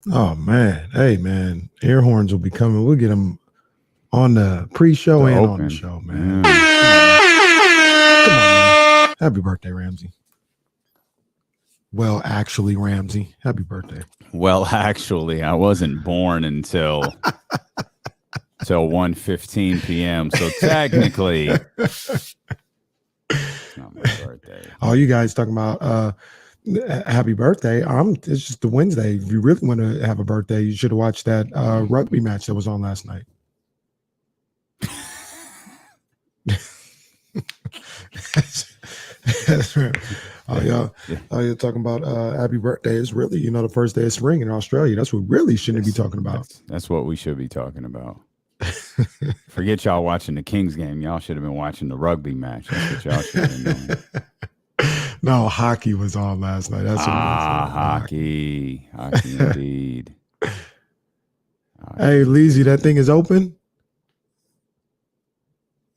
Oh man, hey man, air horns will be coming. We'll get them on the pre-show and on the show, man. Come on, man. Happy birthday, Ramsey. Well, actually, Ramsey, happy birthday. Well, actually, I wasn't born until 1:15 p.m. So technically, it's not my birthday. Oh, you guys talking about happy birthday? It's just the Wednesday. If you really want to have a birthday, you should have watched that rugby match that was on last night. That's right. You're talking about happy birthday. It's really, the first day of spring in Australia. That's what really shouldn't be talking about. That's what we should be talking about. Forget y'all watching the Kings game. Y'all should have been watching the rugby match. That's what y'all should have been doing. No, hockey was on last night. That's what hockey indeed. Hey, Leezy, that thing is open.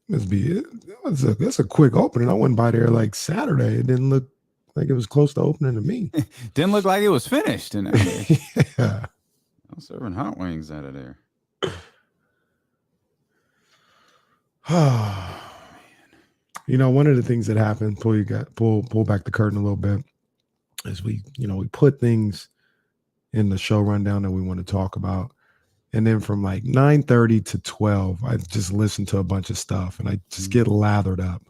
That's a quick opening. I went by there like Saturday. It didn't look like it was close to opening to me. Didn't look like it was finished. Yeah. I'm serving hot wings out of there. Oh, man. One of the things that happened, pull back the curtain a little bit, is we put things in the show rundown that we want to talk about. And then from like 9:30 to 12, I just listen to a bunch of stuff and I just get lathered up.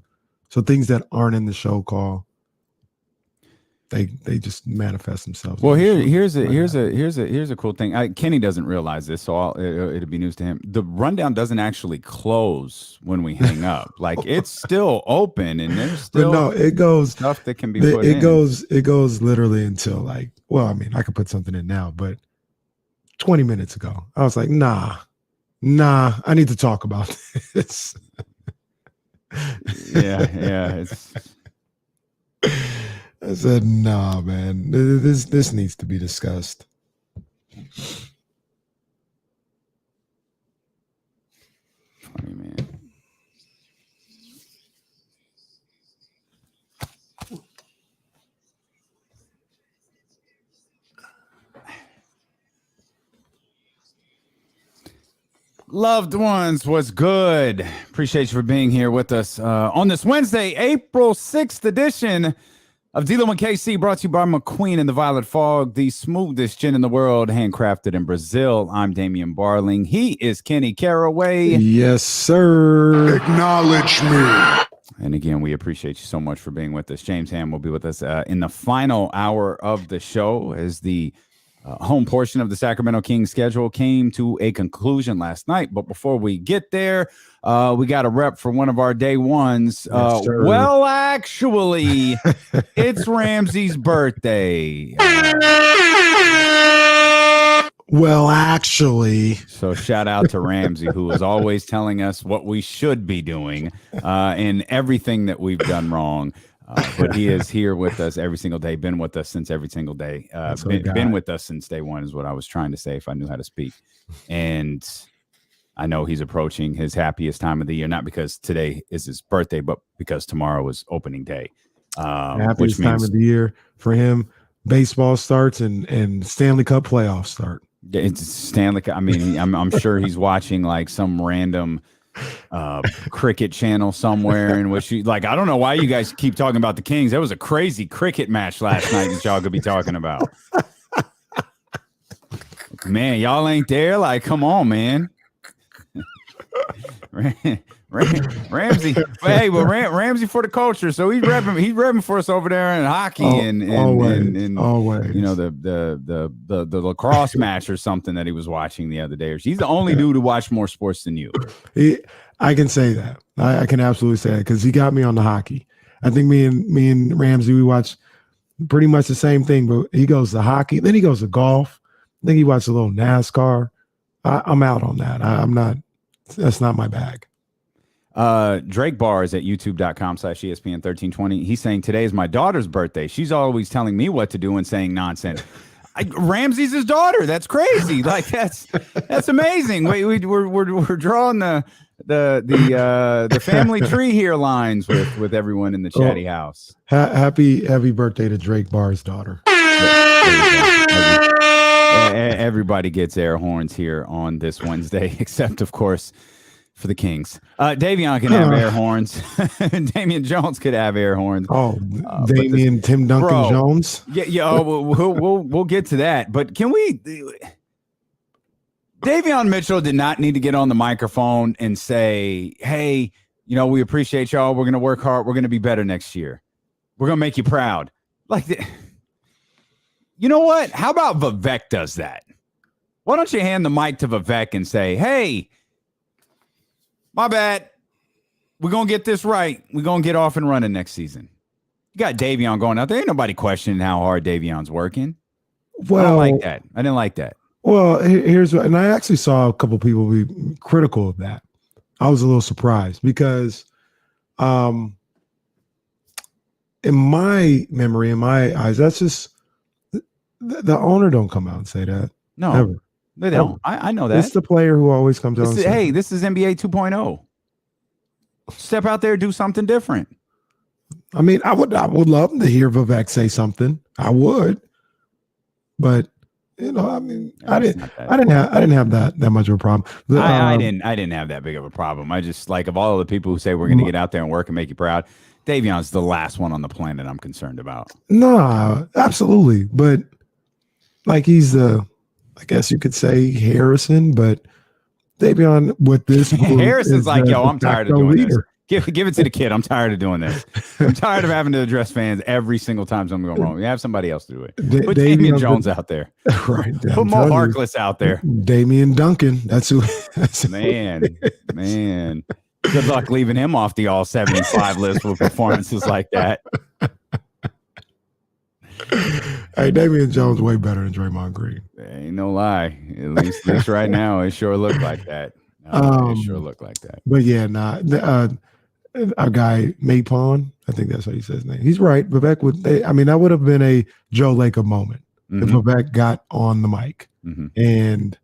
So things that aren't in the show call, they just manifest themselves. Well, here's a cool thing. Kenny doesn't realize this, so it'll be news to him. The rundown doesn't actually close when we hang up. Like it's still open, and there's still it goes stuff that can be put in. It goes literally until I could put something in now, but 20 minutes ago, I was like, nah, I need to talk about this. Yeah. I said, nah, man, this needs to be discussed. Funny, man. Loved ones, what's good? Appreciate you for being here with us on this Wednesday, April 6th edition of D'Lo and KC, brought to you by McQueen and the Violet Fog, the smoothest gin in the world, handcrafted in Brazil. I'm Davion Barling. He is Kenny Caraway. Yes, sir. Acknowledge me. And again, we appreciate you so much for being with us. James Ham will be with us in the final hour of the show as the home portion of the Sacramento Kings schedule came to a conclusion last night. But before we get there, we got a rep for one of our day ones. Yes, well, actually, it's Ramsey's birthday. Well, actually. So shout out to Ramsey, who is always telling us what we should be doing and everything that we've done wrong. But he is here with us every single day, been with us since every single day. Been with us since day one is what I was trying to say if I knew how to speak. And I know he's approaching his happiest time of the year, not because today is his birthday, but because tomorrow is opening day. Happiest time of the year for him. Baseball starts and Stanley Cup playoffs start. It's Stanley Cup. I mean, I'm sure he's watching like some random cricket channel somewhere in which I don't know why you guys keep talking about the Kings. That was a crazy cricket match last night that y'all could be talking about. Man, y'all ain't there. Like, come on, man. Ramsey, hey, well, Ramsey for the culture, so he's repping for us over there in hockey and always. The lacrosse match or something that he was watching the other day. He's the only dude to watch more sports than you. I can say that. I can absolutely say that because he got me on the hockey. I think me and Ramsey, we watch pretty much the same thing, but he goes to hockey, then he goes to golf. I think he watched a little NASCAR. I'm out on that. I'm not. That's not my bag. Drake Barr is at youtube.com/ESPN 1320. He's saying today is my daughter's birthday. She's always telling me what to do and saying nonsense. Ramsey's his daughter. That's crazy. Like that's amazing. We're drawing the family tree here lines with everyone in the chatty house. Happy birthday to Drake Barr's daughter. Everybody gets air horns here on this Wednesday, except, of course, for the Kings. Davion can have air horns. Damian Jones could have air horns. Oh, Damian, Tim Duncan Jones. Yeah. We'll get to that. But can we? Davion Mitchell did not need to get on the microphone and say, "Hey, we appreciate y'all. We're going to work hard. We're going to be better next year. We're going to make you proud." You know what? How about Vivek does that? Why don't you hand the mic to Vivek and say, "Hey, my bad. We're going to get this right. We're going to get off and running next season." You got Davion going out there. Ain't nobody questioning how hard Davion's working. Well, I don't like that. I didn't like that. Well, here's what, and I actually saw a couple people be critical of that. I was a little surprised because in my memory, in my eyes, that's just the owner don't come out and say that. No, ever. They don't. I know that. It's the player who always comes out and says, hey, this is NBA 2.0. Step out there, do something different. I mean, I would love to hear Vivek say something. I would, but I mean, I didn't have that much of a problem. I didn't have that big of a problem. I just, like, of all of the people who say we're going to get out there and work and make you proud, Davion's the last one on the planet I'm concerned about. No, absolutely, but like he's I guess you could say Harrison, but Davion with this Harrison's like, yo, I'm tired of doing this. Give it to the kid. I'm tired of doing this. I'm tired of having to address fans every single time something goes wrong. You have somebody else to do it. Put Damian Jones out there. Right. Put Mo Harkless out there. Damian Duncan. That's who. Man. Good luck leaving him off the all 75 list with performances like that. Hey, Damian Jones way better than Draymond Green. Ain't no lie. At least right now, it sure looked like that. It sure looked like that. But yeah, our guy Maypon, I think that's how you say his name. He's right. Vivek that would have been a Joe Lacob moment if Vivek got on the mic. Mm-hmm. And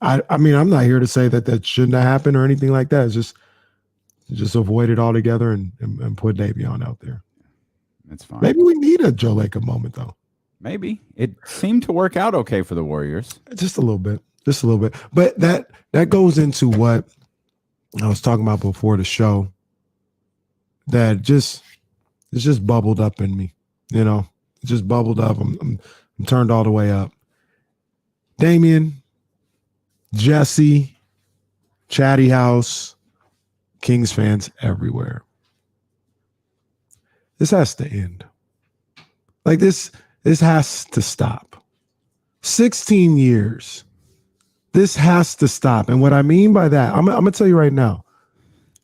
I mean, I'm not here to say that shouldn't have happened or anything like that. It's just avoid it altogether and put Davion out there. That's fine. Maybe we need a Joe Lacob moment though. Maybe it seemed to work out okay for the Warriors. Just a little bit. But that goes into what I was talking about before the show. That it's just bubbled up in me. It just bubbled up. I'm turned all the way up. Damian, Jesse, Chatty House, Kings fans everywhere. This has to end. Like this has to stop. 16 years. This has to stop. And what I mean by that, I'm going to tell you right now,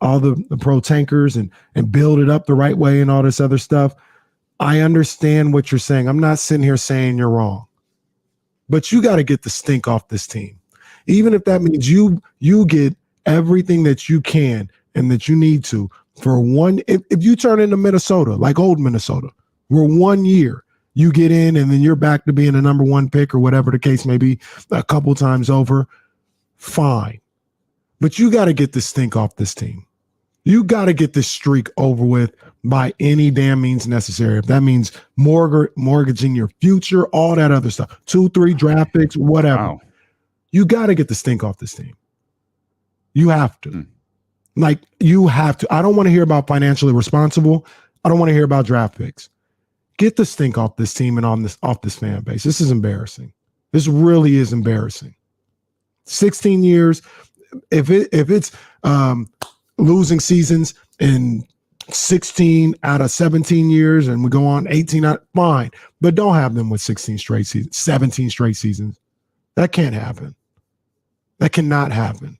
all the pro tankers and build it up the right way and all this other stuff. I understand what you're saying. I'm not sitting here saying you're wrong. But you got to get the stink off this team. Even if that means you get everything that you can and that you need to for one. If you turn into Minnesota, like old Minnesota, where 1 year you get in and then you're back to being a number one pick or whatever the case may be a couple times over, fine. But you got to get the stink off this team. You got to get this streak over with by any damn means necessary. If that means mortgaging your future, all that other stuff, 2-3 draft picks, whatever. Wow. You got to get the stink off this team. You have to. Like, you have to. I don't want to hear about financially responsible. I don't want to hear about draft picks. Get the stink off this team and off this fan base. This is embarrassing. This really is embarrassing. 16 years. If it's losing seasons in 16 out of 17 years and we go on 18 out, fine. But don't have them with 16 straight seasons, 17 straight seasons. That can't happen. That cannot happen.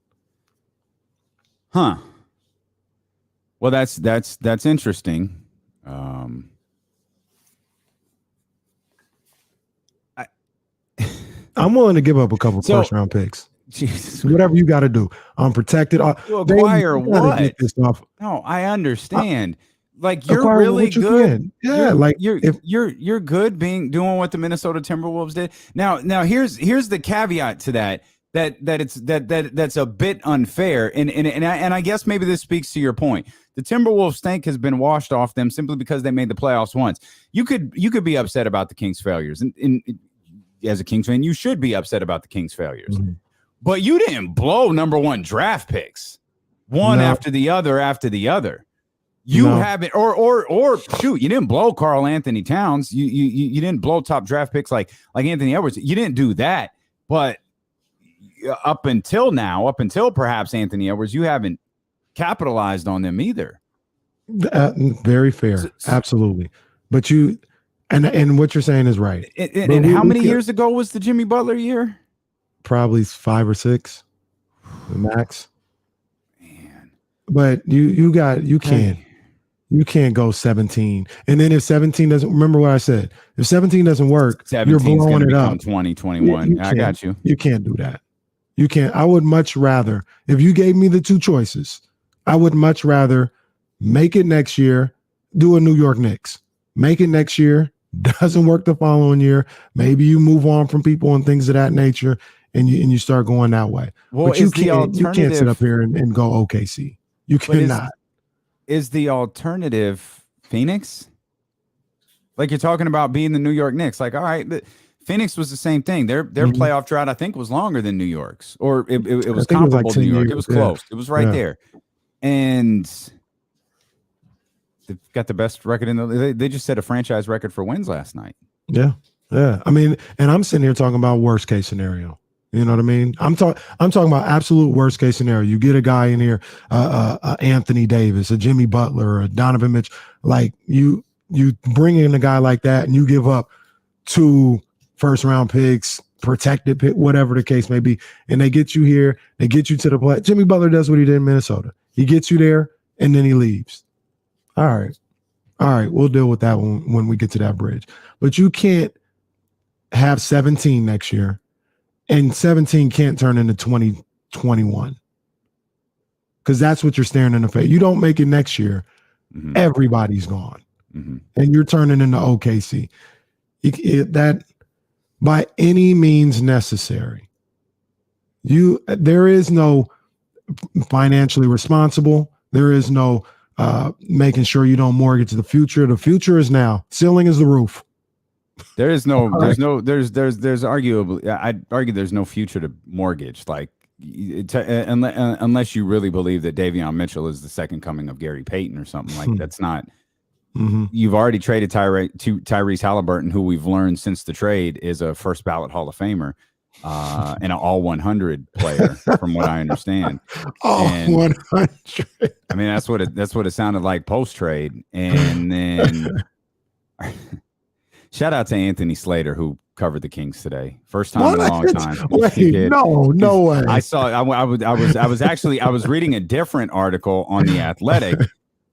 Huh. Well, that's interesting. I'm willing to give up a couple first round picks. Jesus. Whatever you got to do. I'm protected. You acquire what? No, I understand. Like, you're really good. Yeah, you're good doing what the Minnesota Timberwolves did. Now here's the caveat to that that's a bit unfair. And I guess maybe this speaks to your point. The Timberwolves stink has been washed off them simply because they made the playoffs once. You could be upset about the Kings' failures, and as a Kings fan, you should be upset about the Kings' failures. But you didn't blow number one draft picks one after the other. You haven't, or shoot, you didn't blow Karl Anthony Towns. You didn't blow top draft picks like Anthony Edwards. You didn't do that. But up until perhaps Anthony Edwards, you haven't capitalized on them either. Very fair, absolutely. But you, and what you're saying is right. And how many years ago was the Jimmy Butler year? Probably 5 or 6, the max. Man, but you can't go 17. And then if 17 doesn't, remember what I said. If 17 doesn't work, you're blowing it up. 2021. I got you. You can't do that. You can't. I would much rather, if you gave me the two choices, I would much rather make it next year, do a New York Knicks. Make it next year, doesn't work the following year. Maybe you move on from people and things of that nature, and you start going that way. Well, but you can't sit up here and go OKC. You cannot. Is the alternative Phoenix? Like you're talking about being the New York Knicks. Like, all right, Phoenix was the same thing. Their playoff drought, I think, was longer than New York's, or it was comparable to New York. It was close. It was right there. And they've got the best record in the. They just set a franchise record for wins last night. Yeah. I mean, and I'm sitting here talking about worst case scenario. You know what I mean? I'm talking about absolute worst case scenario. You get a guy in here, Anthony Davis, a Jimmy Butler, a Donovan Mitchell. Like you bring in a guy like that, and you give up 2 first-round picks, protected pick, whatever the case may be, and they get you here. They get you to the play. Jimmy Butler does what he did in Minnesota. He gets you there, and then he leaves. All right, we'll deal with that when we get to that bridge. But you can't have 17 next year, and 17 can't turn into 2021, because that's what you're staring in the face. You don't make it next year, everybody's gone, and you're turning into OKC. That by any means necessary. There is no financially responsible. There is no making sure you don't mortgage the future. The future is now. Ceiling is the roof. There's arguably, I'd argue there's no future to mortgage. Like, unless you really believe that Davion Mitchell is the second coming of Gary Payton or something, like that's not. You've already traded Tyrese Halliburton, who we've learned since the trade is a first ballot Hall of Famer and an all 100 player, from what I understand. All 100. I mean, that's what it sounded like post trade. And then shout out to Anthony Slater, who covered the Kings today. First time in a long time. Wait, no way. I saw. I was reading a different article on The Athletic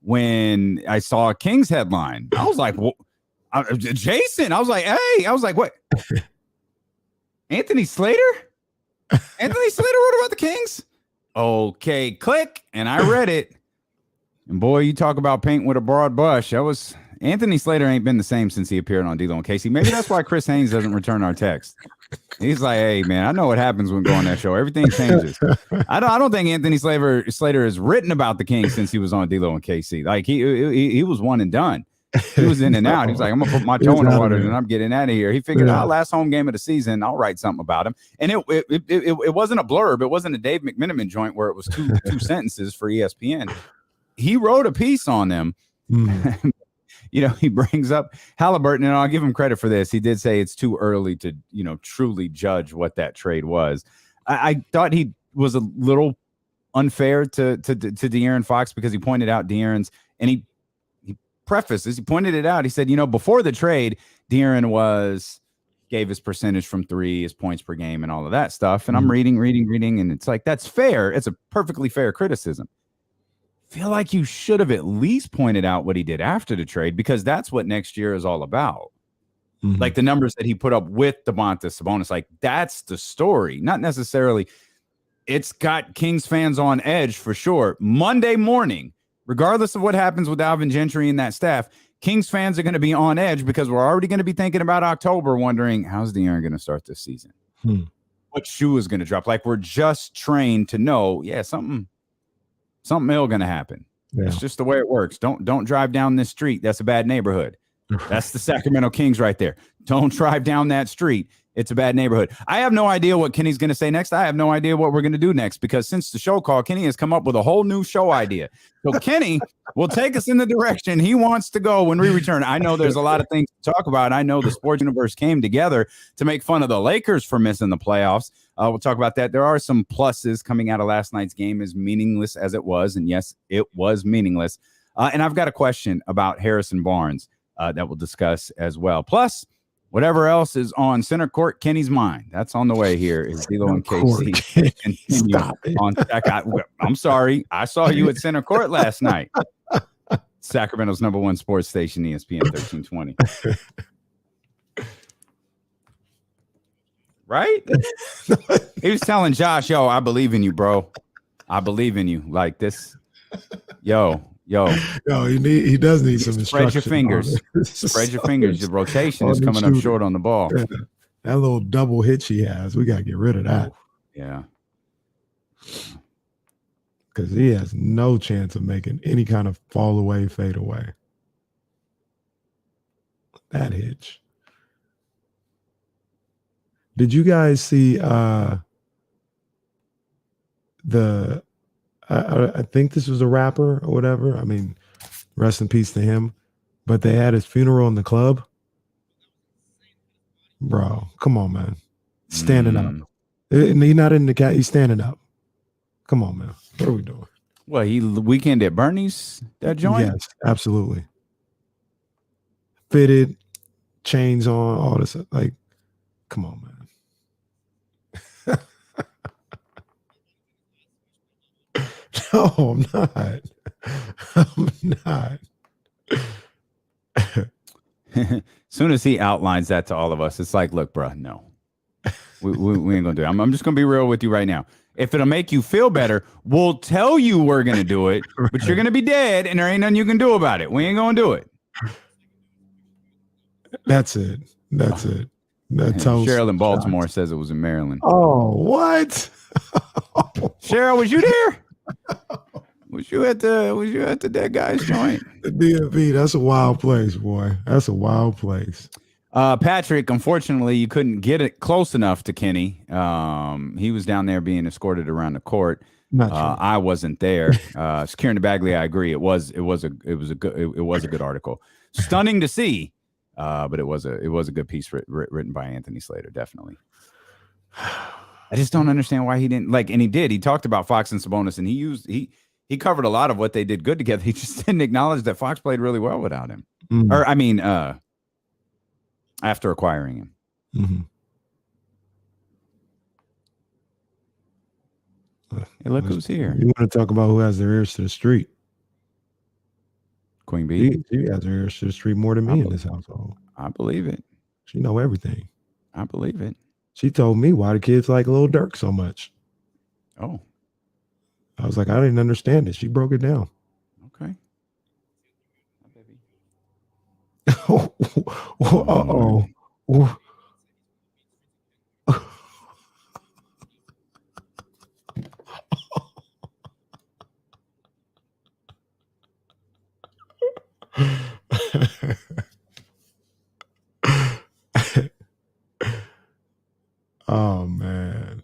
when I saw a Kings headline. I was like, well, Jason. I was like, hey. I was like, what? Anthony Slater? Anthony Slater wrote about the Kings? Okay, click. And I read it. And boy, you talk about paint with a broad brush. Anthony Slater ain't been the same since he appeared on D-Lo and Casey. Maybe that's why Chris Haynes doesn't return our text. He's like, hey, man, I know what happens when going on that show. Everything changes. I don't think Anthony Slater has written about the Kings since he was on D-Lo and Casey. Like, he was one and done. He was in and out. He was like, I'm going to put my toe in the water and I'm getting out of here. He figured out last home game of the season, I'll write something about him. And it wasn't a blurb. It wasn't a Dave McMenamin joint where it was two sentences for ESPN. He wrote a piece on them. You know, he brings up Halliburton, and I'll give him credit for this. He did say it's too early to, truly judge what that trade was. I thought he was a little unfair to De'Aaron Fox, because he pointed out De'Aaron's, and he prefaces, he pointed it out. He said, before the trade, De'Aaron gave his percentage from 3, his points per game, and all of that stuff. And I'm reading, and it's like, that's fair. It's a perfectly fair criticism. Feel like you should have at least pointed out what he did after the trade, because that's what next year is all about. Like the numbers that he put up with Domantas Sabonis, like that's the story, not necessarily. It's got Kings fans on edge for sure. Monday morning, regardless of what happens with Alvin Gentry and that staff, Kings fans are going to be on edge, because we're already going to be thinking about October, wondering how's De'Aaron going to start this season? What shoe is going to drop? Like, we're just trained to know, something ill going to happen. It's just the way it works. Don't drive down this street. That's a bad neighborhood. That's the Sacramento Kings right there. Don't drive down that street. It's a bad neighborhood. I have no idea what Kenny's going to say next. I have no idea what we're going to do next because since the show call, Kenny has come up with a whole new show idea. So Kenny will take us in the direction he wants to go when we return. I know there's a lot of things to talk about. I know the sports universe came together to make fun of the Lakers for missing the playoffs. We'll talk about that. There are some pluses coming out of last night's game, as meaningless as it was. And yes, it was meaningless. And I've got a question about Harrison Barnes that we'll discuss as well. Plus, whatever else is on center court Kenny's mind. That's on the way here. Is D'Lo and KC continue on I'm sorry. I saw you at center court last night. Sacramento's #1 sports station, ESPN 1320. Right? He was telling Josh, yo, I believe in you, bro. I believe in you. Like this. Yo. He does need some instruction. Spread your fingers. Spread your fingers. Your rotation is coming up short on the ball. Yeah. That little double hit she has, we got to get rid of that. Yeah. Because he has no chance of making any kind of fall away, fade away. That hitch. Did you guys see I think this was a rapper or whatever. I mean, rest in peace to him. But they had his funeral in the club. Bro, come on, man. Standing up. He's not in the cat. He's standing up. Come on, man. What are we doing? Well, he weekend at Bernie's, that joint? Yes, absolutely. Fitted, chains on, all this. Like, come on, man. No, I'm not. I'm not. As soon as he outlines that to all of us, it's like, look, bro, no. We ain't going to do it. I'm just going to be real with you right now. If it'll make you feel better, we'll tell you we're going to do it, but you're going to be dead and there ain't nothing you can do about it. We ain't going to do it. That's it. Cheryl in Baltimore says it was in Maryland. Oh, what? Cheryl, was you there? Was you at the dead guy's joint? The DMV, that's a wild place, boy. That's a wild place. Patrick, unfortunately, you couldn't get it close enough to Kenny. He was down there being escorted around the court. I wasn't there. Kieran Bagley, I agree. It was a good article. Stunning to see, but it was a good piece written by Anthony Slater, definitely. I just don't understand why he didn't like, and he did. He talked about Fox and Sabonis, and he covered a lot of what they did good together. He just didn't acknowledge that Fox played really well without him. Mm-hmm. Or, I mean, after acquiring him. Mm-hmm. Hey, look who's here. You want to talk about who has their ears to the street? Queen Bee? She has her ears to the street more than me in this household. I believe it. She know everything. I believe it. She told me why the kids like Lil Durk so much. Oh. I was like, I didn't understand it. She broke it down. Okay. Uh-oh. Oh man,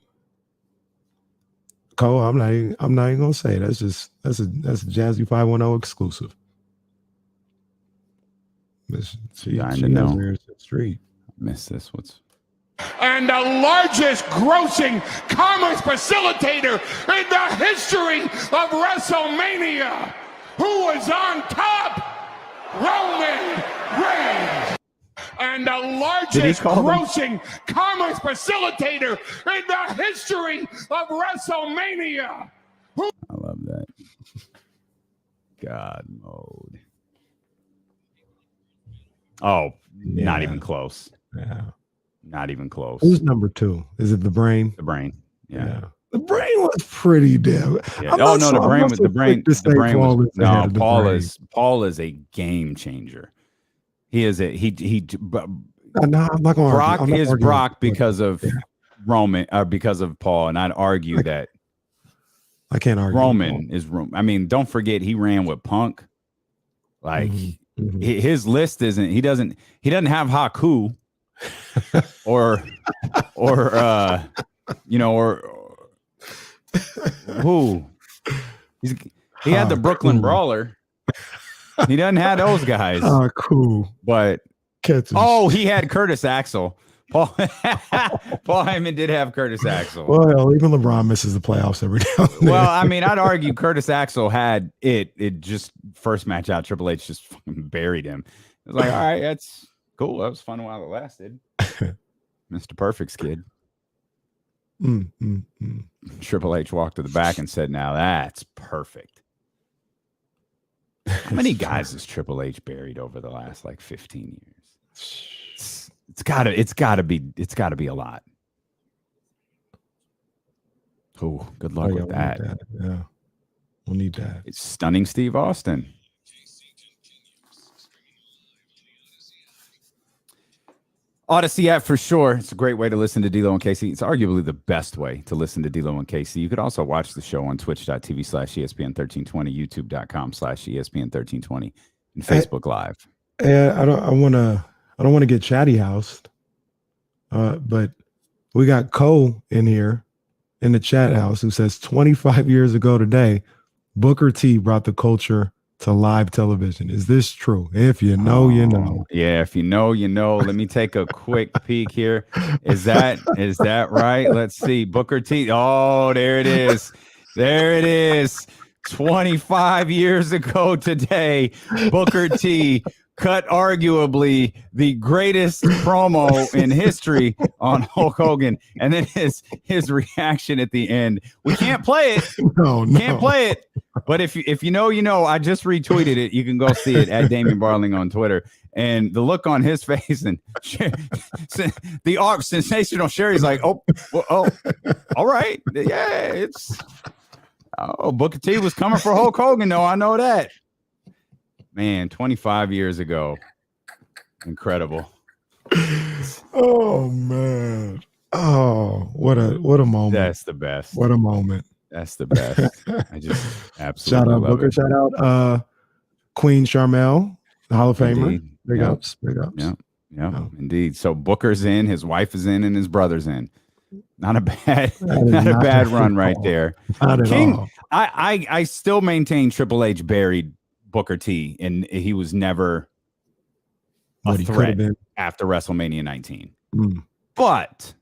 Cole, I'm not even gonna say it. That's a Jazzy 510 exclusive. She knows where's the street. Miss this. And the largest grossing commerce facilitator in the history of WrestleMania, who was on top, Roman Reigns. And the largest grossing commerce facilitator in the history of WrestleMania. I love that. God mode. Oh, yeah. Not even close. Yeah. Not even close. Who's number 2? Is it the Brain? The Brain. Yeah. The Brain was pretty damn. Yeah. Oh no, the brain was Paul is a game changer. He is I'm not going to Brock is Brock because of Roman, because of Paul, and I'd argue that I can't argue. Roman is Roman. I mean, don't forget he ran with Punk. Like his list isn't. He doesn't have Haku or who he had the Brooklyn Brawler. He doesn't have those guys. Oh, cool. But he had Curtis Axel. Paul Hyman did have Curtis Axel. Well, even LeBron misses the playoffs every now and then. Well, I mean, I'd argue Curtis Axel had it. It just first match out, Triple H just fucking buried him. It was like, all right, that's cool. That was fun while it lasted. Mr. Perfect's kid. Triple H walked to the back and said, "Now that's perfect." How many guys has Triple H buried over the last like 15 years? It's gotta be a lot. Oh, good luck with that. Yeah, we'll need that. It's stunning Steve Austin. Odyssey app for sure. It's a great way to listen to D-Lo and Casey. It's arguably the best way to listen to D-Lo and Casey. You could also watch the show on twitch.tv/ESPN1320, youtube.com/ESPN1320, and Facebook Live. I don't want to get chatty housed, but we got Cole in here in the chat house who says 25 years ago today, Booker T brought the culture to live television. Is this true? If you know, you know. Yeah, if you know, you know. Let me take a quick peek here. Is that right? Let's see. Booker T. Oh, there it is. There it is. 25 years ago today, Booker T cut arguably the greatest promo in history on Hulk Hogan, and then his reaction at the end. We can't play it. No. Can't play it. But if you know, you know. I just retweeted it. You can go see it at Damian Barling on Twitter. And the look on his face and the sensational Sherry's like, oh, all right, yeah, it's. Oh, Booker T was coming for Hulk Hogan, though. I know that. Man, 25 years ago. Incredible. Oh, man. Oh, what a moment. That's the best. What a moment. That's the best. I just absolutely shout out love Booker. it. Shout out Queen Charmel, the Hall of Famer. Indeed. Big ups. Yeah, indeed. So Booker's in, his wife is in, and his brother's in. Not a bad run right there. Not at all. I still maintain Triple H buried Booker T, and he was never a threat after WrestleMania 19. But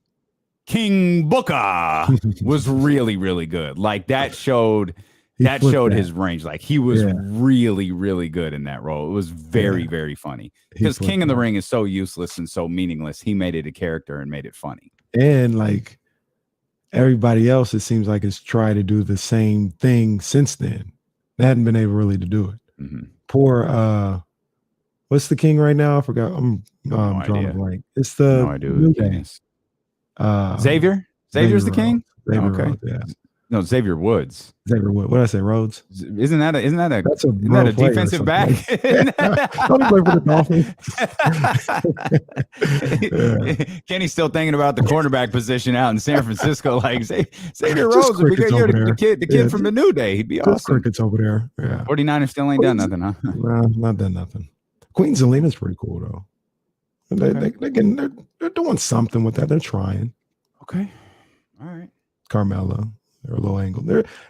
King Booker was really, really good. Like that showed his range. Like he was really, really good in that role. It was very, very funny because King of the Ring is so useless and so meaningless. He made it a character and made it funny. And like everybody else, it seems like has tried to do the same thing since then. They hadn't been able really to do it. Poor what's the King right now? I forgot. I'm drawing a blank. It's the New Day. Xavier's the King. Xavier okay. Rhodes, yeah. No, Xavier Woods. Xavier Woods. What did I say? Rhodes? Isn't that a defensive back? Don't play for the Dolphins. Kenny's still thinking about the cornerback position out in San Francisco. Like Xavier Rhodes would be good. The kid from the New Day. He'd be awesome. Crickets over there. Yeah. 49ers still ain't done nothing, huh? No, not done nothing. Queen Zelina's pretty cool though. They're doing something with that. They're trying. Okay. All right. Carmella. They're a little angle.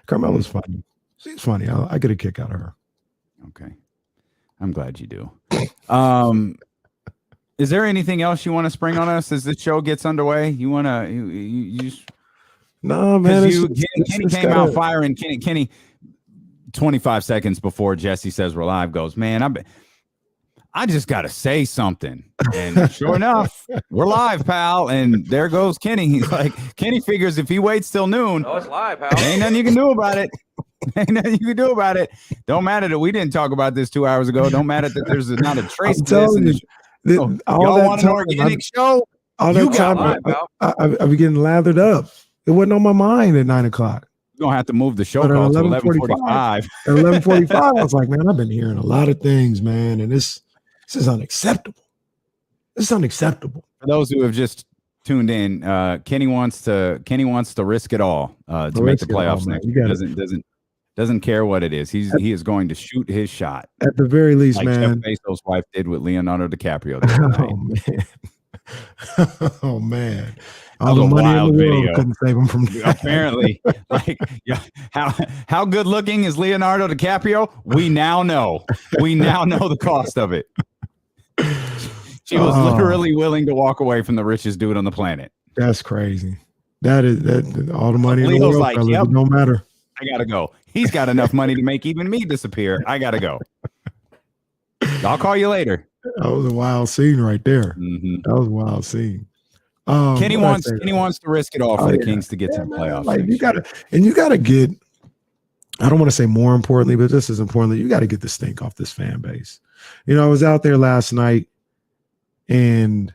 Carmella's funny. She's funny. I get a kick out of her. Okay. I'm glad you do. Is there anything else you want to spring on us as the show gets underway? You want to you No, man. Kenny came out firing. Kenny 25 seconds before Jesse says we're live goes, man, I just got to say something. And sure enough, we're live, pal. And there goes Kenny. He's like, Kenny figures if he waits till noon. Oh, it's live, pal. Ain't nothing you can do about it. Ain't nothing you can do about it. Don't matter that we didn't talk about this 2 hours ago. Don't matter that there's not a trace to this. Y'all want an organic show? All that time, I be getting lathered up. It wasn't on my mind at 9 o'clock. You're going to have to move the show call to 11:45. At 11:45, I was like, man, I've been hearing a lot of things, man. And this is unacceptable. This is unacceptable. For those who have just tuned in, Kenny wants to risk it all to make the playoffs next year. Doesn't care what it is. He is going to shoot his shot. At the very least, like man. Jeff Bezos' wife did with Leonardo DiCaprio the other night. Man. Oh man. That All was the a money in wild the world video. couldn't save him from that. Apparently, how good looking is Leonardo DiCaprio? We now know. We now know the cost of it. She was literally willing to walk away from the richest dude on the planet. That's crazy. That all the money in the Leo's world, like, fellas, yep. it don't matter. I gotta go. He's got enough money to make even me disappear. I gotta go. I'll call you later. That was a wild scene right there. Mm-hmm. That was a wild scene. Kenny wants to risk it all for the Kings to get to the playoffs. Like you gotta get. I don't want to say more importantly, but just as importantly, you got to get the stink off this fan base. You know, I was out there last night, and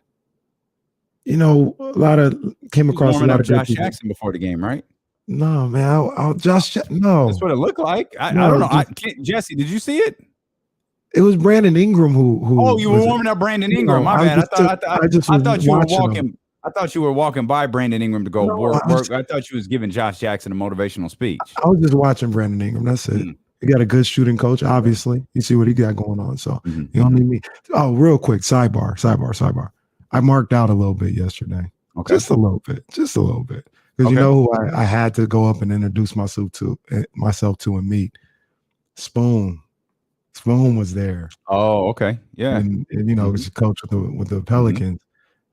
came across a lot of Josh Jackson before the game, right? No, man, no. That's what it looked like. I don't know. Jesse, did you see it? It was Brandon Ingram who. Oh, you were warming up Brandon Ingram. My bad. I thought you were walking. I thought you were walking by Brandon Ingram to go work. I thought you was giving Josh Jackson a motivational speech. I was just watching Brandon Ingram. That's it. He got a good shooting coach, obviously. You see what he got going on. So you don't need me. Oh, real quick, sidebar. I marked out a little bit yesterday. Okay. Just a little bit. Because you know who I had to go up and introduce myself to and meet? Spoon. Spoon was there. Oh, okay. Yeah. And he was a coach with the Pelicans.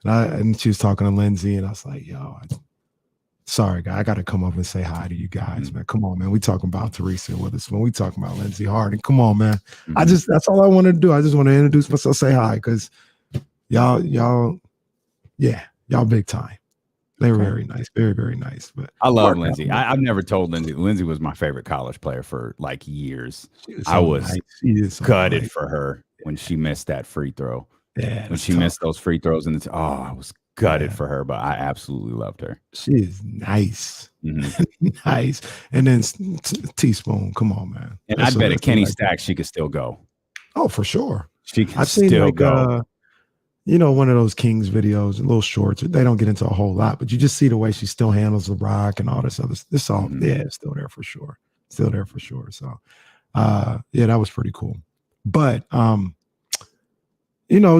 And she was talking to Lindsay, and I was like, yo, sorry, guy, I got to come up and say hi to you guys, man. Come on, man. We talking about Teresa Witherspoon. We talking about Lindsay Harden. Come on, man. That's all I wanted to do. I just want to introduce myself, say hi, because y'all big time. They were very nice, very, very nice. But I love Lindsay. I've never told Lindsay. Lindsay was my favorite college player for like years. I was gutted for her when she missed that free throw. Yeah, when she missed those free throws, and I was gutted for her, but I absolutely loved her. She is nice, nice. And then Teaspoon, come on, man. And I bet at Kenny Stack she could still go. Oh, for sure, she can still go. One of those Kings videos, little shorts. They don't get into a whole lot, but you just see the way she still handles the rock and all this other. It's all it's still there for sure. So, that was pretty cool. But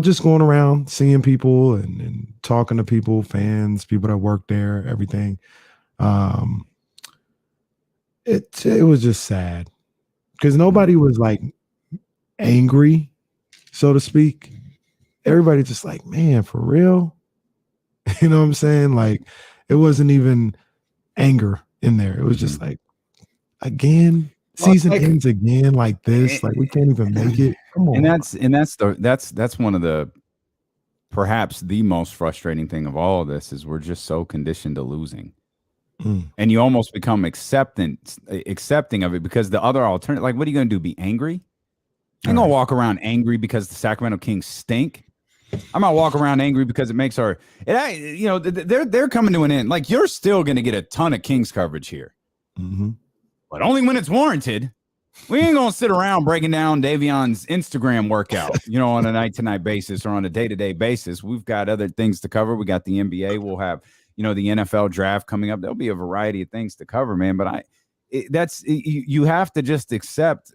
just going around, seeing people and talking to people, fans, people that work there, everything. It was just sad because nobody was like angry, so to speak. Everybody just like, man, for real? You know what I'm saying? Like, it wasn't even anger in there. It was just like, again, season ends again like this. Like, we can't even make it. Come on. And that's one of the perhaps the most frustrating thing of all of this is we're just so conditioned to losing. And you almost become accepting of it because the other alternative, like, what are you going to do? Be angry? I'm going to walk around angry because the Sacramento Kings stink. I'm going to walk around angry because it makes they're coming to an end. Like, you're still going to get a ton of Kings coverage here. But only when it's warranted. We ain't going to sit around breaking down Davion's Instagram workout, on a night-to-night basis or on a day-to-day basis. We've got other things to cover. We got the NBA. We'll have, the NFL draft coming up. There'll be a variety of things to cover, man. But you have to just accept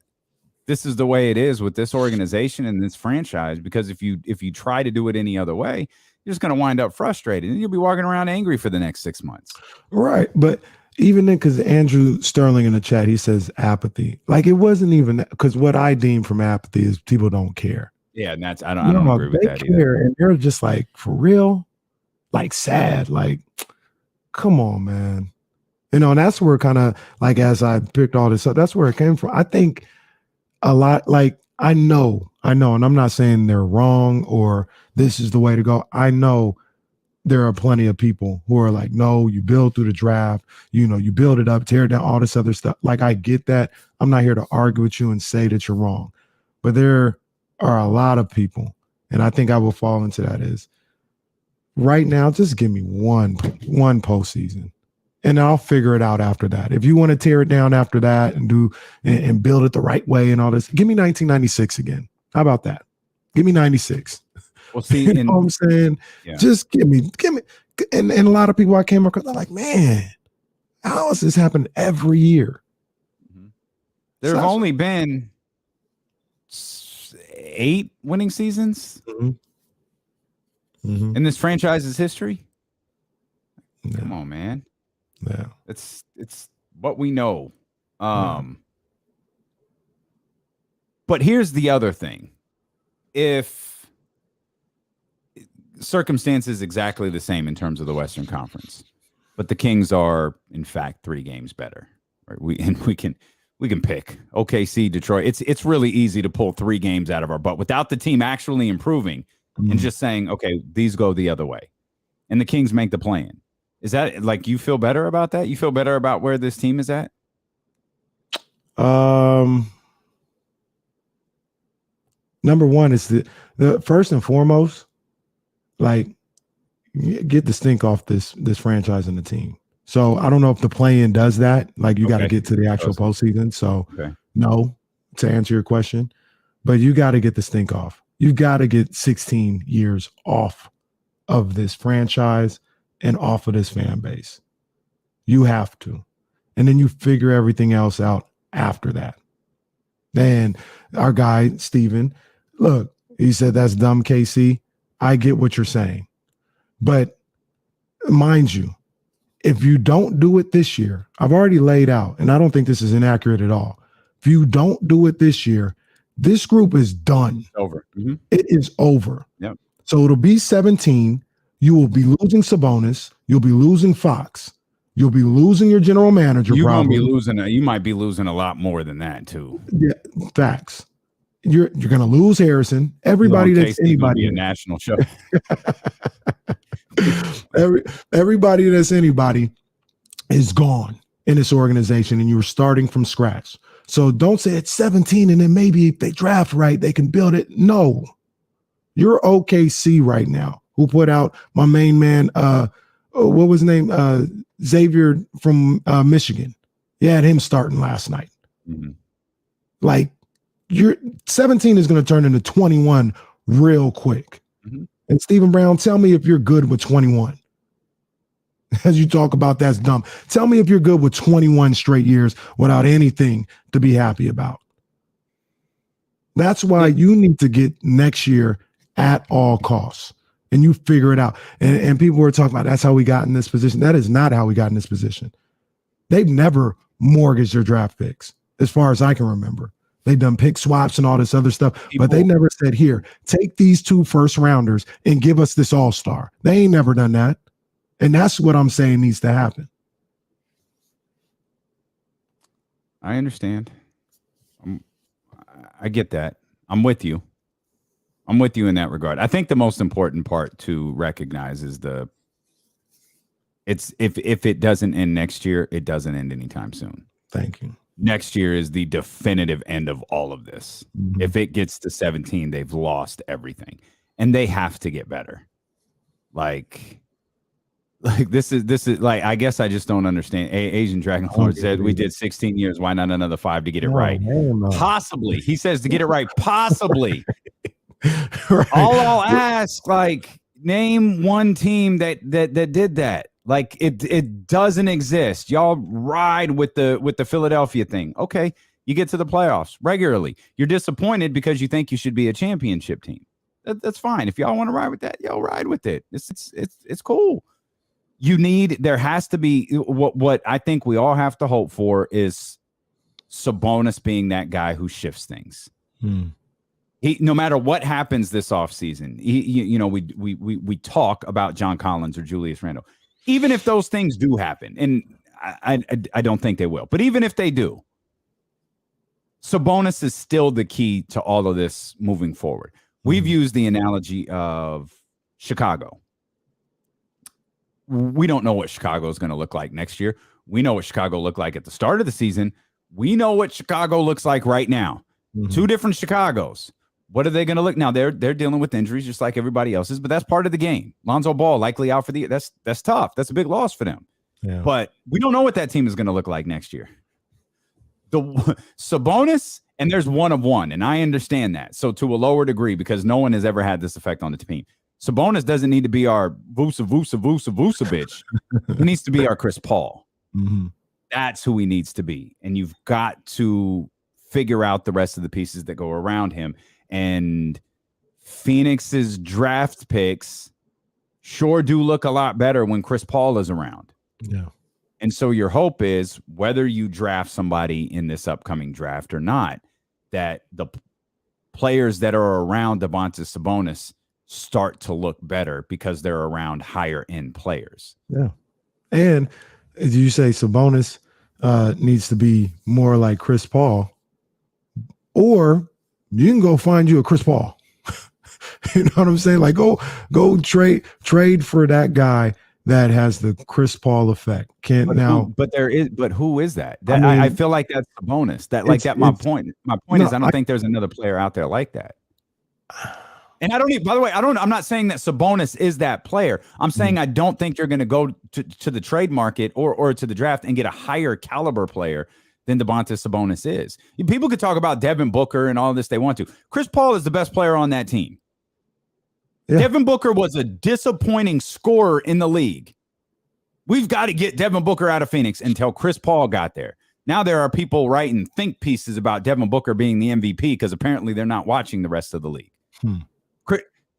this is the way it is with this organization and this franchise, because if you try to do it any other way, you're just going to wind up frustrated and you'll be walking around angry for the next 6 months. Right. But even then, because Andrew Sterling in the chat, he says apathy. Like, it wasn't even because what I deem from apathy is people don't care. Yeah. And I don't agree with that either. And they're just like, for real, like sad, like, come on, man. And that's where kind of like, as I picked all this up, that's where it came from. I think a lot, like, I know, and I'm not saying they're wrong or this is the way to go. I know there are plenty of people who are like, no, you build through the draft, you build it up, tear down all this other stuff. Like, I get that. I'm not here to argue with you and say that you're wrong, but there are a lot of people, and I think I will fall into that is right now, just give me one postseason. And I'll figure it out after that. If you want to tear it down after that and do and build it the right way and all this, give me 1996 again. How about that? Give me 96. Well, see, you know what I'm saying? Yeah. Just give me. And a lot of people I came across, they're like, man, how has this happened every year? There have only been 8 winning seasons in this franchise's history. Yeah. Come on, man. Yeah. It's what we know. But here's the other thing. If circumstances exactly the same in terms of the Western Conference, but the Kings are in fact 3 games better. Right? We can pick OKC, Detroit. It's really easy to pull 3 games out of our butt without the team actually improving and just saying, okay, these go the other way. And the Kings make the play-in. Is that like you feel better about that? You feel better about where this team is at? Number one is the first and foremost, like, get the stink off this franchise and the team. So I don't know if the play-in does that. Like, you got to get to the actual postseason. So no, to answer your question, but you got to get the stink off. You got to get 16 years off of this franchise and off of this fan base. You have to. And then you figure everything else out after that. And our guy, Steven, look, he said, that's dumb, KC. I get what you're saying. But mind you, if you don't do it this year, I've already laid out, and I don't think this is inaccurate at all. If you don't do it this year, this group is done. Over. It is over. Yep. So it'll be 17. You will be losing Sabonis. You'll be losing Fox. You'll be losing your general manager. You're going to be losing. You might be losing a lot more than that too. Yeah, facts. You're going to lose Harrison. Everybody that's anybody. A national show. Everybody that's anybody is gone in this organization, and you're starting from scratch. So don't say it's 17 and then maybe if they draft right, they can build it. No, you're OKC right now, who put out my main man, what was his name? Xavier from Michigan. You had him starting last night. Like, you're 17 is going to turn into 21 real quick. And Stephen Brown, tell me if you're good with 21. As you talk about that's dumb. Tell me if you're good with 21 straight years without anything to be happy about. That's why you need to get next year at all costs. And you figure it out. And people were talking about that's how we got in this position. That is not how we got in this position. They've never mortgaged their draft picks, as far as I can remember. They've done pick swaps and all this other stuff, but they never said, here, take these 2 first rounders and give us this all-star. They ain't never done that. And that's what I'm saying needs to happen. I understand. I get that. I'm with you. I'm with you in that regard. I think the most important part to recognize is if it doesn't end next year, it doesn't end anytime soon. Thank you. Next year is the definitive end of all of this. If it gets to 17, they've lost everything, and they have to get better. Like this is like, I guess I just don't understand. Asian Dragon Lord said we did 16 years. Why not another 5 to get it right? Possibly. He says to get it right. Possibly. Right. All I'll ask, like, name one team that did that. Like, it doesn't exist. Y'all ride with the Philadelphia thing. Okay, you get to the playoffs regularly. You're disappointed because you think you should be a championship team. That's fine. If y'all want to ride with that, y'all ride with it. It's cool. There has to be what I think we all have to hope for is Sabonis being that guy who shifts things. He, no matter what happens this offseason, we talk about John Collins or Julius Randle. Even if those things do happen, and I don't think they will, but even if they do, Sabonis is still the key to all of this moving forward. We've used the analogy of Chicago. We don't know what Chicago is going to look like next year. We know what Chicago looked like at the start of the season. We know what Chicago looks like right now. 2 different Chicagos. What are they going to look now? They're dealing with injuries just like everybody else is, but that's part of the game. Lonzo Ball likely out for the year. That's tough. That's a big loss for them. Yeah. But we don't know what that team is going to look like next year. The Sabonis, and there's one of one, and I understand that. So to a lower degree, because no one has ever had this effect on the team. Sabonis doesn't need to be our Vusa bitch. He needs to be our Chris Paul. That's who he needs to be. And you've got to figure out the rest of the pieces that go around him. And Phoenix's draft picks sure do look a lot better when Chris Paul is around. Yeah. And so your hope is, whether you draft somebody in this upcoming draft or not, that the players that are around Domantas Sabonis start to look better because they're around higher end players. Yeah. And as you say, Sabonis needs to be more like Chris Paul, or you can go find you a Chris Paul. You know what I'm saying? Like go trade for that guy that has the Chris Paul effect. But who is that? I feel like that's Sabonis. My point is, I don't think there's another player out there like that. And by the way, I'm not saying that Sabonis is that player. I'm saying I don't think you're going to go to the trade market or to the draft and get a higher caliber player than Domantas Sabonis is. People could talk about Devin Booker and all this they want to. Chris Paul is the best player on that team. Yeah. Devin Booker was a disappointing scorer in the league. We've got to get Devin Booker out of Phoenix until Chris Paul got there. Now there are people writing think pieces about Devin Booker being the MVP because apparently they're not watching the rest of the league.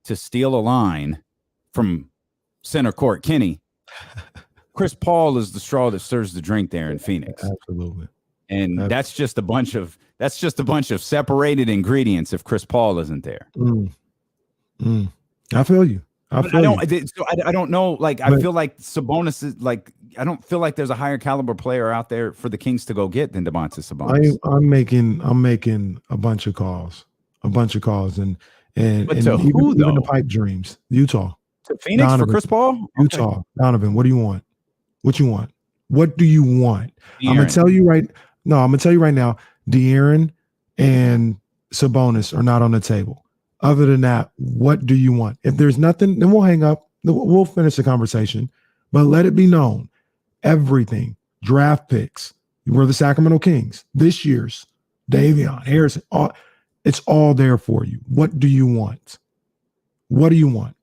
To steal a line from center court Kenny, Chris Paul is the straw that stirs the drink there in Phoenix. Absolutely. And that's just a bunch of separated ingredients if Chris Paul isn't there. I feel you. I don't know. Like, I feel like Sabonis is like, I don't feel like there's a higher caliber player out there for the Kings to go get than Domantas Sabonis. I'm making a bunch of calls, and even the pipe dreams. Utah. To Phoenix Donovan, for Chris Paul? Utah. Okay. Donovan, what do you want? What you want? What do you want? De'Aaron. I'm gonna tell you right now, De'Aaron and Sabonis are not on the table. Other than that, what do you want? If there's nothing, then we'll hang up. We'll finish the conversation. But let it be known, everything, draft picks, we're the Sacramento Kings, this year's, Davion, Harrison, it's all there for you. What do you want? What do you want?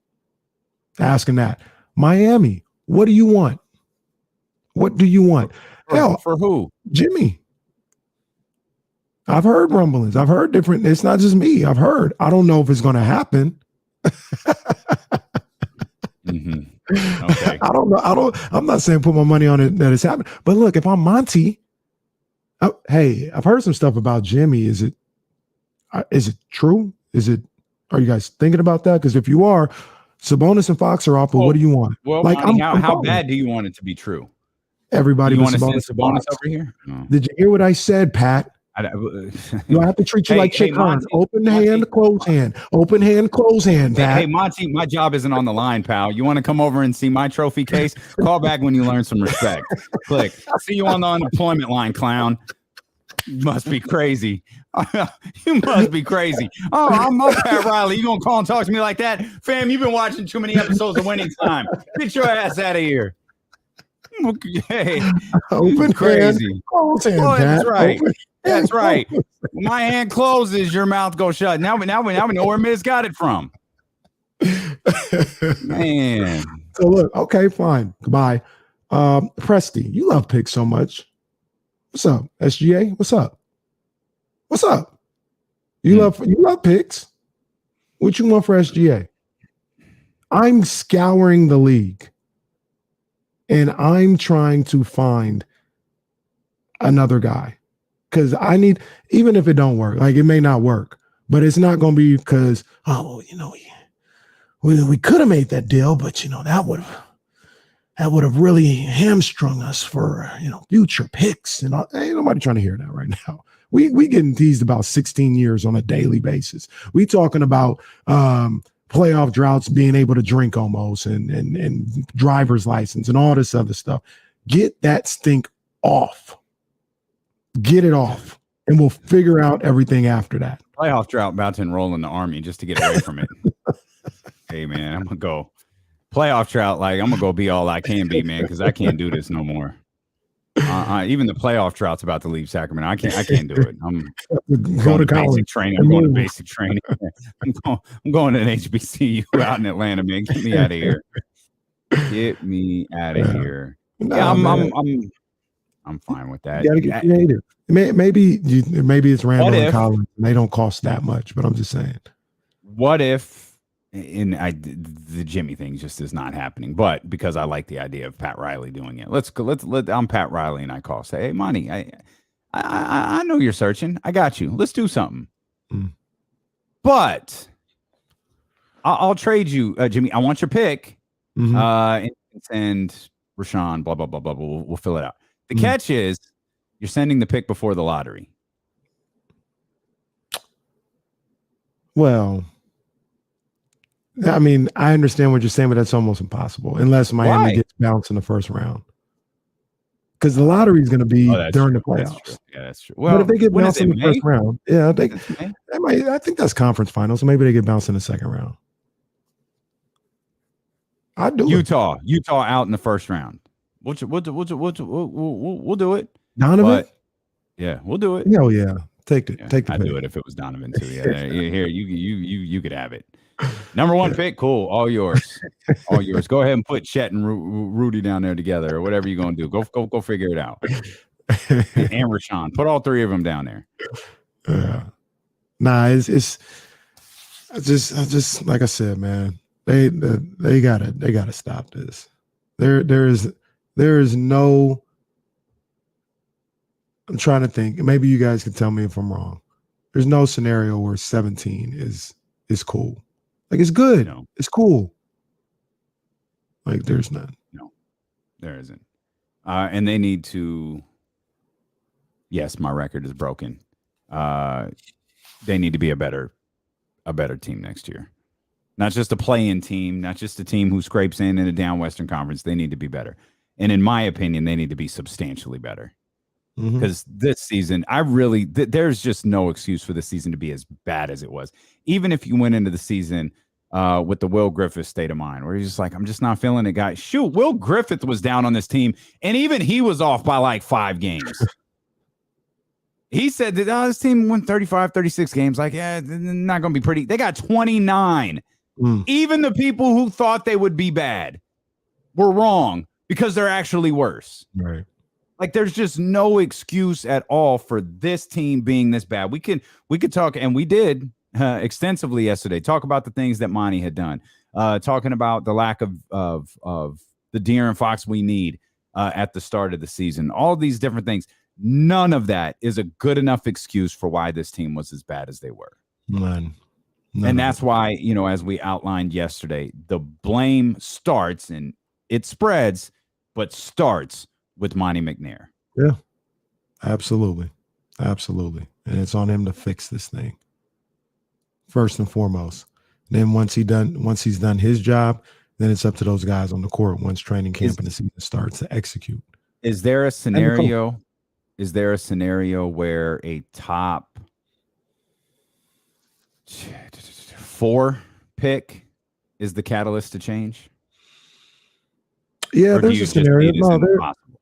Asking that. Miami, what do you want? What do you want? Hell, for who? Jimmy. I've heard rumblings. I've heard different. It's not just me. I've heard. I don't know if it's going to happen. Okay. I don't know. I'm not saying put my money on it that it's happening. But look, if I'm Monty, hey, I've heard some stuff about Jimmy. Is it true? Are you guys thinking about that? Because if you are, Sabonis and Fox are off. But what do you want? Well, like, Monty, how bad do you want it to be true? Everybody want to send Sabonis over here? No. Did you hear what I said, Pat? Do I have to treat you like Chick Hearn? Open hand, close hand. Open hand, close hand, Pat. Hey, Monty, my job isn't on the line, pal. You want to come over and see my trophy case? Call back when you learn some respect. Click. See you on the unemployment line, clown. You must be crazy. You must be crazy. Oh, I'm Pat Riley. You gonna call and talk to me like that? Fam, you've been watching too many episodes of Winning Time. Get your ass out of here. Hey, open crazy. Hand, close hand, Pat. That's right. Open. That's right. My hand closes, your mouth goes shut. Now we know where Miz got it from. Man. So look, okay, fine. Goodbye. Presty, you love picks so much. What's up? SGA? What's up? What's up? You love picks. What you want for SGA? I'm scouring the league. And I'm trying to find another guy. Because I need, even if it don't work, like it may not work, but it's not going to be because, we could have made that deal, but that would have really hamstrung us for future picks. And ain't nobody trying to hear that right now. We getting teased about 16 years on a daily basis. We talking about playoff droughts, being able to drink almost, and driver's license and all this other stuff. Get that stink off. Get it off, and we'll figure out everything after that. Playoff drought about to enroll in the Army just to get away from it. Hey, man, I'm going to go. Playoff drought, like, I'm going to go be all I can be, man, because I can't do this no more. Even the playoff drought's about to leave Sacramento. I can't do it. I'm going to basic training. I'm going to basic training. I'm going to an HBCU out in Atlanta, man. Get me out of here. Get me out of here. No, I'm fine with that. You got to get creative. Maybe it's Randall and Collins, and they don't cost that much. But I'm just saying. What if? The Jimmy thing just is not happening. But because I like the idea of Pat Riley doing it, I'm Pat Riley, and I call say, hey, Monty, I know you're searching. I got you. Let's do something. But I'll trade you, Jimmy. I want your pick. And Rashawn, blah, blah, blah, blah, blah. We'll fill it out. The catch is you're sending the pick before the lottery. Well, I mean, I understand what you're saying, but that's almost impossible unless Miami gets bounced in the first round. Because the lottery is going to be during the playoffs. That's true. Well, but if they get bounced in the first round, I think that's conference finals. So maybe they get bounced in the second round. I do Utah out in the first round. We'll do it. Donovan? Yeah, we'll do it. Hell yeah. Take the pick. I'd do it if it was Donovan too. Yeah, here you could have it. Number one pick, cool. All yours. All yours. Go ahead and put Chet and Rudy down there together or whatever you're gonna do. Go figure it out. And Rashawn. Put all three of them down there. Nah, it's just like I said, man. They gotta stop this. There is no. I'm trying to think. Maybe you guys can tell me if I'm wrong. There's no scenario where 17 is cool. Like it's good. No. It's cool. Like there's none. No, there isn't. And they need to. Yes, my record is broken. They need to be a better team next year. Not just a play-in team, not just a team who scrapes in a down Western Conference. They need to be better. And in my opinion, they need to be substantially better. Because this season, there's just no excuse for this season to be as bad as it was. Even if you went into the season with the Will Griffith state of mind, where he's just like, I'm just not feeling it, guys. Shoot, Will Griffith was down on this team, and even he was off by like 5 games. He said that this team won 35, 36 games. Like, yeah, not going to be pretty. They got 29. Even the people who thought they would be bad were wrong because they're actually worse. Right. Like there's just no excuse at all for this team being this bad. We could talk, and we did extensively yesterday, talk about the things that Monty had done, talking about the lack of the De'Aaron Fox we need at the start of the season, all these different things. None of that is a good enough excuse for why this team was as bad as they were. None. And that's why, as we outlined yesterday, the blame starts and it spreads, but starts with Monty McNair. Yeah, absolutely. And it's on him to fix this thing first and foremost. Then once he's done his job, then it's up to those guys on the court once training camp and the season starts to execute. Is there a scenario where a top 4 pick is the catalyst to change? Yeah, there's a scenario.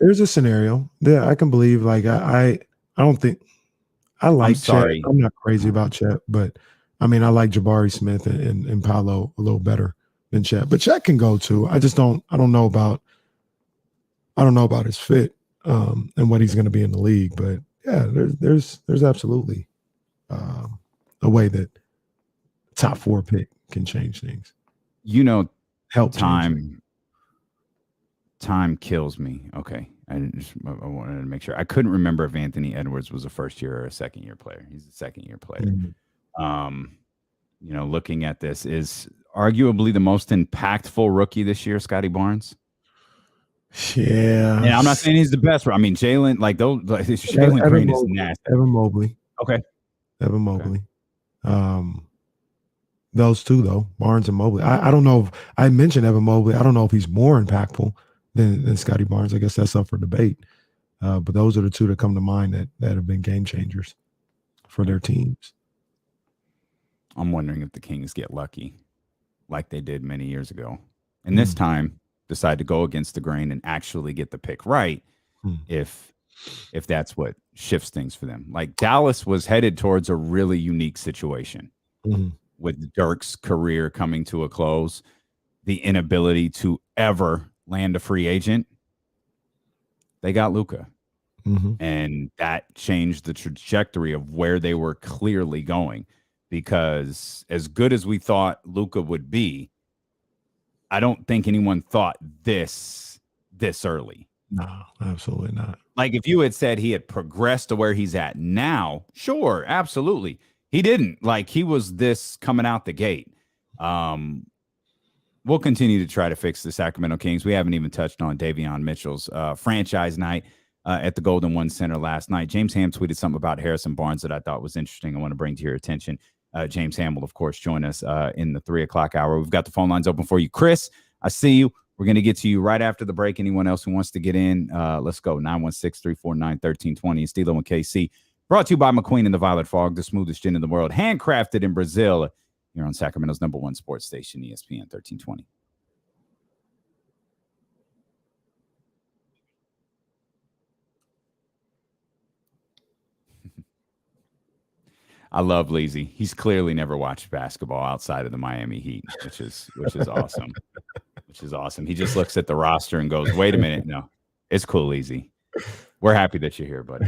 There's a scenario. Yeah, I can believe. Like I don't think I like Chet. I'm not crazy about Chet, but I mean I like Jabari Smith and Paolo a little better than Chet. But Chet can go too. I don't know about his fit and what he's going to be in the league. But yeah, there's absolutely a way that top 4 pick can change things. Help time kills me. Okay. I wanted to make sure. I couldn't remember if Anthony Edwards was a first year or a second year player. He's a second year player. Looking at this, is arguably the most impactful rookie this year, Scotty Barnes. Yeah. And I'm not saying he's the best. I mean, Jalen, like those, Jalen Green is nasty. Evan Mobley. Okay. Evan Mobley. Those two though, Barnes and Mobley. I don't know if I mentioned Evan Mobley. I don't know if he's more impactful than Scotty Barnes. I guess that's up for debate. But those are the two that come to mind that have been game changers for their teams. I'm wondering if the Kings get lucky like they did many years ago. And this time decide to go against the grain and actually get the pick right if that's what shifts things for them. Like Dallas was headed towards a really unique situation with Dirk's career coming to a close, the inability to ever land a free agent. They got Luka. And that changed the trajectory of where they were clearly going, because as good as we thought Luka would be, I don't think anyone thought this early. No, absolutely not. Like if you had said he had progressed to where he's at now, sure, absolutely. He didn't. Like he was this coming out the gate. We'll continue to try to fix the Sacramento Kings. We haven't even touched on Davion Mitchell's franchise night at the Golden One Center last night. James Ham tweeted something about Harrison Barnes that I thought was interesting. I want to bring to your attention. James Ham will, of course, join us in the 3 o'clock hour. We've got the phone lines open for you. Chris, I see you. We're going to get to you right after the break. Anyone else who wants to get in, let's go. 916-349-1320. And Stilo and KC. Brought to you by McQueen and the Violet Fog, the smoothest gin in the world. Handcrafted in Brazil. You're on Sacramento's #1 sports station, ESPN 1320. I love Leezy. He's clearly never watched basketball outside of the Miami Heat, which is awesome. Which is awesome. He just looks at the roster and goes, "Wait a minute, no, it's cool, Leezy. We're happy that you're here, buddy."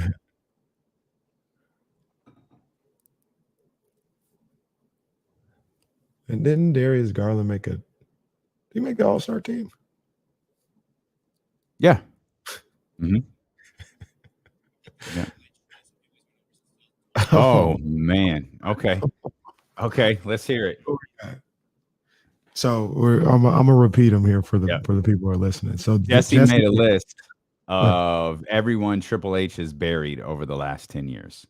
And didn't Darius Garland make the All-Star team? Yeah. Mm-hmm. Yeah. Oh man. Okay. Let's hear it. So I'm gonna repeat them here for the people who are listening. So Jesse made a list of everyone Triple H has buried over the last 10 years.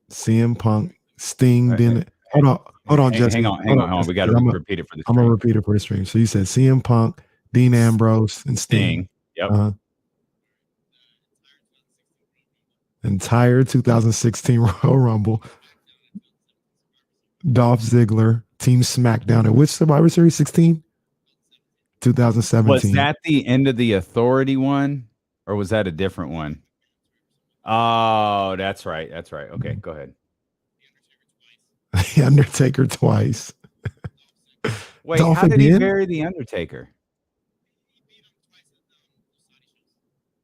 CM Punk, Sting, then hold on, Jesse. Hang on. We got to repeat it for the stream. I'm gonna repeat it for the stream. So you said CM Punk, Dean Ambrose, and Sting. Yep. Entire 2016 Royal Rumble. Dolph Ziggler, Team SmackDown. At which Survivor Series? 16? 2017. Was that the end of the Authority one, or was that a different one? Oh, that's right. Okay, go ahead. The Undertaker twice. Wait, Dolph how did he again? bury the Undertaker?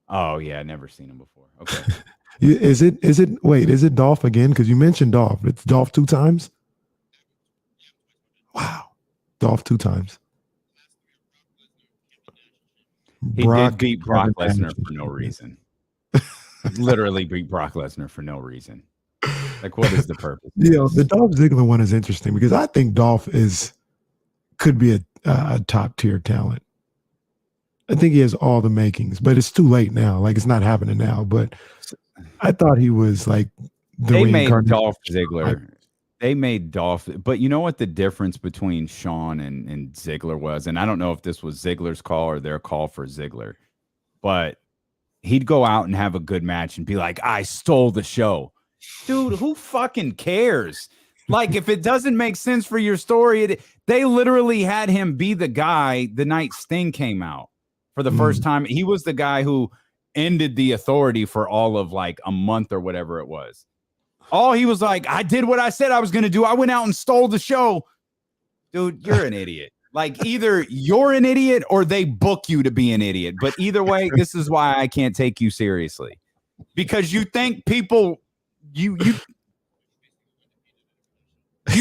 Oh yeah, never seen him before. Okay. Is it Dolph again? Because you mentioned Dolph. It's Dolph 2 times? Wow. Dolph 2 times. He did beat Brock Lesnar for no reason. Literally beat Brock Lesnar for no reason. Like, what is the purpose? The Dolph Ziggler one is interesting because I think Dolph could be a top tier talent. I think he has all the makings, but it's too late now. Like, it's not happening now. But I thought he was like they made Dolph Ziggler. They made Dolph, but you know what the difference between Shawn and Ziggler was? And I don't know if this was Ziggler's call or their call for Ziggler, but he'd go out and have a good match and be like, "I stole the show." Dude, who fucking cares? Like, if it doesn't make sense for your story, they literally had him be the guy the night Sting came out for the first time. He was the guy who ended the Authority for all of like a month or whatever it was. All he was like, "I did what I said I was going to do. I went out and stole the show." Dude, you're an idiot. Like, either you're an idiot or they book you to be an idiot. But either way, this is why I can't take you seriously. Because you think people, you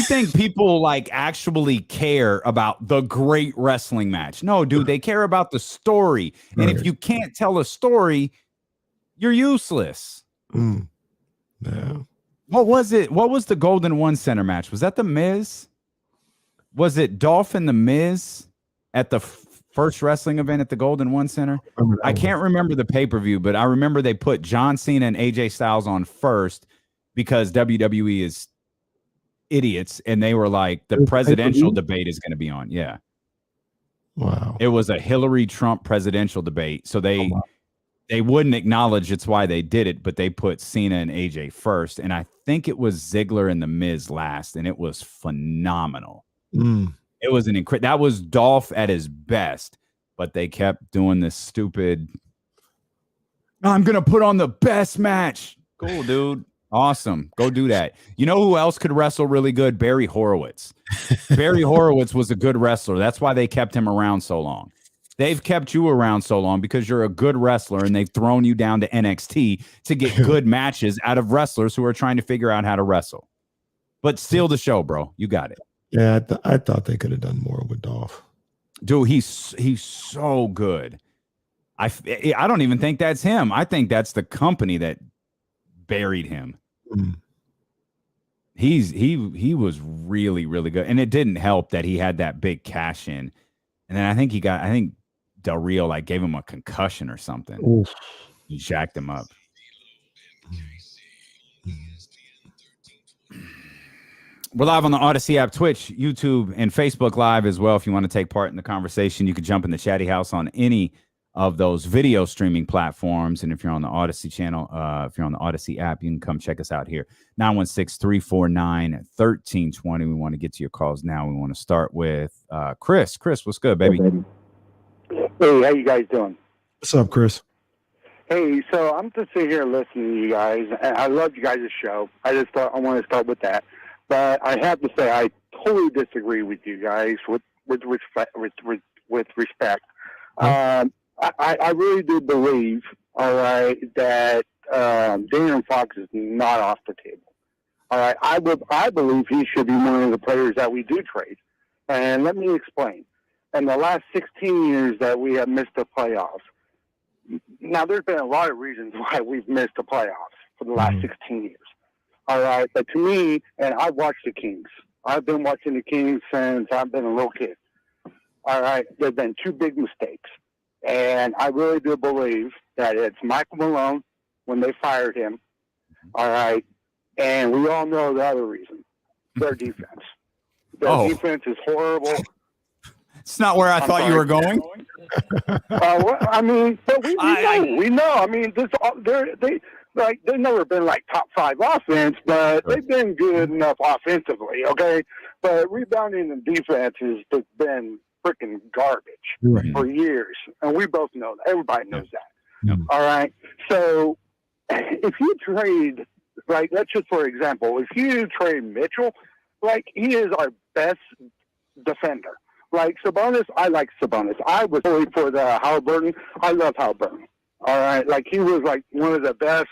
think people like actually care about the great wrestling match. No, dude, they care about the story. And if you can't tell a story, you're useless. Yeah. What was it? What was the Golden One Center match? Was that the Miz? Was it Dolph and the Miz at the first wrestling event at the Golden One Center? I can't remember the pay-per-view, but I remember they put John Cena and AJ Styles on first because WWE is idiots, and they were like, the presidential debate is going to be on. Yeah. Wow. It was a Hillary Trump presidential debate. So they wouldn't acknowledge it's why they did it, but they put Cena and AJ first. And I think it was Ziggler and the Miz last, and it was phenomenal. It was that was Dolph at his best, but they kept doing this stupid, "I'm going to put on the best match." Cool, dude. Awesome. Go do that. You know who else could wrestle really good? Barry Horowitz. Barry Horowitz was a good wrestler. That's why they kept him around so long. They've kept you around so long because you're a good wrestler, and they've thrown you down to NXT to get good matches out of wrestlers who are trying to figure out how to wrestle. But steal the show, bro. You got it. Yeah, I thought they could have done more with Dolph. Dude, he's so good. I don't even think that's him. I think that's the company that buried him. Mm. He was really, really good. And it didn't help that he had that big cash in. And then I think Del Rio like gave him a concussion or something. Oof. He jacked him up. We're live on the Odyssey app, Twitch, YouTube, and Facebook Live as well. If you want to take part in the conversation, you can jump in the chatty house on any of those video streaming platforms. And if you're on the Odyssey channel, if you're on the Odyssey app, you can come check us out here. 916-349-1320. We want to get to your calls now. We want to start with Chris. Chris, what's good, baby? Hey, how you guys doing? What's up, Chris? Hey, so I'm just sitting here listening to you guys, and I love you guys' show. I just thought I want to start with that. But I have to say, I totally disagree with you guys with respect. I really do believe, all right, that De'Aaron Fox is not off the table. All right, I believe he should be one of the players that we do trade. And let me explain. In the last 16 years that we have missed the playoffs, now there's been a lot of reasons why we've missed the playoffs for the last 16 years. All right, but to me, and I've watched the Kings. I've been watching the Kings since I've been a little kid. All right, there've been two big mistakes. And I really do believe that it's Michael Malone when they fired him. All right. And we all know the other reason. Their defense. Their defense is horrible. It's not where I thought you were going. Well, I mean, but we know. I mean, they've never been like top 5 offense, but they've been good enough offensively, okay? But rebounding and defense has just been freaking garbage for years, and we both know that. Everybody knows that. All right. So if you trade, like, let's just for example, if you trade Mitchell, like, he is our best defender. Like Sabonis, I like Sabonis. I was really for the Halliburton. I love Halliburton. All right. Like, he was like one of the best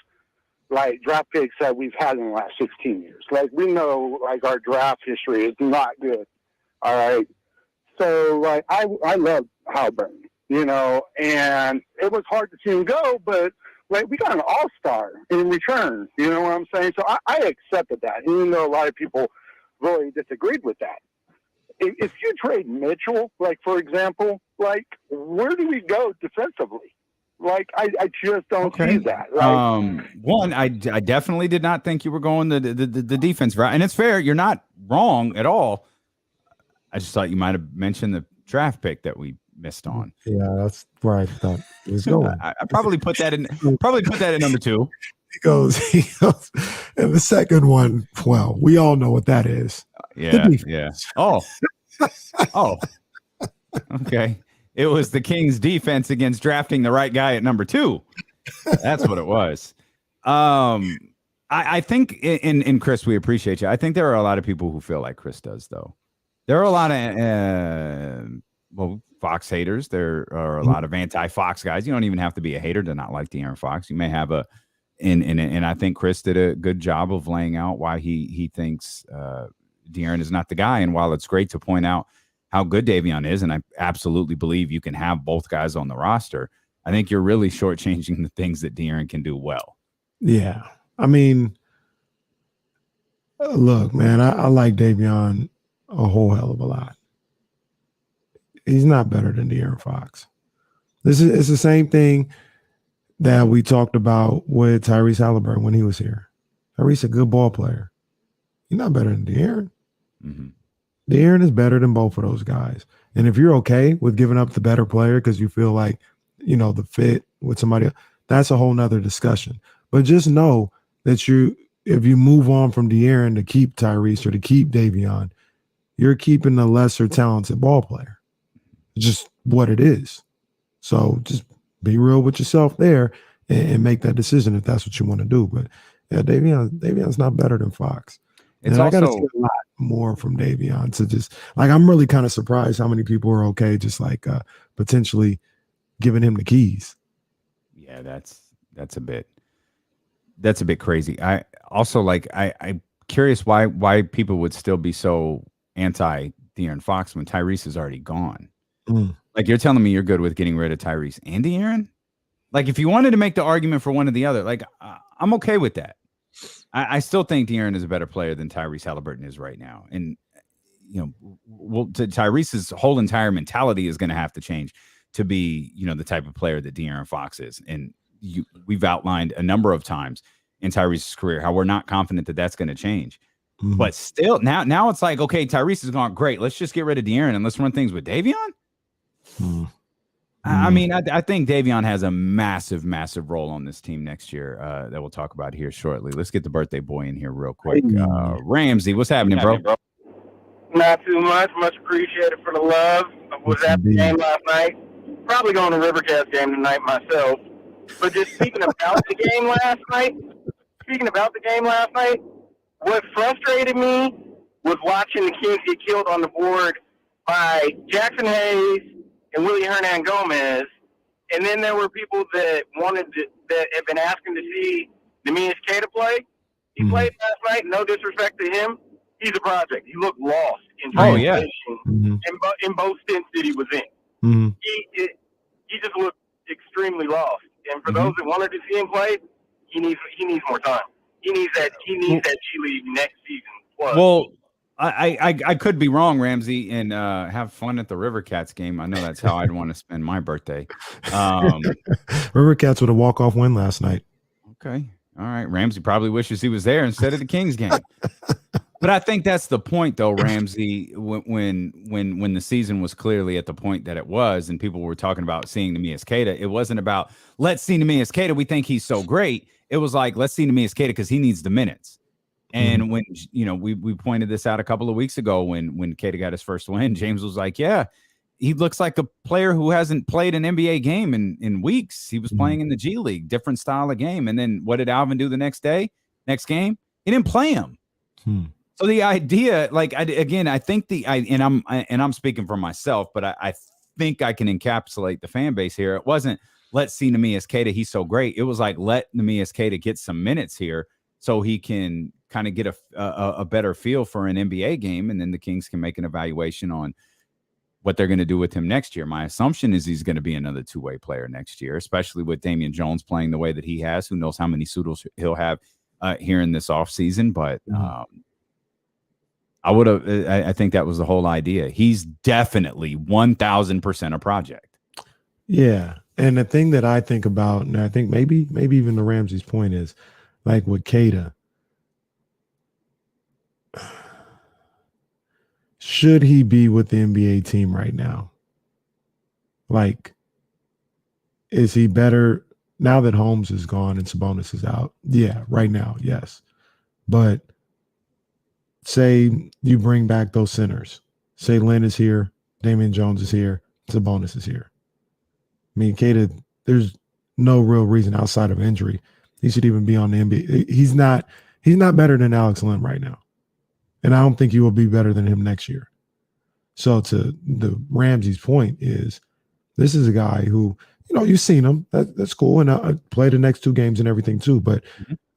like draft picks that we've had in the last 16 years. Like, we know like our draft history is not good. All right. So, like, I love Halliburton, you know, and it was hard to see him go, but, like, we got an all-star in return, you know what I'm saying? So I accepted that, even though a lot of people really disagreed with that. If you trade Mitchell, like, for example, like, where do we go defensively? Like, I just don't see that. Like, one, I definitely did not think you were going the defense route, and it's fair. You're not wrong at all. I just thought you might have mentioned the draft pick that we missed on. Yeah, that's where I thought it was going. I probably put that in. Probably put that in number 2. He goes, and the second one. Well, we all know what that is. Yeah. Oh. Okay. It was the Kings' defense against drafting the right guy at number 2. That's what it was. I think in Chris, we appreciate you. I think there are a lot of people who feel like Chris does, though. There are a lot of Fox haters. There are a lot of anti-Fox guys. You don't even have to be a hater to not like De'Aaron Fox. You may have and I think Chris did a good job of laying out why he thinks De'Aaron is not the guy. And while it's great to point out how good Davion is, and I absolutely believe you can have both guys on the roster, I think you're really shortchanging the things that De'Aaron can do well. Yeah, I mean, look, man, I like Davion a whole hell of a lot. He's not better than De'Aaron Fox. It's the same thing that we talked about with Tyrese Halliburton when he was here. Tyrese a good ball player. He's not better than De'Aaron. Mm-hmm. De'Aaron is better than both of those guys. And if you're okay with giving up the better player because you feel like, you know, the fit with somebody else, that's a whole nother discussion. But just know that if you move on from De'Aaron to keep Tyrese or to keep Davion, you're keeping the lesser talented ball player. It's just what it is. So just be real with yourself there and make that decision if that's what you want to do. But yeah, Davion's not better than Fox. It's I got to also see a lot more from Davion to just like I'm really kind of surprised how many people are okay just like potentially giving him the keys. yeah, that's a bit crazy. I also I'm curious why people would still be so anti De'Aaron Fox when Tyrese is already gone. Like you're telling me you're good with getting rid of Tyrese and De'Aaron? Like if you wanted to make the argument for one or the other, like I'm okay with that. I still think De'Aaron is a better player than Tyrese Halliburton is right now. And Tyrese's whole entire mentality is going to have to change to be, the type of player that De'Aaron Fox is. And we've outlined a number of times in Tyrese's career how we're not confident that that's going to change. But still, now it's like, okay, Tyrese is gone. Great. Let's just get rid of De'Aaron and let's run things with Davion. I mean, I think Davion has a massive, massive role on this team next year that we'll talk about here shortly. Let's get the birthday boy in here real quick. Ramsey, what's happening, bro? Not too much. Much appreciated for the love. I was at the game last night. Probably going to Rivercast game tonight myself. But just speaking about the game last night, what frustrated me was watching the Kings get killed on the board by Jackson Hayes and Willie Hernan Gomez, and then there were people that that have been asking to see Neemias Queta play. He played last night. No disrespect to him, he's a project. He looked lost in translation in both stints that he was in. He just looked extremely lost. And for those that wanted to see him play, he needs more time. He needs that G League next season. Plus. Well, I could be wrong, Ramsey, and have fun at the River Cats game. I know that's how I'd want to spend my birthday. River Cats with a walk-off win last night. Okay. All right. Ramsey probably wishes he was there instead of the Kings game. But I think that's the point, though, Ramsey, when the season was clearly at the point that it was and people were talking about seeing Neemias Queta, it wasn't about, let's see Neemias Queta, we think he's so great. It was like, let's see Neemias Queta because he needs the minutes. And when, we pointed this out a couple of weeks ago when Queta got his first win, James was like, yeah, he looks like a player who hasn't played an NBA game in weeks. He was playing in the G League, different style of game. And then what did Alvin do the next game? He didn't play him. So the idea, I think I'm speaking for myself, but I think I can encapsulate the fan base here. It wasn't, let's see Neemias Queta, he's so great. It was like, let Neemias Queta get some minutes here so he can kind of get a better feel for an NBA game, and then the Kings can make an evaluation on what they're going to do with him next year. My assumption is he's going to be another two-way player next year, especially with Davion Jones playing the way that he has. Who knows how many suitors he'll have here in this offseason, but I think that was the whole idea. He's definitely 1,000% a project. Yeah. And the thing that I think about, and I think maybe even the Ramsey's point is, like with Queta, should he be with the NBA team right now? Like, is he better now that Holmes is gone and Sabonis is out? Yeah, right now, yes. But say you bring back those centers. Say Lynn is here, Davion Jones is here, Sabonis is here. I mean, Queta, there's no real reason outside of injury he should even be on the NBA. He's not better than Alex Len right now. And I don't think he will be better than him next year. So to the Ramsey's point is, this is a guy who, you've seen him. That's cool. And I played the next two games and everything too. But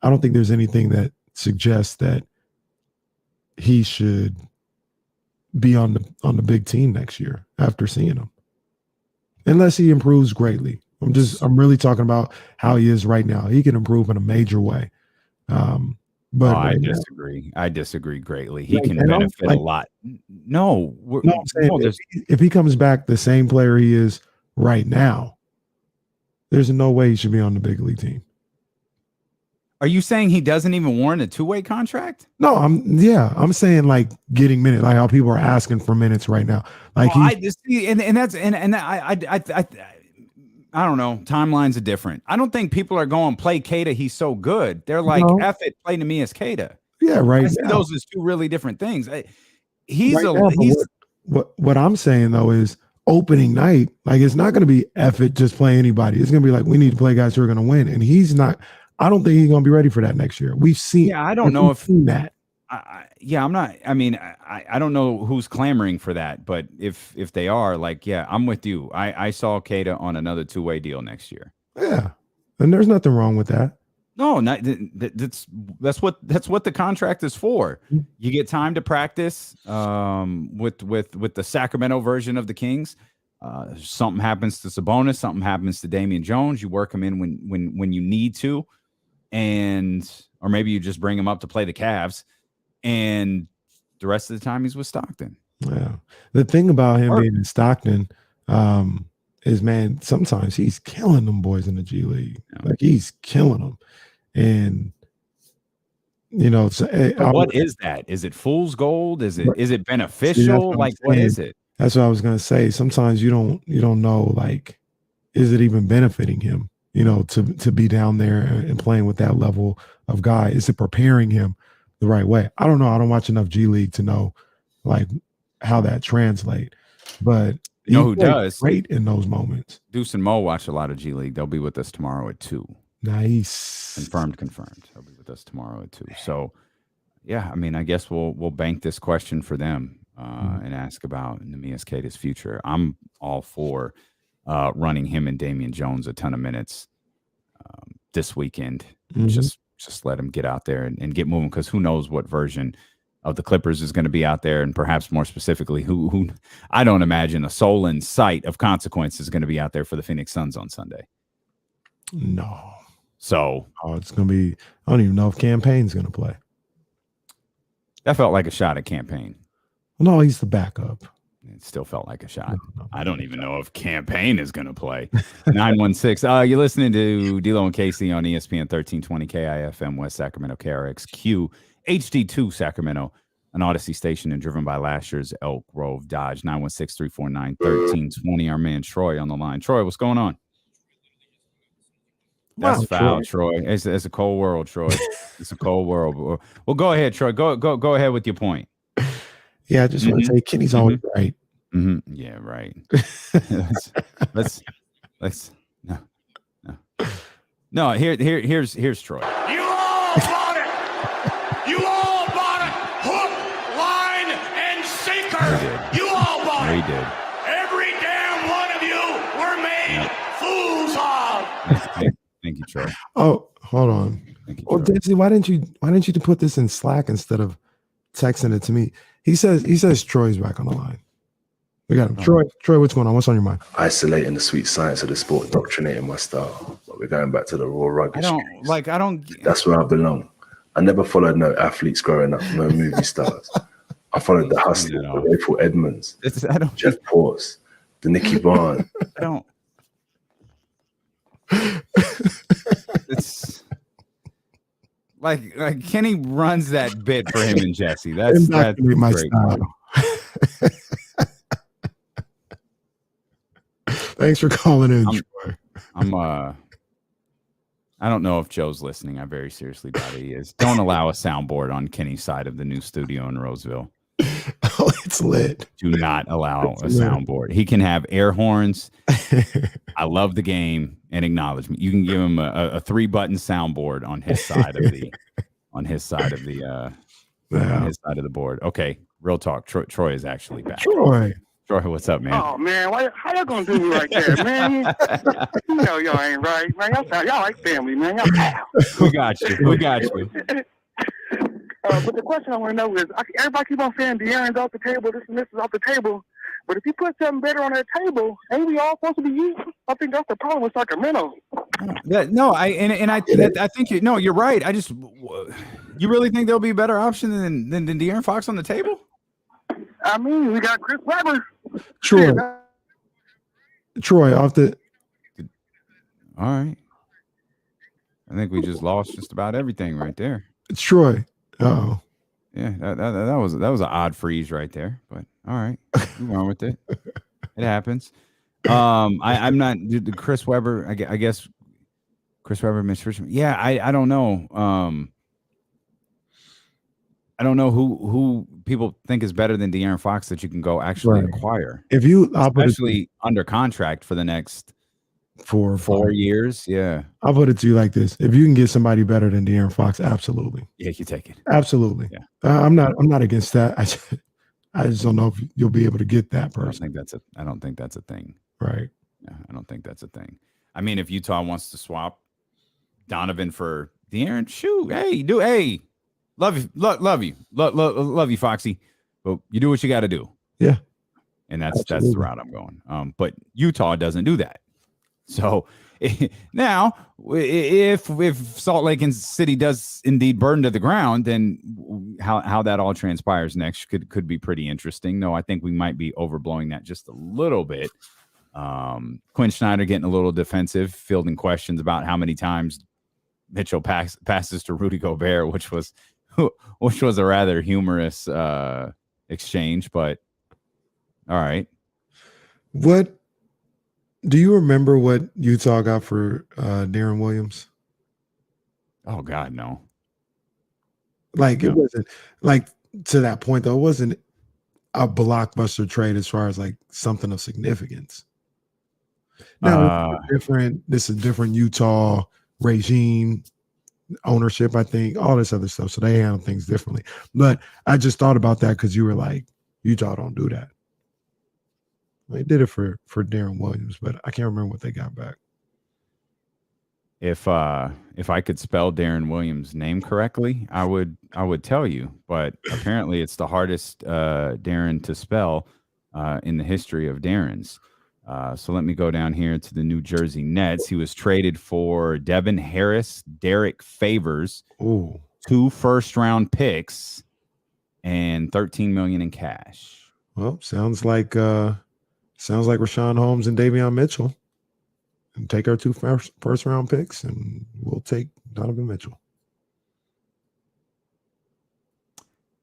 I don't think there's anything that suggests that he should be on the big team next year after seeing him. Unless he improves greatly. I'm really talking about how he is right now. He can improve in a major way. But I disagree. I disagree greatly. He can benefit a lot. No, I'm saying if he comes back the same player he is right now, there's no way he should be on the big league team. Are you saying he doesn't even warrant a two-way contract? No, I'm saying like getting minutes, like how people are asking for minutes right now. Like I don't know. Timelines are different. I don't think people are going play Queta. He's so good. They're like, F it, play Neemias Queta. Yeah, right. I see those as two really different things. What I'm saying though is opening night, like it's not going to be F it, just play anybody. It's going to be like, we need to play guys who are going to win. And he's not. I don't think he's going to be ready for that next year. We've seen. Yeah, I don't know if that. I'm not. I mean, I don't know who's clamoring for that, but if they are, like, yeah, I'm with you. I saw Kata on another 2-way deal next year. Yeah, and there's nothing wrong with that. No, that's what the contract is for. You get time to practice with the Sacramento version of the Kings. Something happens to Sabonis, something happens to Davion Jones. You work them in when you need to, or maybe you just bring him up to play the Cavs, and the rest of the time he's with Stockton. Yeah, the thing about him being in Stockton is, man, sometimes he's killing them boys in the G League. Yeah. Like, he's killing them. And so, what is that? Is it fool's gold? Is it beneficial? Like, what is it? That's what I was gonna say. Sometimes you don't know, like, is it even benefiting him? To be down there and playing with that level of guy. Is it preparing him the right way? I don't know. I don't watch enough G League to know, like, how that translates. But you know who does? Great in those moments. Deuce and Mo watch a lot of G League. They'll be with us tomorrow at 2. Nice. Confirmed. They'll be with us tomorrow at 2. So, yeah, I mean, I guess we'll bank this question for them and ask about Neemias Queta's future. I'm all for running him and Davion Jones a ton of minutes this weekend. Just let him get out there and get moving, because who knows what version of the Clippers is going to be out there, and perhaps more specifically, who I don't imagine a soul in sight of consequence is going to be out there for the Phoenix Suns on Sunday. No. So it's going to be, I don't even know if Campaign's going to play. That felt like a shot at Campaign. No, he's the backup. It still felt like a shot. I don't even know if Campaign is going to play. 916. You're listening to D'Lo and Casey on ESPN 1320 KIFM West Sacramento, KRXQ HD2 Sacramento, an Odyssey station and driven by last year's Elk Grove Dodge. 916-349-1320. Our man Troy on the line. Troy, what's going on? That's foul, Troy. It's a cold world, Troy. It's a cold world. Well, go ahead, Troy. Go ahead with your point. Yeah, I just want to say Kenny's always right. Yeah, right. let's no. Here's Troy. You all bought it. You all bought it. Hook, line, and sinker. You all bought it. We did. Every damn one of you were made fools of. Thank you, Troy. Oh, hold on. Thank you, Well, Dempsey, why didn't you put this in Slack instead of texting it to me? He says Troy's back on the line. We got him. Troy, what's going on? What's on your mind? Isolating the sweet science of the sport, indoctrinating my style. But we're going back to the raw rugged. I don't. That's where I belong. I never followed no athletes growing up, no movie stars. I followed the hustlers, the Rayful Edmonds, Jeff Porce, the Nicky Barnes. I don't. It's like Kenny runs that bit for him and Jesse. That's my great. style. Thanks for calling in, Troy. I don't know if Joe's listening. I very seriously doubt he is. Don't allow a soundboard on Kenny's side of the new studio in Roseville. Oh, it's lit. Do not allow a soundboard. He can have air horns. I love the game and acknowledgement. You can give him a 3-button soundboard on his side of the on his side of the board. Okay, real talk. Troy is actually back. Troy, what's up, man? Oh man, how y'all gonna do me like that, man? You know y'all ain't right, man. Y'all like family, man. Y'all pal. We got you. But the question I want to know is, everybody keep on saying De'Aaron's off the table, this and this is off the table. But if you put something better on that table, ain't we all supposed to be using? I think that's the problem with Sacramento. Yeah, no, I think you're right. You really think there'll be a better option than De'Aaron Fox on the table? I mean, we got Chris Webber. Troy off the. All right. I think we just lost just about everything right there. It's Troy. Oh. Yeah, that was an odd freeze right there, but all right, move on with it. It happens. I'm not the Chris Webber. I guess Chris Webber, Mitch Richmond. Yeah, I don't know. I don't know who people think is better than De'Aaron Fox that you can go actually acquire. If you especially under contract for the next 4 or 4 5. years. Yeah. I'll put it to you like this: if you can get somebody better than De'Aaron Fox, absolutely, Yeah, you take it. absolutely. Yeah. I'm not against that. I just don't know if you'll be able to get that person. I don't think that's a thing. Right. Yeah, I don't think that's a thing. I mean, if Utah wants to swap Donovan for De'Aaron, shoot, hey, love you, Foxy, but you do what you got to do. Yeah, and that's the route I'm going. But Utah doesn't do that. So now, if Salt Lake City does indeed burn to the ground, then how that all transpires next could be pretty interesting. No, I think we might be overblowing that just a little bit. Quinn Snyder getting a little defensive, fielding questions about how many times Mitchell passes to Rudy Gobert, which was a rather humorous exchange. But all right, what do you remember? What Utah got for Darren Williams? Oh God, no. Like it wasn't like to that point though. It wasn't a blockbuster trade as far as like something of significance. Now this is different Utah regime, ownership, I think, all this other stuff. So they handle things differently. But I just thought about that because you were like, Utah don't do that. They did it for Darren Williams, but I can't remember what they got back. If I could spell Darren Williams' name correctly, I would tell you. But apparently, it's the hardest Darren to spell in the history of Darrens. So let me go down here to the New Jersey Nets. He was traded for Devin Harris, Derek Favors, 2 first-round picks, and $13 million in cash. Well, sounds like Rashawn Holmes and Davion Mitchell. And take our 2 first-round picks, and we'll take Donovan Mitchell.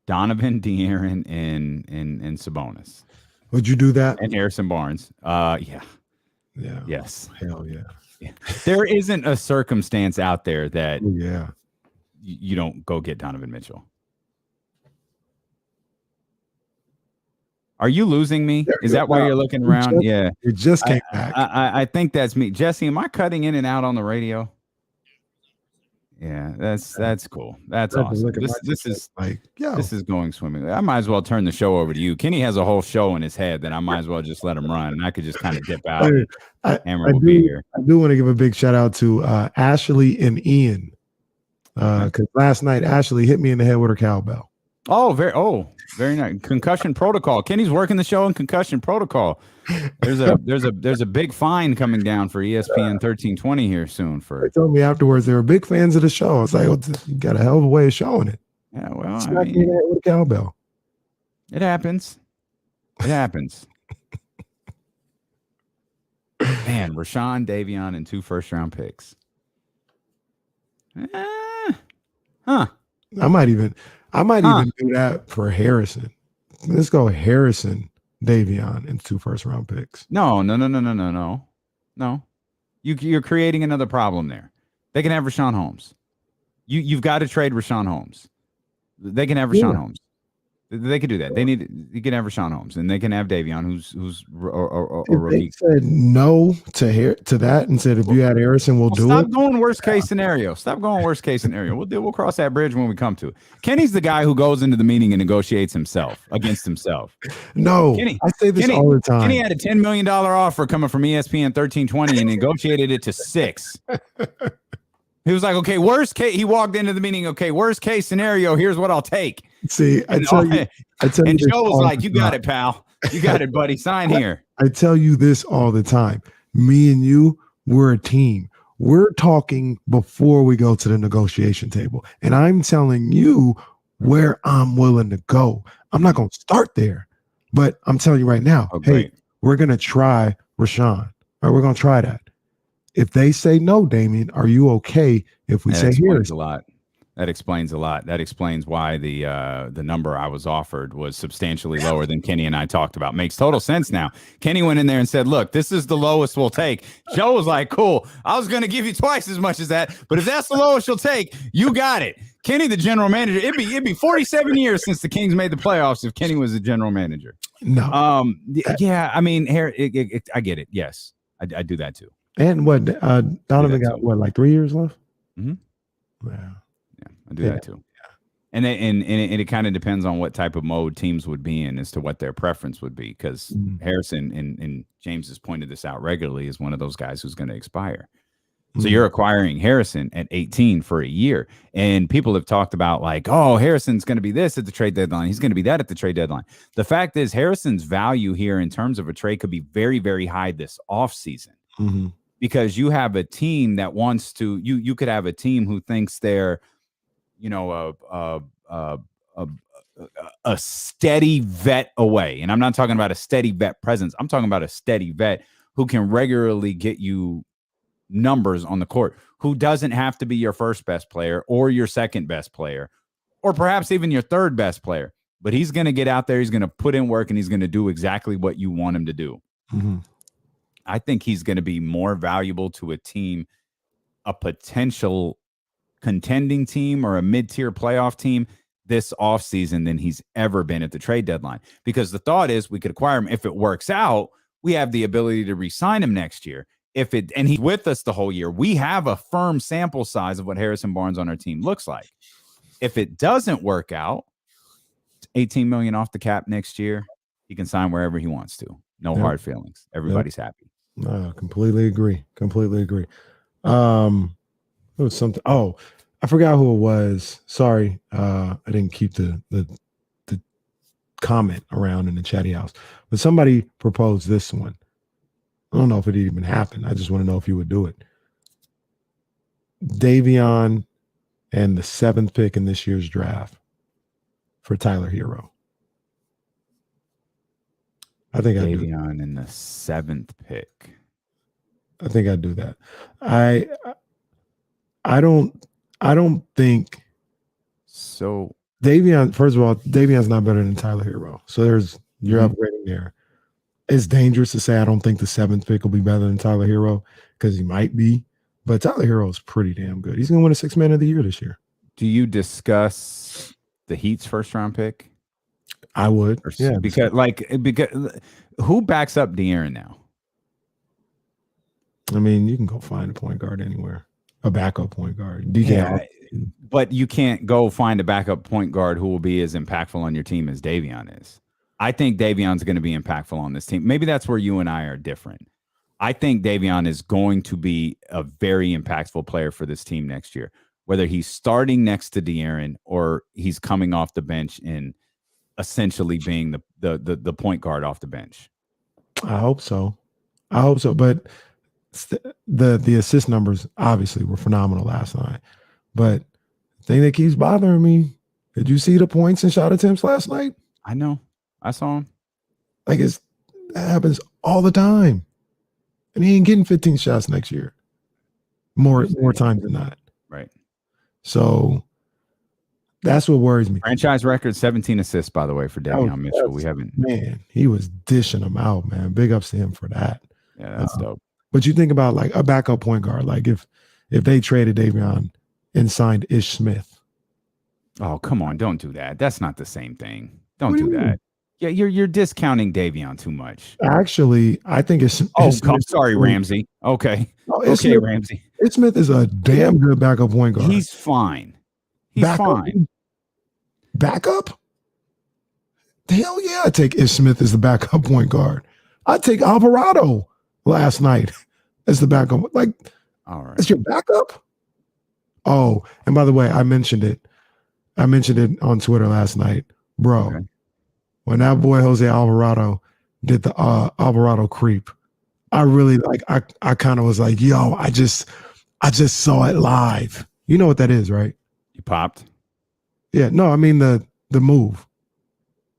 Donovan, De'Aaron, and Sabonis. Would you do that? And Harrison Barnes. Yeah. Yeah. Yes. Hell yeah. Yeah. There isn't a circumstance out there that you don't go get Donovan Mitchell. Are you losing me? Is that why you're looking around? Yeah. You just came back. I think that's me. Jesse, am I cutting in and out on the radio? Yeah, that's cool. That's awesome. This is going swimmingly. I might as well turn the show over to you. Kenny has a whole show in his head that I might as well just let him run, and I could just kind of dip out. Hammer will be here. I do want to give a big shout out to Ashley and Ian, because last night Ashley hit me in the head with her cowbell. Oh, very nice. Concussion protocol. Kenny's working the show in concussion protocol. There's a big fine coming down for ESPN 1320 here soon. They told me afterwards they were big fans of the show. I was like, you got a hell of a way of showing it. Yeah, well, with a cowbell. It happens. It happens. Man, Rashawn, Davion, and 2 first-round picks. I might even do that for Harrison. Let's go Harrison, Davion, and 2 first-round picks. No. You're creating another problem there. They can have Rashawn Holmes. You've got to trade Rashawn Holmes. They can have Rashawn Holmes. They could do that. You can have Rashawn Holmes, and they can have Davion, who's a rookie. They said no to that and said if you had Harrison, we'll do it. Stop going worst case scenario. We'll cross that bridge when we come to it. Kenny's the guy who goes into the meeting and negotiates against himself. No, Kenny, I say this all the time. Kenny had a $10 million offer coming from ESPN 1320 and negotiated it to 6. He was like, okay, worst case. He walked into the meeting. Okay, worst case scenario. Here's what I'll take. See, I tell you, and Joe was like, you got it, pal. You got it, buddy. Sign here. I tell you this all the time. Me and you, we're a team. We're talking before we go to the negotiation table. And I'm telling you where I'm willing to go. I'm not going to start there. But I'm telling you right now, hey, we're going to try Rashawn. All right, we're going to try that. If they say no, Damien, are you okay if we say Harris? That explains a lot. That explains why the number I was offered was substantially lower than Kenny and I talked about. Makes total sense now. Kenny went in there and said, look, this is the lowest we'll take. Joe was like, cool. I was going to give you twice as much as that, but if that's the lowest you'll take, you got it. Kenny, the general manager, it'd be 47 years since the Kings made the playoffs if Kenny was the general manager. No. Yeah, I mean, I get it. Yes, I do that too. And what Donovan got? too. What, like 3 years left? Mhm. Wow. Yeah, I do that too. And it kind of depends on what type of mode teams would be in as to what their preference would be. Because Harrison and James has pointed this out regularly is one of those guys who's going to expire. So you're acquiring Harrison at 18 for a year. And people have talked about like, oh, Harrison's going to be this at the trade deadline. He's going to be that at the trade deadline. The fact is Harrison's value here in terms of a trade could be very, very high this offseason. Because you have a team that wants to, you could have a team who thinks they're, you know, a steady vet away. And I'm not talking about a steady vet presence. I'm talking about a steady vet who can regularly get you numbers on the court, who doesn't have to be your first best player or your second best player, or perhaps even your third best player. But he's going to get out there, he's going to put in work, and he's going to do exactly what you want him to do. I think he's going to be more valuable to a team, a potential contending team or a mid-tier playoff team this offseason than he's ever been at the trade deadline. Because the thought is we could acquire him. If it works out, we have the ability to re-sign him next year. And he's with us the whole year, we have a firm sample size of what Harrison Barnes on our team looks like. If it doesn't work out, $18 million off the cap next year, he can sign wherever he wants to. No hard feelings. Everybody's happy. Completely agree. It was something. Oh, I forgot who it was. Sorry, I didn't keep the comment around in the chatty house, but somebody proposed this one. I don't know if it even happened. I just want to know if you would do it. Davion and the 7th pick in this year's draft for Tyler Hero. I think I'd do Davion in the 7th pick. I think I'd do that. I don't think so. Davion, first of all, Davion's not better than Tyler Hero. So you're upgrading there. It's dangerous to say I don't think the 7th pick will be better than Tyler Hero because he might be, but Tyler Hero is pretty damn good. He's going to win a 6th man of the year this year. Do you discuss the Heat's 1st round pick? I would. Yeah. Because who backs up De'Aaron now? I mean, you can go find a point guard anywhere, a backup point guard. But you can't go find a backup point guard who will be as impactful on your team as Davion is. I think Davion's going to be impactful on this team. Maybe that's where you and I are different. I think Davion is going to be a very impactful player for this team next year, whether he's starting next to De'Aaron or he's coming off the bench and essentially being the point guard off the bench. I hope so. But the assist numbers obviously were phenomenal last night. But the thing that keeps bothering me, did you see the points and shot attempts last night? I know. I saw him. Like that happens all the time. And he ain't getting 15 shots next year. More times than not. Right. So that's what worries me. Franchise record 17 assists, by the way, for Davion Mitchell. Man, he was dishing them out, man. Big ups to him for that. Yeah, that's dope. But you think about like a backup point guard, like if they traded Davion and signed Ish Smith. Oh, come on. Don't do that. That's not the same thing. Don't do that. Yeah, you're discounting Davion too much. Actually, I think it's. Oh, I'm sorry, Ramsey. Okay. Smith, Ramsey. Ish Smith is a damn good backup point guard. He's fine. Fine. Backup? Hell yeah, I take Ish Smith as the backup point guard. I take Alvarado last night as the backup. Like, all right, that's your backup. Oh, and by the way, I mentioned it on Twitter last night, bro. Okay. When that boy Jose Alvarado did the Alvarado creep, I really I kind of was like, yo, I just saw it live. You know what that is, right? You popped? Yeah, no, I mean the move.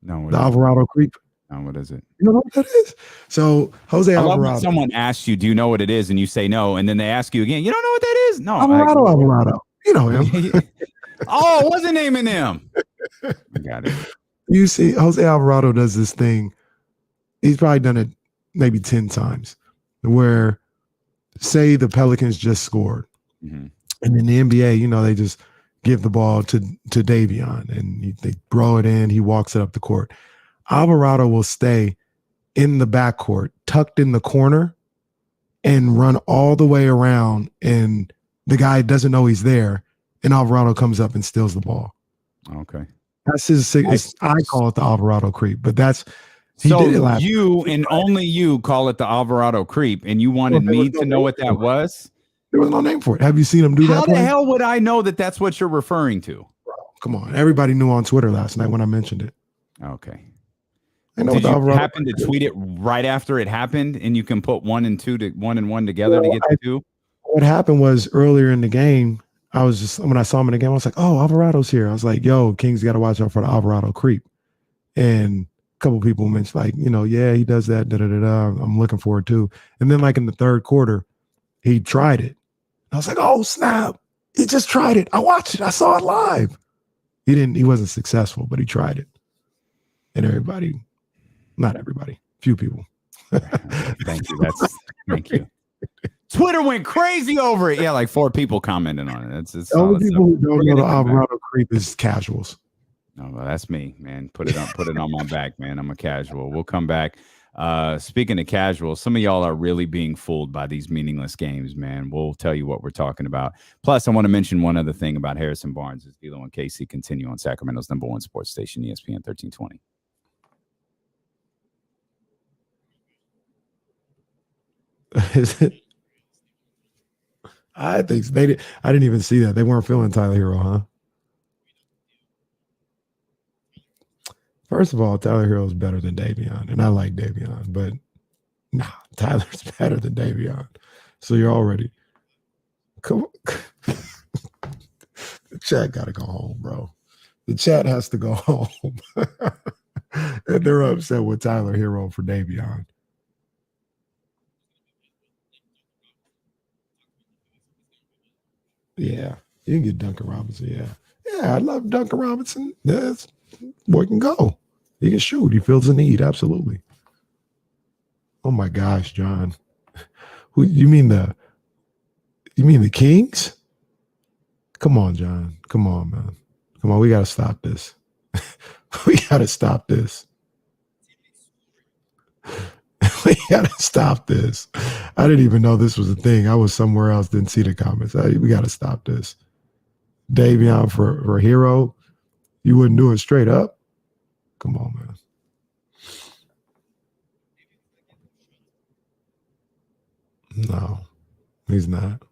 No, the Alvarado creep. No, what is it? You don't know what that is? So Jose Alvarado. Love when someone asks you, do you know what it is? And you say no, and then they ask you again, you don't know what that is? No. Alvarado. You know him. Oh, I wasn't naming him. I got it. You see, Jose Alvarado does this thing. He's probably done it maybe 10 times where, say, the Pelicans just scored. Mm-hmm. And in the NBA, they just give the ball to Davion and they throw it in. He walks it up the court. Alvarado will stay in the backcourt, tucked in the corner, and run all the way around, and the guy doesn't know he's there, and Alvarado comes up and steals the ball. Okay. That's his. I call it the Alvarado creep, but that's he so did it last you and only you call it the Alvarado creep, and you wanted me to know what that was. There was no name for it. Have you seen him do that? How the hell would I know that that's what you're referring to? Bro, come on, everybody knew on Twitter last night when I mentioned it. Okay. Did you happen to tweet it right after it happened, and you can put 1 and 2 to 1 and 1 together to get to 2? What happened was earlier in the game, when I saw him in the game, I was like, oh, Alvarado's here. I was like, yo, Kings got to watch out for the Alvarado creep. And a couple people mentioned, like, yeah, he does that. I'm looking forward to. And then, like, in the third quarter, he tried it. I was like, oh, snap. He just tried it. I watched it. I saw it live. He wasn't successful, but he tried it. And not everybody, few people. Thank you. Thank you. Twitter went crazy over it. Yeah, like 4 people commented on it. It's only people who don't know the Alvarado creep is casuals. No, well, that's me, man. Put it on my back, man. I'm a casual. We'll come back. Speaking of casuals, some of y'all are really being fooled by these meaningless games, man. We'll tell you what we're talking about. Plus, I want to mention one other thing about Harrison Barnes. As D'Lo and Casey continue on Sacramento's #1 sports station, ESPN 1320. Is it? I think I didn't even see that. They weren't feeling Tyler Hero, huh? First of all, Tyler Hero is better than Davion, and I like Davion, but nah, Tyler's better than Davion. So you're already come. The chat got to go home, bro. The chat has to go home, and they're upset with Tyler Hero for Davion. Yeah, you can get Duncan Robinson. Yeah, I love Duncan Robinson. Yes, boy can go. He can shoot. He feels the need. Absolutely. Oh my gosh, John. Who you mean the Kings? Come on, John. Come on, man. Come on. We gotta stop this. We gotta stop this. We gotta stop this. I didn't even know this was a thing. I was somewhere else, didn't see the comments. We gotta stop this. Davion for Hero, you wouldn't do it straight up? Come on, man. No, he's not.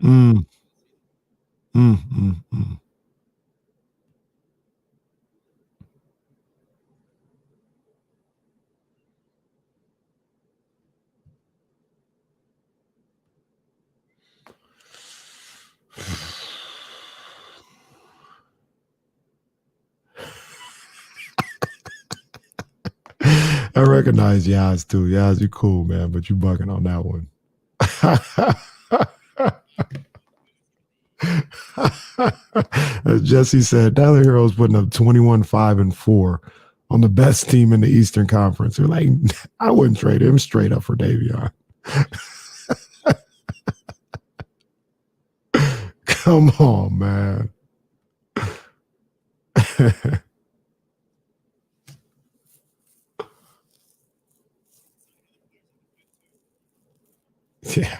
Mm. Mm, mm, mm. I recognize Yaz too. Yaz, you cool, man, but you bugging on that one. As Jesse said, Tyler Hero's putting up 21-5-4 on the best team in the Eastern Conference. We're like, I wouldn't trade him straight up for Davion. Come on, man. Yeah.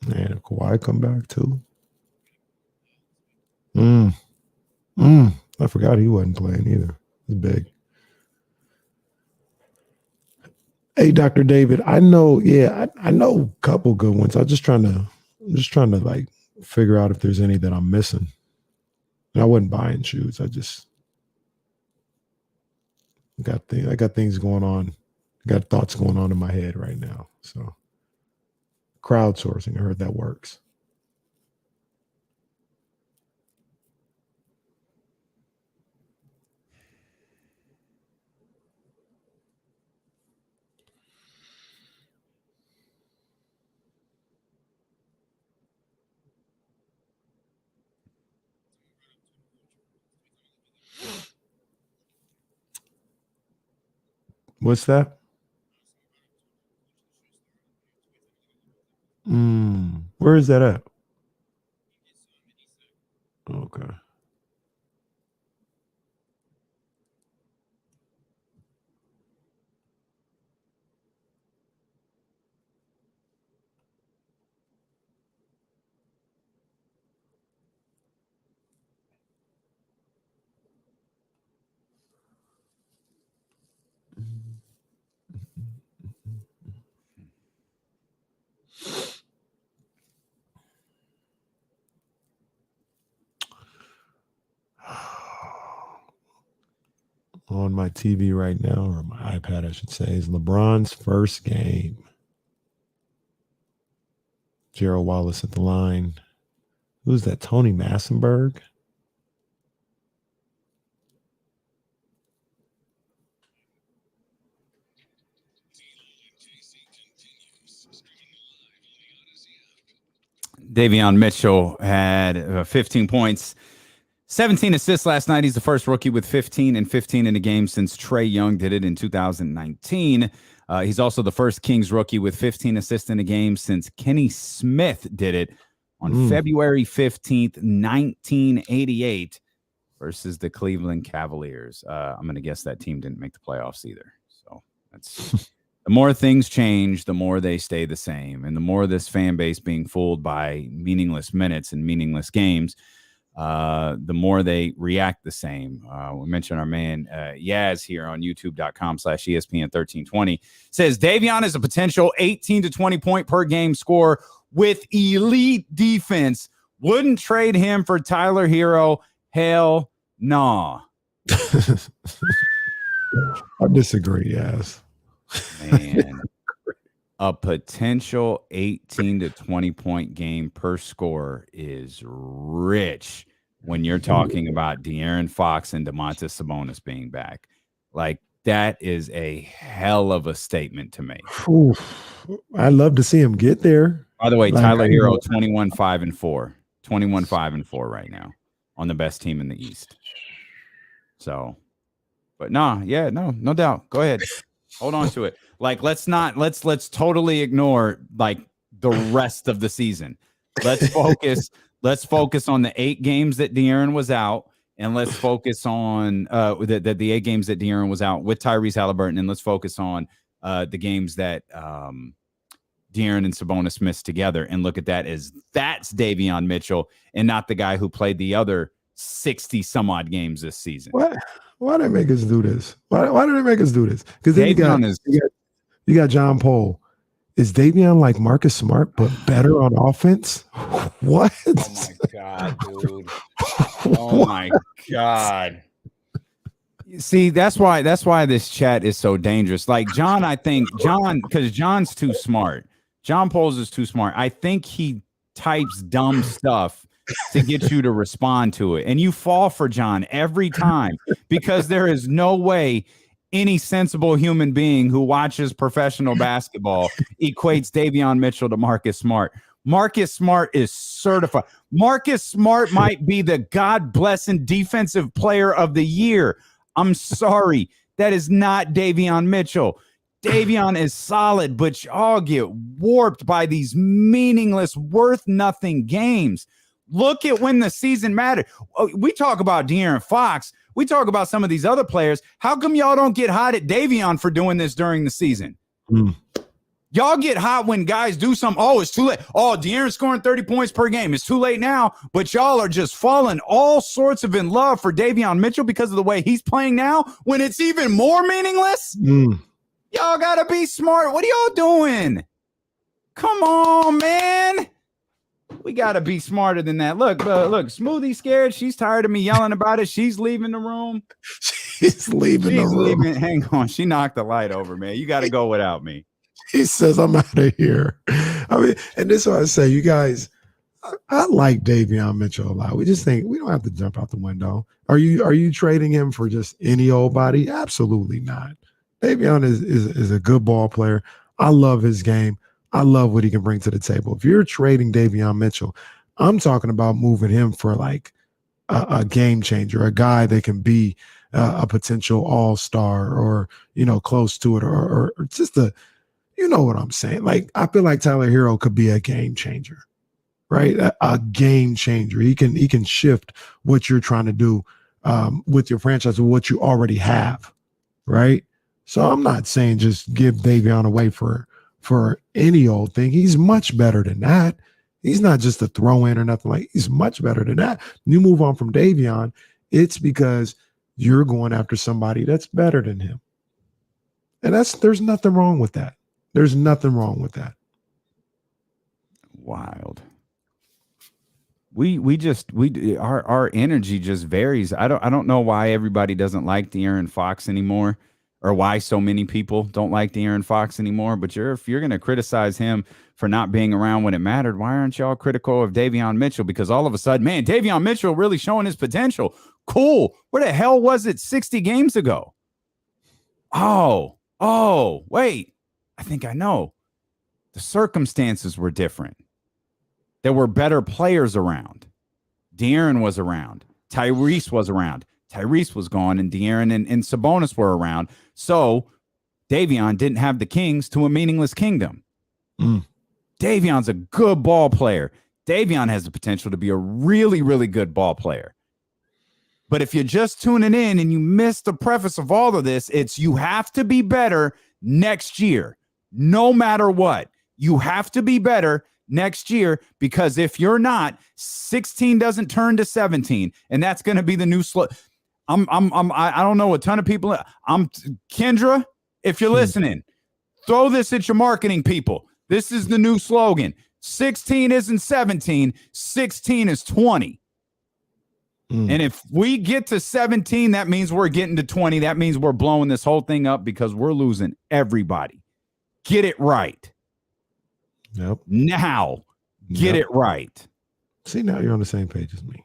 And Kawhi come back too. I forgot he wasn't playing either. It's big. Hey, Dr. David, I know, I know a couple good ones. I'm just trying to like figure out if there's any that I'm missing. And I wasn't buying shoes. I just I got things going on. I got thoughts going on in my head right now. So crowdsourcing, I heard that works. What's that? Where is that at? Okay. On my TV right now, or my iPad, I should say, is LeBron's first game. Gerald Wallace at the line. Who's that? Tony Massenberg? Davion Mitchell had 15 points, 17 assists last night. He's the first rookie with 15 and 15 in a game since Trae Young did it in 2019. He's also the first Kings rookie with 15 assists in a game since Kenny Smith did it on February 15th, 1988 versus the Cleveland Cavaliers. I'm going to guess that team didn't make the playoffs either. So that's the more things change, the more they stay the same. And the more this fan base being fooled by meaningless minutes and meaningless games, the more they react the same. We mentioned our man Yaz here on youtube.com/ESPN1320 says Davion is a potential 18 to 20 point per game scorer with elite defense. Wouldn't trade him for Tyler Hero. Hell nah. I disagree, yes. Man, a potential 18 to 20 point game per score is rich when you're talking about De'Aaron Fox and Domantas Sabonis being back. Like, that is a hell of a statement to make. I'd love to see him get there. By the way, Tyler Hero 21-5-4. 21-5-4 right now on the best team in the East. So, but no doubt. Go ahead. Hold on to it. Like, let's totally ignore like the rest of the season. Let's focus on the 8 games that De'Aaron was out, and let's focus on the 8 games that De'Aaron was out with Tyrese Halliburton, and let's focus on the games that De'Aaron and Sabonis missed together, and look at that as that's Davion Mitchell and not the guy who played the other 60 some odd games this season. Why did they make us do this? Why did they make us do this? Because then you got John Paul. Is Davion like Marcus Smart but better on offense? What? Oh my god, dude! Oh my god! See, that's why this chat is so dangerous. Like John, because John's too smart. John Pauls is too smart. I think he types dumb stuff to get you to respond to it. And you fall for John every time because there is no way any sensible human being who watches professional basketball equates Davion Mitchell to Marcus Smart. Marcus Smart is certified. Marcus Smart might be the God-blessing defensive player of the year. I'm sorry. That is not Davion Mitchell. Davion is solid, but y'all get warped by these meaningless, worth-nothing games. Look at when the season mattered. We talk about De'Aaron Fox. We talk about some of these other players. How come y'all don't get hot at Davion for doing this during the season? Y'all get hot when guys do something. Oh, it's too late. Oh, De'Aaron's scoring 30 points per game. It's too late now. But y'all are just falling all sorts of in love for Davion Mitchell because of the way he's playing now when it's even more meaningless. Y'all got to be smart. What are y'all doing? Come on, man. We got to be smarter than that. Look, Smoothie's scared. She's tired of me yelling about it. She's leaving the room. She's leaving the room. Hang on. She knocked the light over, man. You got to go without me. He says, I'm out of here. I mean, and this is what I say, you guys, I like Davion Mitchell a lot. We just think we don't have to jump out the window. Are you trading him for just any old body? Absolutely not. Davion is a good ball player. I love his game. I love what he can bring to the table. If you're trading Davion Mitchell, I'm talking about moving him for like a game changer, a guy that can be a potential all-star or, close to it or just you know what I'm saying? Like, I feel like Tyler Hero could be a game changer, right? A game changer. He can shift what you're trying to do with your franchise or what you already have, right? So I'm not saying just give Davion away for any old thing. He's much better than that. He's not just a throw-in or nothing like. He's much better than that. You move on from Davion, it's because you're going after somebody that's better than him, and there's nothing wrong with that. There's nothing wrong with that. Wild. Our energy just varies. I don't know why everybody doesn't like De'Aaron Fox anymore, or why so many people don't like De'Aaron Fox anymore. But if you're going to criticize him for not being around when it mattered, why aren't y'all critical of Davion Mitchell? Because all of a sudden, man, Davion Mitchell really showing his potential. Cool. Where the hell was it 60 games ago? Oh, wait. I think I know. The circumstances were different. There were better players around. De'Aaron was around. Tyrese was around. Tyrese was gone, and De'Aaron and Sabonis were around. So Davion didn't have the Kings to a meaningless kingdom. Davion's a good ball player. Davion has the potential to be a really, really good ball player. But if you're just tuning in and you missed the preface of all of this, it's you have to be better next year. No matter what, you have to be better next year, because if you're not, 16 doesn't turn to 17, and that's going to be the new slow. I don't know a ton of people. Kendra, if you're listening, throw this at your marketing people. This is the new slogan. 16 isn't 17, 16 is 20. And if we get to 17, that means we're getting to 20. That means we're blowing this whole thing up because we're losing everybody. Get it right. Yep. Now, get it right. See, now you're on the same page as me.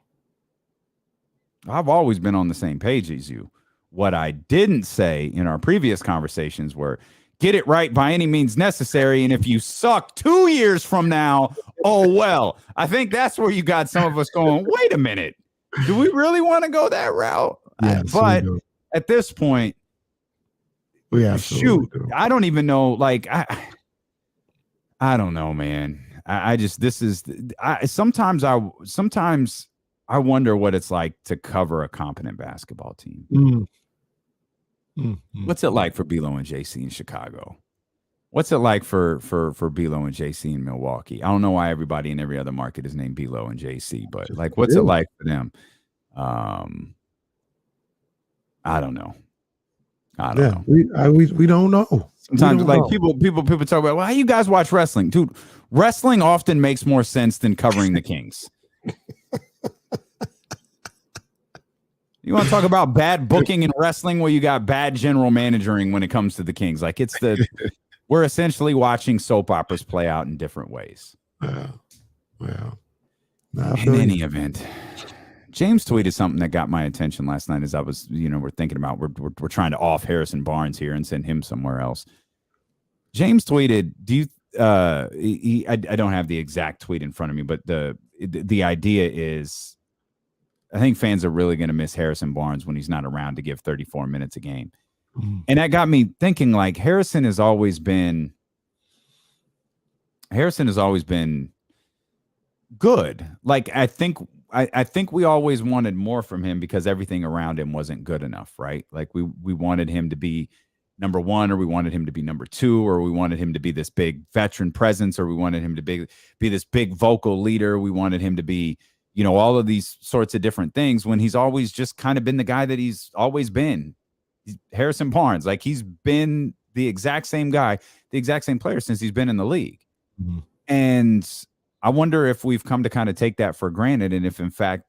I've always been on the same page as you. What I didn't say in our previous conversations were get it right by any means necessary. And if you suck 2 years from now, oh, well, I think that's where you got some of us going, wait a minute. Do we really want to go that route? Yes, but at this point, shoot, do. I don't even know. Like, I don't know, man. Sometimes I wonder what it's like to cover a competent basketball team. What's it like for Belo and JC in Chicago? What's it like for Belo and JC in Milwaukee? I don't know why everybody in every other market is named Belo and JC, but like, what's it like for them? I don't know. I don't know. We don't know. Sometimes, like people talk about, well, how you guys watch wrestling, dude? Wrestling often makes more sense than covering the Kings. You want to talk about bad booking in wrestling? Well, you got bad general managing when it comes to the Kings. Like we're essentially watching soap operas play out in different ways. Well, in any event, James tweeted something that got my attention last night as I was, we're thinking about, we're trying to off Harrison Barnes here and send him somewhere else. James tweeted, I don't have the exact tweet in front of me, but the idea is, I think fans are really going to miss Harrison Barnes when he's not around to give 34 minutes a game. And that got me thinking, like, Harrison has always been good. Like, I think we always wanted more from him because everything around him wasn't good enough, right? Like we wanted him to be number one, or we wanted him to be number two, or we wanted him to be this big veteran presence, or we wanted him to be this big vocal leader. We wanted him to be, all of these sorts of different things, when he's always just kind of been the guy that he's always been. Harrison Barnes, like, he's been the exact same guy, the exact same player since he's been in the league. And I wonder if we've come to kind of take that for granted, and if in fact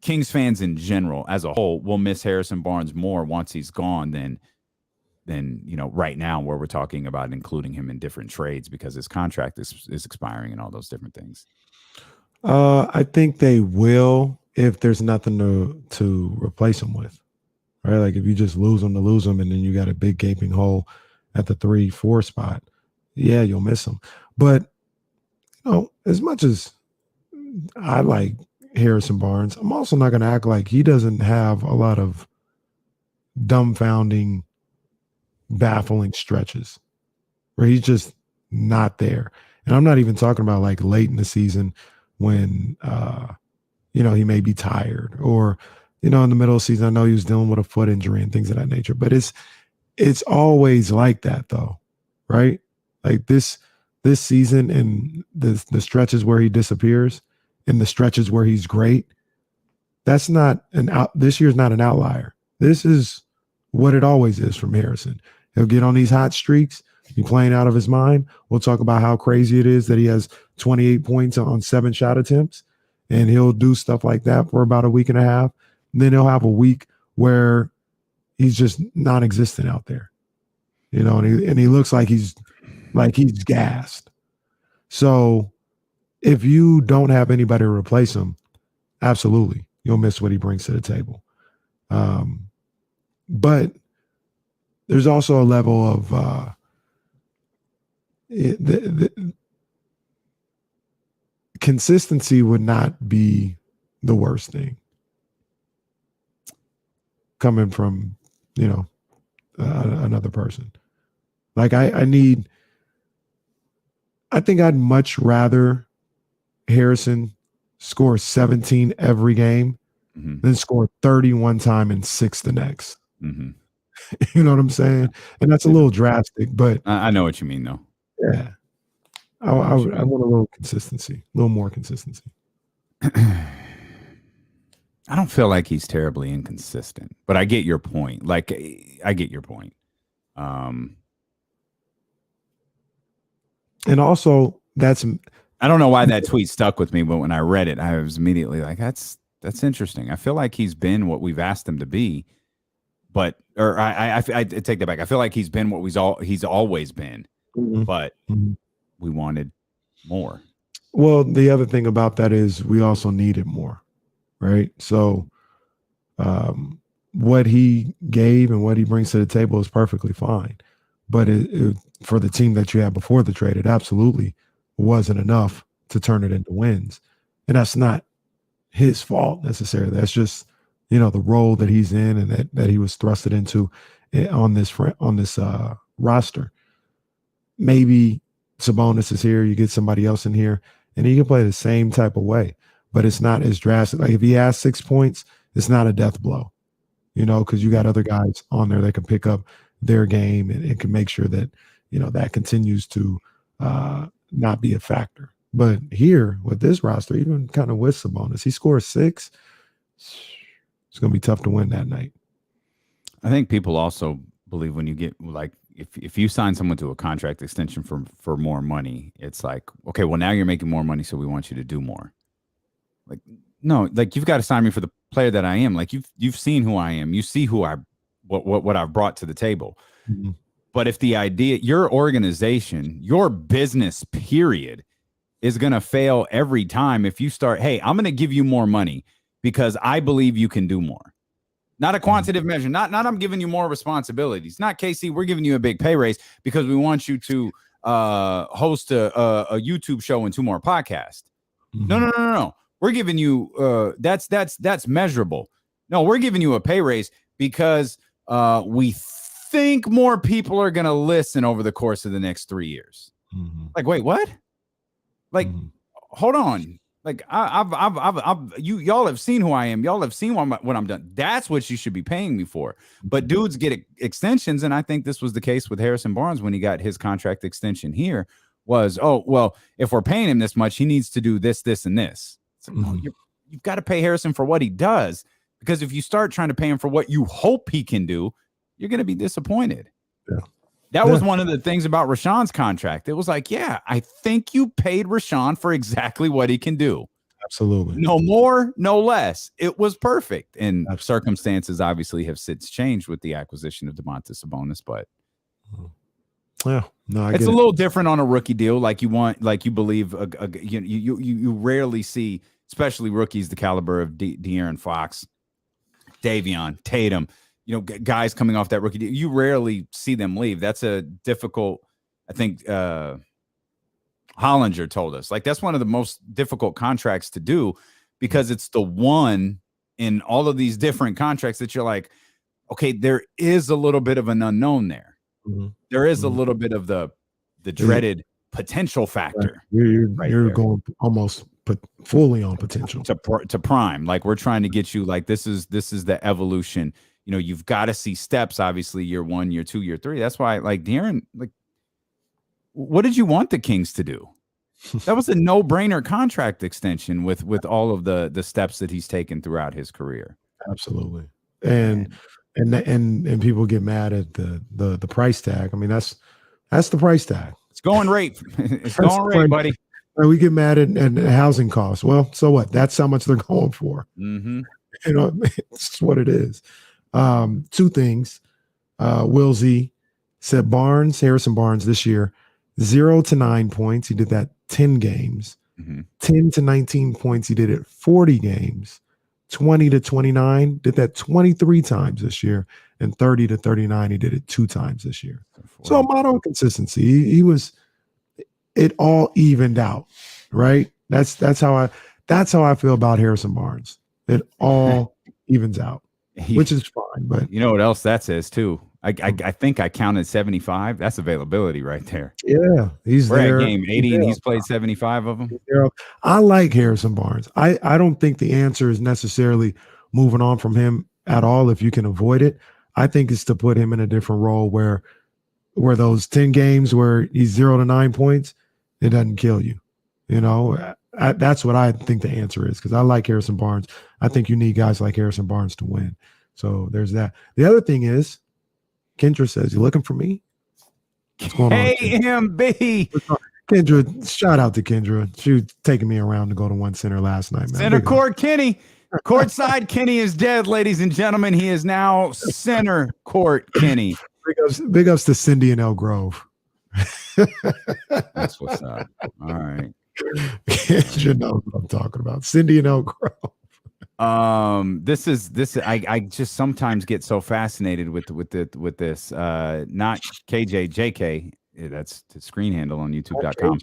Kings fans in general as a whole will miss Harrison Barnes more once he's gone than right now, where we're talking about including him in different trades because his contract is expiring and all those different things. I think they will if there's nothing to replace him with, right? Like, if you just lose him, and then you got a big gaping hole at the 3-4 spot, yeah, you'll miss him. But as much as I like Harrison Barnes, I'm also not going to act like he doesn't have a lot of dumbfounding, baffling stretches where he's just not there. And I'm not even talking about like late in the season when, he may be tired, or, in the middle of the season, I know he was dealing with a foot injury and things of that nature, but it's always like that though, right? Like this season and the stretches where he disappears and the stretches where he's great, this year's not an outlier. This is what it always is from Harrison. He'll get on these hot streaks. He's playing out of his mind. We'll talk about how crazy it is that he has 28 points on 7 shot attempts, and he'll do stuff like that for about a week and a half. And then he'll have a week where he's just non-existent out there, and he looks like he's gassed. So if you don't have anybody to replace him, absolutely, you'll miss what he brings to the table. But there's also a level of consistency would not be the worst thing coming from, another person. Like I think I'd much rather Harrison score 17 every game than score 30 one time and 6 the next. Mm-hmm. You know what I'm saying? And that's a little drastic, but I know what you mean though. Yeah. I want a little consistency, a little more consistency. I don't feel like he's terribly inconsistent, but I get your point. Like, I get your point. And also, I don't know why that tweet stuck with me, but when I read it, I was immediately like, that's interesting. I feel like he's been what we've asked him to be, I take that back. I feel like he's been what he's always been, but we wanted more. Well, the other thing about that is we also needed more, right? So what he gave and what he brings to the table is perfectly fine. But for the team that you had before the trade, it absolutely wasn't enough to turn it into wins. And that's not his fault necessarily. That's just, the role that he's in and that he was thrusted into on this roster. Maybe Sabonis is here, you get somebody else in here, and he can play the same type of way, but it's not as drastic. Like if he has 6 points, it's not a death blow, because you got other guys on there that can pick up their game and can make sure that, that continues to not be a factor. But here with this roster, even kind of with Sabonis, he scores 6. It's going to be tough to win that night. I think people also believe when you get like, if you sign someone to a contract extension for more money, it's like, okay, well now you're making more money, so we want you to do more. Like, no, like you've got to sign me for the player that I am. Like you've seen who I am. You see what I've brought to the table. Mm-hmm. But if the idea, your organization, your business period is going to fail every time if you start, hey, I'm going to give you more money because I believe you can do more. Not a quantitative measure. Not I'm giving you more responsibilities. Not KC, we're giving you a big pay raise because we want you to host a YouTube show and 2 more podcasts. Mm-hmm. No. We're giving you that's measurable. No, we're giving you a pay raise because we think more people are going to listen over the course of the next 3 years. Mm-hmm. Like, wait, what? Like, hold on. Like y'all have seen who I am. Y'all have seen what I'm done. That's what you should be paying me for. But dudes get extensions, and I think this was the case with Harrison Barnes when he got his contract extension here. Was if we're paying him this much, he needs to do this, this, and this. Like, no, you've got to pay Harrison for what he does, because if you start trying to pay him for what you hope he can do, you're going to be disappointed. Yeah. That was one of the things about Rashawn's contract. It was like, yeah, I think you paid Rashawn for exactly what he can do. Absolutely. No more, no less. It was perfect. And circumstances obviously have since changed with the acquisition of Domantas Sabonis, but yeah, no, it's a little different on a rookie deal. Like you believe you rarely see, especially rookies the caliber of De'Aaron Fox, Davion, Tatum, guys coming off that rookie deal. You rarely see them leave. That's a difficult, I think Hollinger told us, like that's one of the most difficult contracts to do, because it's the one in all of these different contracts that you're like, okay, there is a little bit of an unknown there. Mm-hmm. There is a little bit of the dreaded potential factor. You're going almost fully on potential to prime. Like, we're trying to get you like, this is the evolution. You know, you've got to see steps, obviously, year 1, year 2, year 3. That's why, like, De'Aaron, like, what did you want the Kings to do? That was a no-brainer contract extension with all of the steps that he's taken throughout his career. Absolutely. And people get mad at the price tag. I mean, that's the price tag. It's going rate. It's going rate, buddy. We get mad at housing costs. Well, so what? That's how much they're going for. Mm-hmm. You know, it's what it is. 2 things. Will Z said Harrison Barnes this year, 0 to 9 points. He did that 10 games. Mm-hmm. 10 to 19 points. He did it 40 games. 20 to 29, did that 23 times this year. And 30 to 39, he did it 2 times this year. So a model of consistency. He was, it all evened out, right? That's how I feel about Harrison Barnes. It all evens out, which is fine. But you know what else that says too? I think I counted 75. That's availability right there. Yeah, we're there. At game 80 and he's played 75 of them. I like Harrison Barnes. I don't think the answer is necessarily moving on from him at all if you can avoid it. I think it's to put him in a different role where those 10 games where he's 0 to 9 points, it doesn't kill you. You know, that's what I think the answer is, because I like Harrison Barnes. I think you need guys like Harrison Barnes to win. So there's that. The other thing is, Kendra says, "You looking for me?" What's going on, KMB. Kendra, shout out to Kendra. She was taking me around to go to One Center last night, man. Center court Kenny. Courtside Kenny is dead, ladies and gentlemen. He is now center court Kenny. Big ups to Cindy and El Grove. That's what's up. All right. Kendra knows what I'm talking about. Cindy and El Grove. This I just sometimes get so fascinated with this. Not KJJK. That's the screen handle on youtube.com.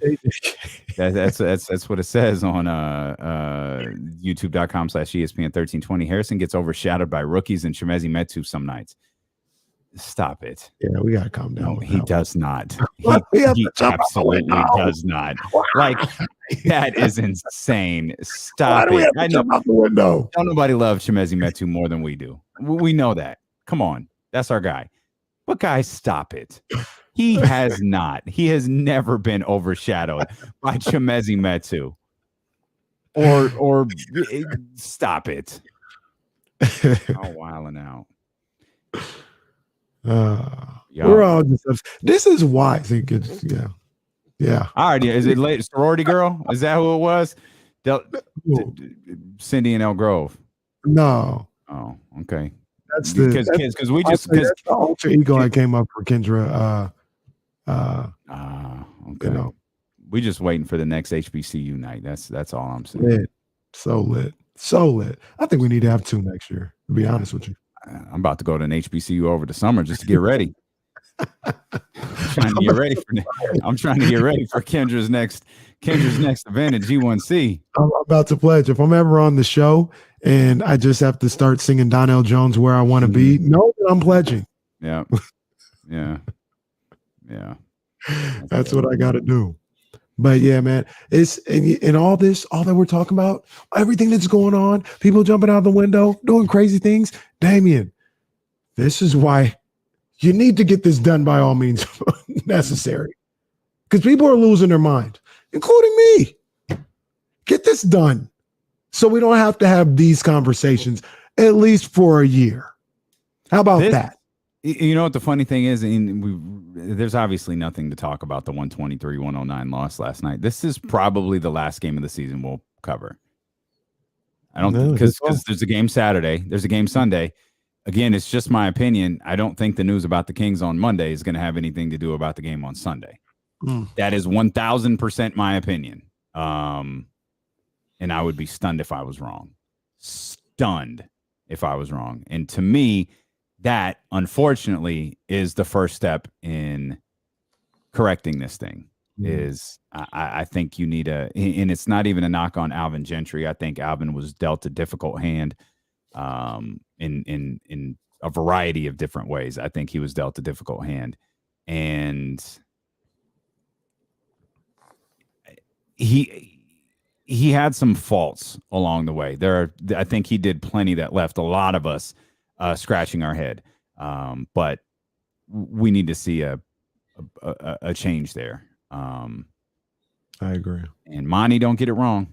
That's what it says on youtube.com/ESPN 1320. Harrison gets overshadowed by rookies and Chimezie Metu some nights. Stop it. Yeah, we gotta calm down. No, he does not. He absolutely does not. Like, that is insane. Stop it. I jump out the window. Don't nobody love Chimezie Metu more than we do. We know that. Come on. That's our guy. But guys, stop it. He has not. He has never been overshadowed by Chimezie Metu. Or stop it. Oh, wilding out. We're all just, this is why. Yeah. All right. Is it late sorority girl? Is that who it was? Cindy and El Grove. No. Oh, okay. That's because we just that's the alter ego I came up for Kendra. Okay. You know, we just waiting for the next HBCU night. That's all I'm saying. Lit. So lit. I think we need to have 2 next year, to be honest with you. I'm about to go to an HBCU over the summer just to get ready. I'm trying to get ready for Kendra's next event at G1C. I'm about to pledge. If I'm ever on the show and I just have to start singing Donnell Jones Where I Want to Be, no, I'm pledging. Yeah. That's what I got to do. But yeah, man, it's in all this, all that we're talking about, everything that's going on, people jumping out the window, doing crazy things. Davion, this is why you need to get this done by all means necessary, because people are losing their mind, including me. Get this done so we don't have to have these conversations at least for a year. How about that? You know what the funny thing is? There's obviously nothing to talk about the 123-109 loss last night. This is probably the last game of the season we'll cover. I don't think, because there's a game Saturday, there's a game Sunday. Again, it's just my opinion. I don't think the news about the Kings on Monday is going to have anything to do about the game on Sunday. That is 1,000% my opinion. And I would be stunned if I was wrong. Stunned if I was wrong. And to me, that, unfortunately, is the first step in correcting this thing. is I think you need and it's not even a knock on Alvin Gentry. I think Alvin was dealt a difficult hand in a variety of different ways. I think he was dealt a difficult hand, and he had some faults along the way. I think he did plenty that left a lot of us scratching our head. But we need to see a change there. I agree. And Monty, don't get it wrong.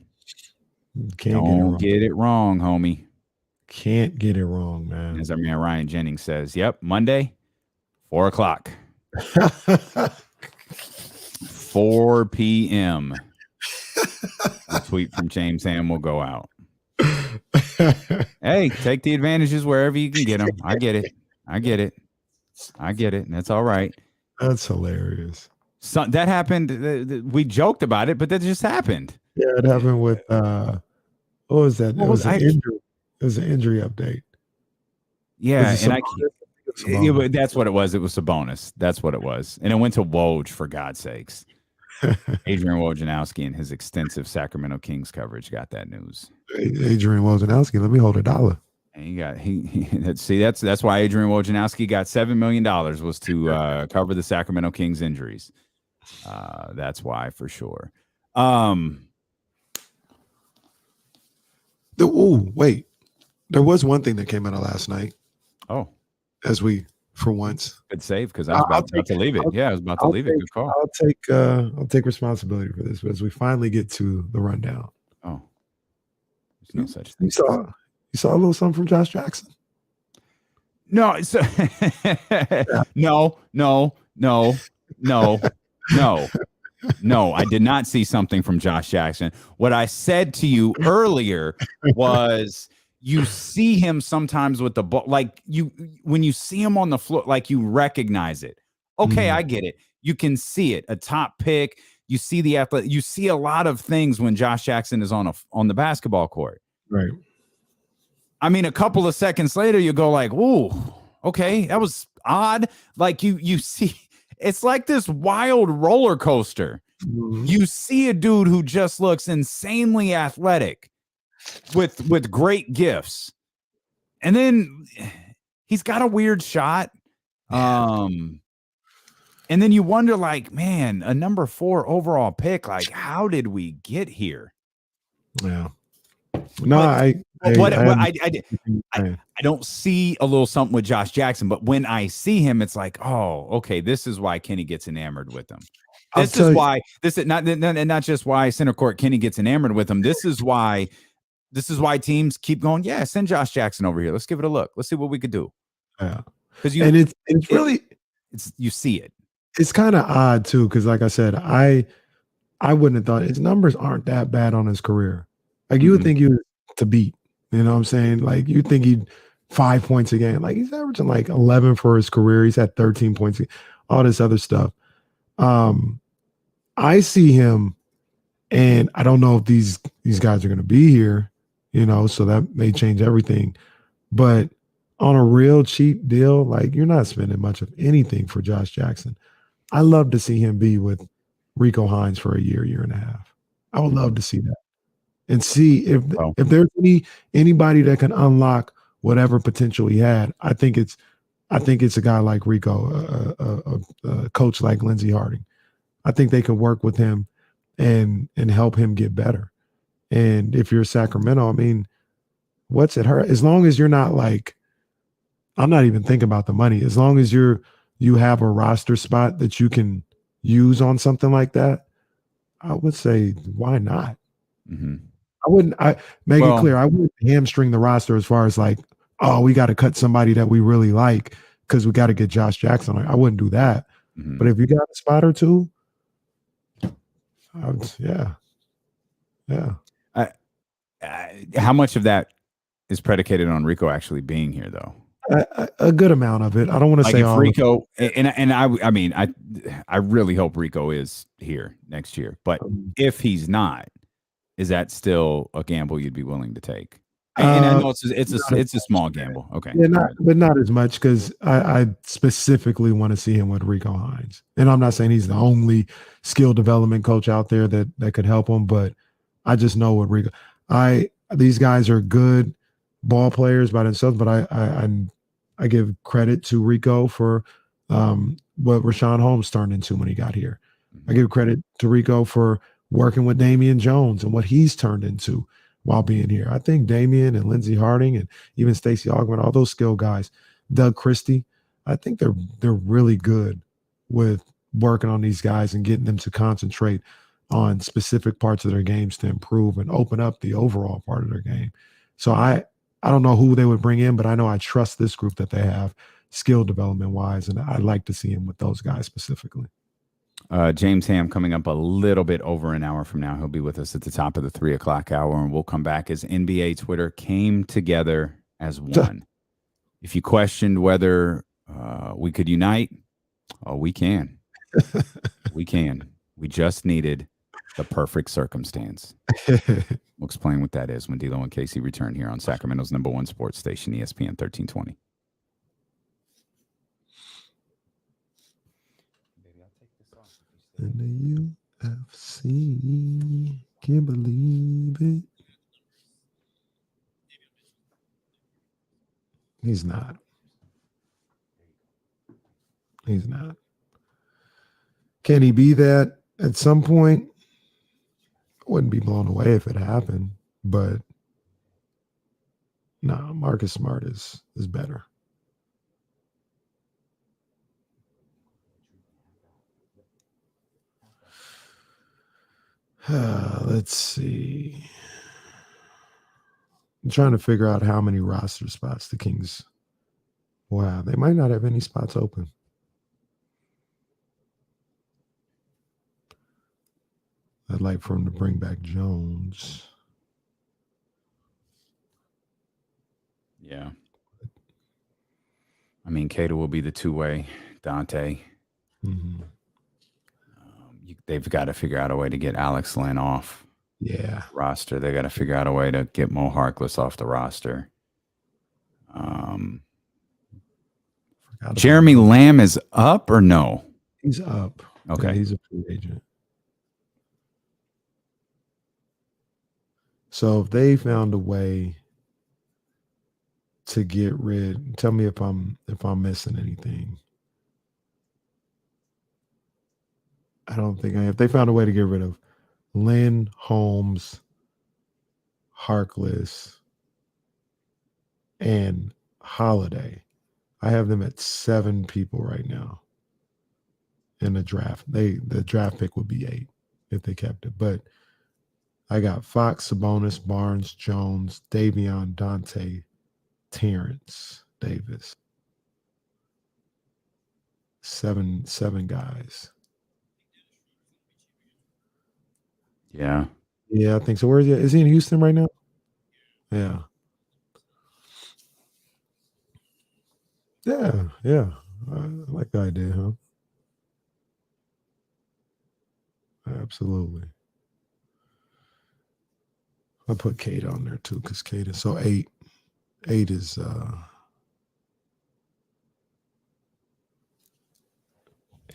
Don't get it wrong, homie. Can't get it wrong, man. As our man Ryan Jennings says, yep, Monday, 4:00. 4 p.m. A tweet from James Ham will go out. Hey, take the advantages wherever you can get them. I get it. And that's all right. That's hilarious. So that happened. We joked about it, but that just happened. Yeah, it happened with what was that? It was an injury. It was an injury update. Yeah, and that's what it was. It was Sabonis. That's what it was. And it went to Woj, for God's sakes. Adrian Wojnarowski and his extensive Sacramento Kings coverage got that news. Adrian Wojnarowski, let me hold $1. And that's why Adrian Wojnarowski got $7 million was to cover the Sacramento Kings injuries. That's why, for sure. Wait. There was one thing that came out of last night. Oh. As we, for once. Good save, because I was about to leave it. I was about to leave it. Good call. I'll take responsibility for this as we finally get to the rundown. Oh. There's no such thing. You saw a little something from Josh Jackson? No, No, I did not see something from Josh Jackson. What I said to you earlier was you see him sometimes with the ball, like when you see him on the floor, like you recognize it. Okay, I get it. You can see it. A top pick. You see the athlete. You see a lot of things when Josh Jackson is on the basketball court. Right. I mean, a couple of seconds later, you go like, "Ooh, okay, that was odd." Like you see. It's like this wild roller coaster. Mm-hmm. You see a dude who just looks insanely athletic with great gifts. And then he's got a weird shot. And then you wonder, like, man, a number 4 overall pick, like, how did we get here? Yeah. No, I don't see a little something with Josh Jackson, but when I see him, it's like, oh, okay, this is why Kenny gets enamored with him. This is not just why center court Kenny gets enamored with him. This is why teams keep going. Yeah, send Josh Jackson over here. Let's give it a look. Let's see what we could do. Yeah, because you see it. It's kind of odd too, because like I said, I wouldn't have thought his numbers aren't that bad on his career. Like you would think he was to beat, you know what I'm saying? Like you think he'd 5 points a game. Like he's averaging like 11 for his career. He's had 13 points, all this other stuff. I see him, and I don't know if these guys are going to be here, you know, so that may change everything. But on a real cheap deal, like you're not spending much of anything for Josh Jackson. I love to see him be with Rico Hines for a year and a half. I would love to see that. And see if there's anybody that can unlock whatever potential he had. I think it's a guy like Rico, a coach like Lindsey Harding. I think they could work with him and help him get better. And if you're Sacramento, I mean, what's it hurt? As long as you're not like, I'm not even thinking about the money. As long as you have a roster spot that you can use on something like that, I would say, why not? Mm-hmm. I make it clear. I wouldn't hamstring the roster as far as like, oh, we got to cut somebody that we really like because we got to get Josh Jackson. I wouldn't do that. Mm-hmm. But if you got a spot or two, yeah. How much of that is predicated on Rico actually being here, though? A good amount of it. I don't want to say all Rico, I mean, I really hope Rico is here next year. But if he's not, is that still a gamble you'd be willing to take? And I know it's a small gamble. Okay. Yeah, but not as much because I specifically want to see him with Rico Hines. And I'm not saying he's the only skill development coach out there that could help him, but I just know what Rico. These guys are good ball players by themselves, but I give credit to Rico for what Rashawn Holmes turned into when he got here. I give credit to Rico for working with Damian Jones and what he's turned into while being here. I think Damian and Lindsey Harding and even Stacey Augmon, all those skill guys, Doug Christie, I think they're really good with working on these guys and getting them to concentrate on specific parts of their games to improve and open up the overall part of their game. So I don't know who they would bring in, but I know I trust this group that they have skill development wise, and I'd like to see him with those guys specifically. James Ham coming up a little bit over an hour from now. He'll be with us at the top of the 3 o'clock hour, and we'll come back as NBA Twitter came together as one. If you questioned whether we could unite, we can. We can. We just needed the perfect circumstance. We'll explain what that is when D'Lo and Casey return here on Sacramento's #1 sports station, ESPN 1320. In the UFC, can't believe it. He's not. He's not. Can he be that at some point? I wouldn't be blown away if it happened, but no, Marcus Smart is better. Let's see. I'm trying to figure out how many roster spots the Kings will have. They might not have any spots open. I'd like for him to bring back Jones. Yeah. I mean, Cato will be the two-way. Dante. Mm-hmm. They've got to figure out a way to get Alex Lynn off the roster. They got to figure out a way to get Mo Harkless off the roster. Jeremy Lamb is up or no? He's up. Okay. Yeah, he's a free agent. So if they found a way to get rid, tell me if I'm missing anything. I don't think if they found a way to get rid of Lynn, Holmes, Harkless, and Holiday, I have them at 7 people right now in the draft. The draft pick would be 8 if they kept it. But I got Fox, Sabonis, Barnes, Jones, Davion, Dante, Terrence, Davis. Seven guys. Yeah. Yeah, I think so. Where is he? Is he in Houston right now? Yeah. Yeah. I like the idea, huh? Absolutely. I put Kate on there too, because Kate is so 8. 8 is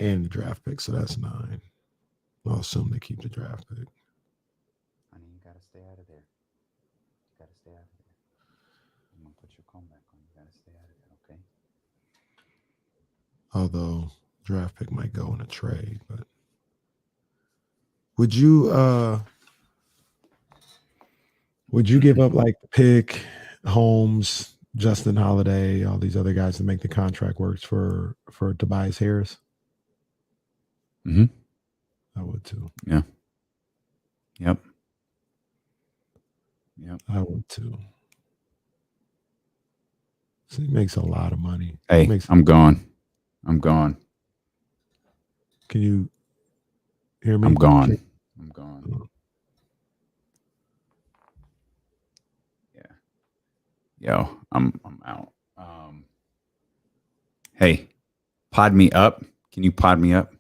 and the draft pick, so that's 9. I'll assume they keep the draft pick. Honey, you gotta stay out of there. You gotta stay out of there. I'm gonna put your comb back on. You gotta stay out of there, okay? Although draft pick might go in a trade, but would you give up like the pick, Holmes, Justin Holiday, all these other guys to make the contract works for Tobias Harris? Mm-hmm. I would too. Yeah. Yep. I would too. So he makes a lot of money. Hey, I'm gone. Can you hear me? I'm gone. Yeah. Yo, I'm out. Hey, pod me up. Can you pod me up?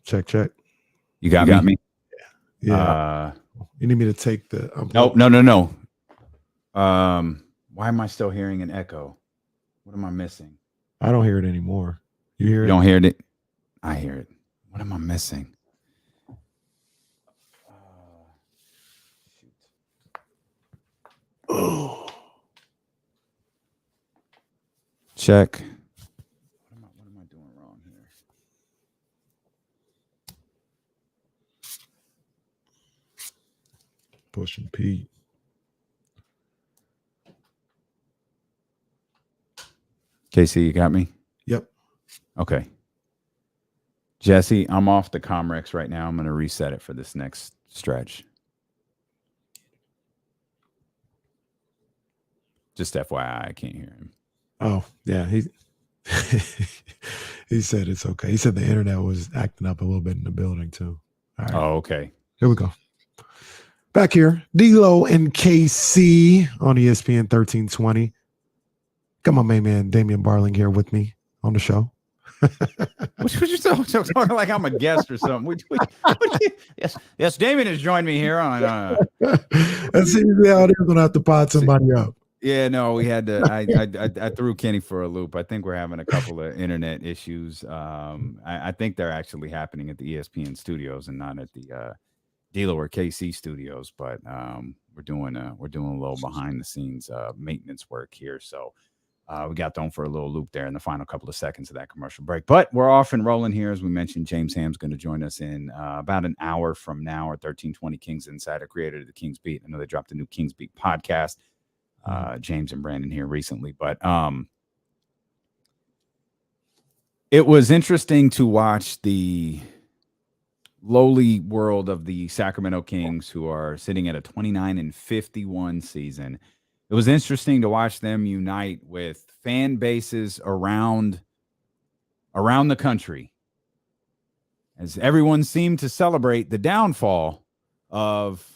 Check. You got me? Yeah. You need me to take the No. Why am I still hearing an echo? What am I missing? I don't hear it anymore. You hear You it? don't hear it? I hear it. What am I missing? Oh. Check. What am I doing wrong here? Pushing Pete. KC, you got me? Yep. Okay. Jesse, I'm off the Comrex right now. I'm going to reset it for this next stretch. Just FYI, I can't hear him. Oh, yeah. He said it's okay. He said the internet was acting up a little bit in the building, too. All right. Oh, okay. Here we go. Back here, D-Lo and KC on ESPN 1320. Got my main man, Davion Barling, here with me on the show. What you talking like I'm a guest or something? Yes, Davion has joined me here on. That's usually how it is when I have to pod somebody up. Yeah, no, we had to. I threw Kenny for a loop. I think we're having a couple of internet issues. I think they're actually happening at the ESPN studios and not at the D-Lo or KC studios. But we're doing a little behind the scenes maintenance work here. So we got thrown for a little loop there in the final couple of seconds of that commercial break. But we're off and rolling here. As we mentioned, James Ham's going to join us in about an hour from now, or 1320 Kings Insider, creator of the Kings Beat. I know they dropped a new Kings Beat podcast. James and Brandon here recently, but it was interesting to watch the lowly world of the Sacramento Kings, who are sitting at a 29-51 season. It was interesting to watch them unite with fan bases around the country, as everyone seemed to celebrate the downfall of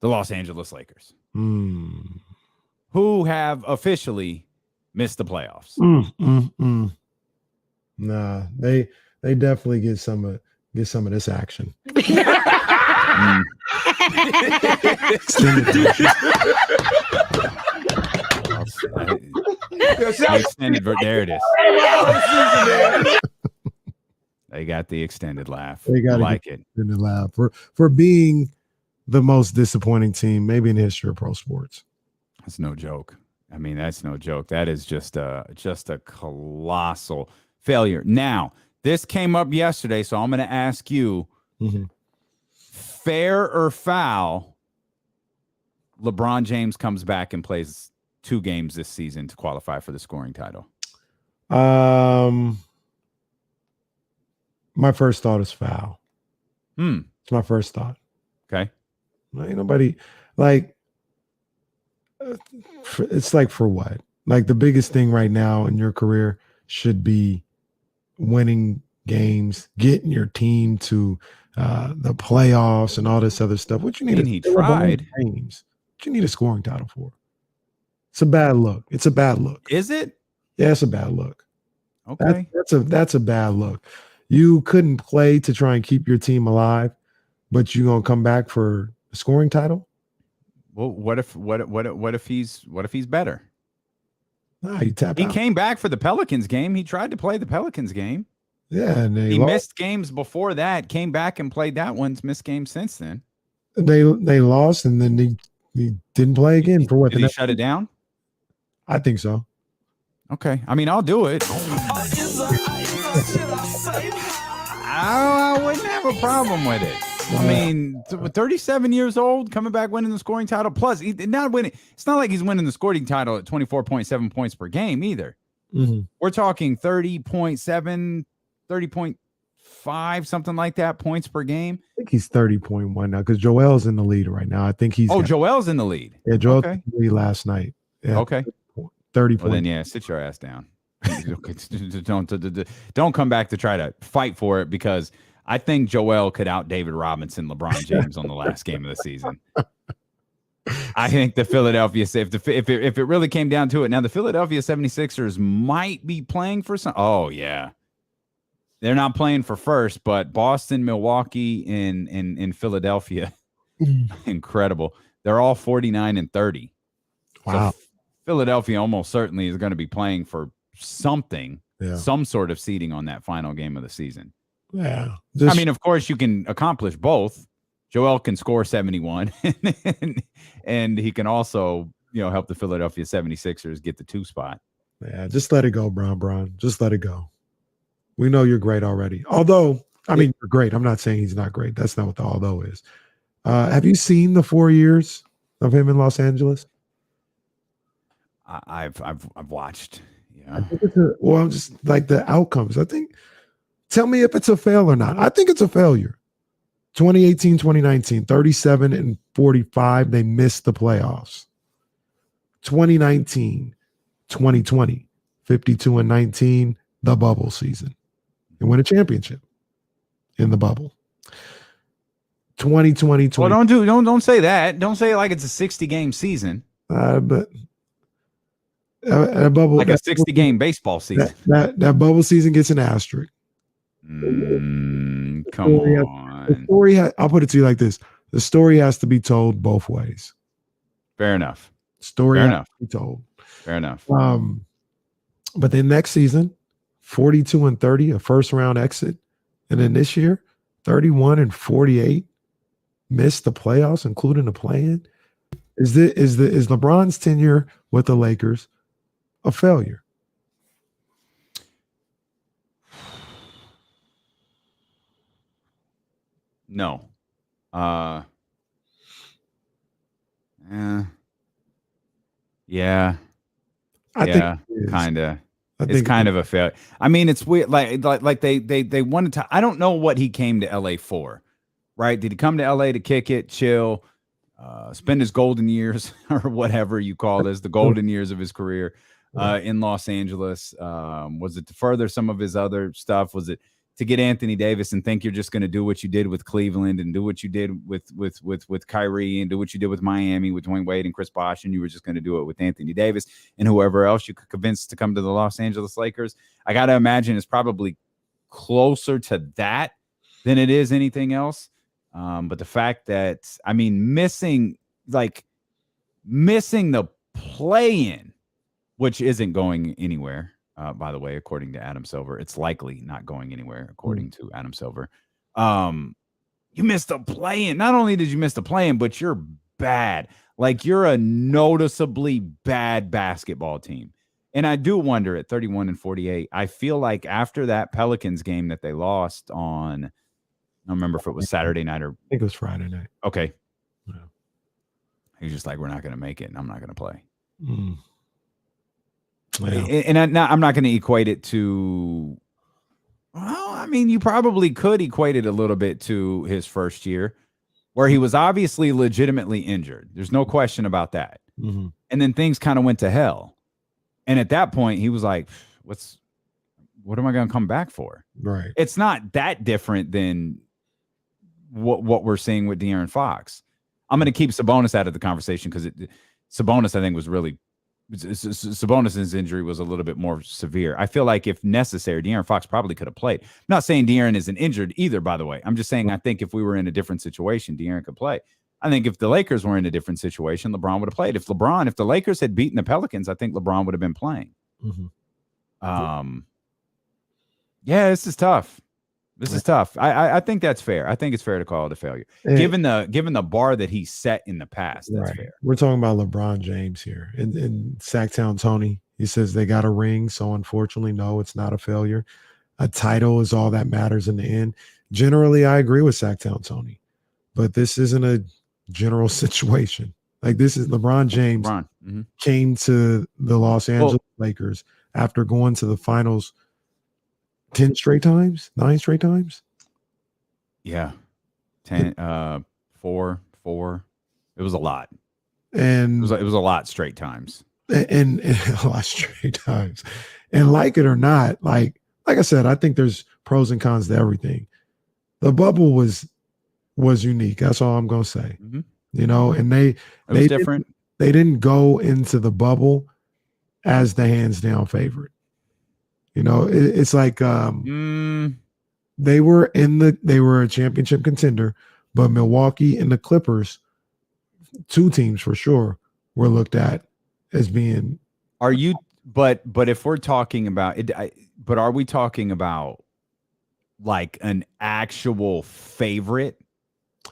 the Los Angeles Lakers, who have officially missed the playoffs. Nah, they definitely get some of this action. Extended, there it is. They got the extended laugh. They got like it. In the laugh for being the most disappointing team maybe in the history of pro sports. That's no joke. I mean, that's no joke. That is just a colossal failure. Now, this came up yesterday, so I'm going to ask you, fair or foul, LeBron James comes back and plays 2 games this season to qualify for the scoring title? My first thought is foul. It's my first thought. Okay. Ain't nobody like it's like for what? Like the biggest thing right now in your career should be winning games, getting your team to the playoffs and all this other stuff. What you need? He tried. Games. What you need a scoring title for? It's a bad look. It's a bad look. Is it? Yeah, it's a bad look. Okay. That's a bad look. You couldn't play to try and keep your team alive, but you gonna come back for a scoring title? Well, what if he's better? Nah, you tap He out. came back for the Pelicans game. He tried to play the Pelicans game. Yeah, and he missed games before that. Came back and played that one. Missed games since then. They lost, and then he didn't play again for what? Did he shut it down? I think so. Okay, I mean, I'll do it. I wouldn't have a problem with it. I mean, 37 years old, coming back winning the scoring title. Plus, not winning. It's not like he's winning the scoring title at 24.7 points per game either. We're talking 30.7, 30.5, something like that points per game. I think he's 30.1 now because Joel's in the lead right now. I think he's. Oh, Joel's in the lead. Yeah, Joel's in the lead last night. Yeah, okay. 30. Well, then, yeah, sit your ass down. Don't come back to try to fight for it, because I think Joel could out David Robinson, LeBron James on the last game of the season. I think the Philadelphia, if it really came down to it, now the Philadelphia 76ers might be playing for some. Oh, yeah. They're not playing for first, but Boston, Milwaukee, in Philadelphia, incredible. they're all 49-30. Wow. So Philadelphia almost certainly is going to be playing for something, some sort of seeding on that final game of the season. Yeah. I mean, of course, you can accomplish both. Joel can score 71, and he can also, help the Philadelphia 76ers get the 2 spot. Yeah, just let it go, Bron. Just let it go. We know you're great already. Although, I mean, you're great. I'm not saying he's not great. That's not what the although is. Have you seen the 4 years of him in Los Angeles? I've watched. Yeah. I think it's just like the outcomes. Tell me if it's a fail or not. I think it's a failure. 2018, 2019, 37 and 45. They missed the playoffs. 2019, 2020, 52 and 19, the bubble season. And win a championship in the bubble. 2020, well, don't say that. Don't say it like it's a 60-game season. But a bubble, like a 60-game baseball season. That bubble season gets an asterisk. Come on. The story I'll put it to you like this: the story has to be told both ways. Fair enough. Story Fair has enough. to be told. Fair enough. But then next season, 42 and 30, a first round exit, and then this year, 31 and 48, missed the playoffs, including the play-in. Is LeBron's tenure with the Lakers a failure? No. Yeah. I think kind of. It's kind of a failure. I mean, it's weird. Like they wanted to. I don't know what he came to LA for, right? Did he come to LA to kick it, chill, spend his golden years or whatever you call this, the golden years of his career in Los Angeles? Was it to further some of his other stuff? Was it to get Anthony Davis and think you're just going to do what you did with Cleveland and do what you did with Kyrie and do what you did with Miami with Dwayne Wade and Chris Bosh, and you were just going to do it with Anthony Davis and whoever else you could convince to come to the Los Angeles Lakers? I got to imagine it's probably closer to that than it is anything else. But the fact that, I mean, missing the play-in, which isn't going anywhere. By the way, according to Adam Silver, it's likely not going anywhere, according to Adam Silver. You missed a play-in. Not only did you miss the play-in, but you're bad. Like, you're a noticeably bad basketball team. And I do wonder at 31 and 48, I feel like after that Pelicans game that they lost on, I don't remember if it was Saturday night or... I think it was Friday night. Okay. Yeah. He's just like, we're not going to make it, and I'm not going to play. Yeah. And I'm not going to equate it to, well, I mean, you probably could equate it a little bit to his first year where he was obviously legitimately injured. There's no question about that. Mm-hmm. And then things kind of went to hell. And at that point, he was like, what am I going to come back for? Right. It's not that different than what we're seeing with De'Aaron Fox. I'm going to keep Sabonis out of the conversation because Sabonis, I think, was really... Sabonis' injury was a little bit more severe. I feel like if necessary, De'Aaron Fox probably could have played. I'm not saying De'Aaron isn't injured either, by the way. I'm just saying I think if we were in a different situation, De'Aaron could play. I think if the Lakers were in a different situation, LeBron would have played. If the Lakers had beaten the Pelicans, I think LeBron would have been playing. Mm-hmm. Yeah, this is tough. This is tough. I think that's fair. I think it's fair to call it a failure. Given the bar that he set in the past, that's fair. We're talking about LeBron James here. In Sacktown Tony, he says they got a ring, so unfortunately, no, it's not a failure. A title is all that matters in the end. Generally, I agree with Sacktown Tony, but this isn't a general situation. Like, this is LeBron James came to the Los Angeles Lakers after going to the finals 9 straight times. Yeah. 10, 4. It was a lot. And it was a lot straight times. And a lot straight times. And like it or not, like I said, I think there's pros and cons to everything. The bubble was unique. That's all I'm gonna say. Mm-hmm. You know, and they different. They didn't go into the bubble as the hands down favorite. You know, it's like they were a championship contender, but Milwaukee and the Clippers two teams for sure were looked at as being. Are you? But if we're talking about it, but are we talking about like an actual favorite,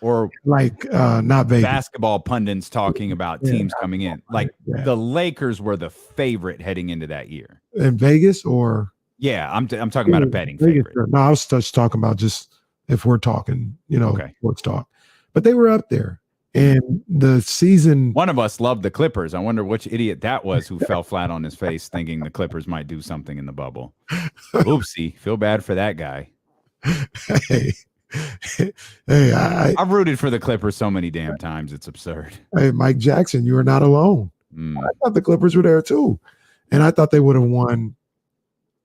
or like not Vegas? Basketball pundits talking about teams coming in? Like the Lakers were the favorite heading into that year in Vegas, or I'm talking about a betting favorite. No, I was just talking about just if we're talking, sports talk. But they were up there. And the season, one of us loved the Clippers. I wonder which idiot that was who fell flat on his face thinking the Clippers might do something in the bubble. Oopsie, feel bad for that guy. I've rooted for the Clippers so many damn times. It's absurd. Hey, Mike Jackson, you are not alone. I thought the Clippers were there too. And I thought they would have won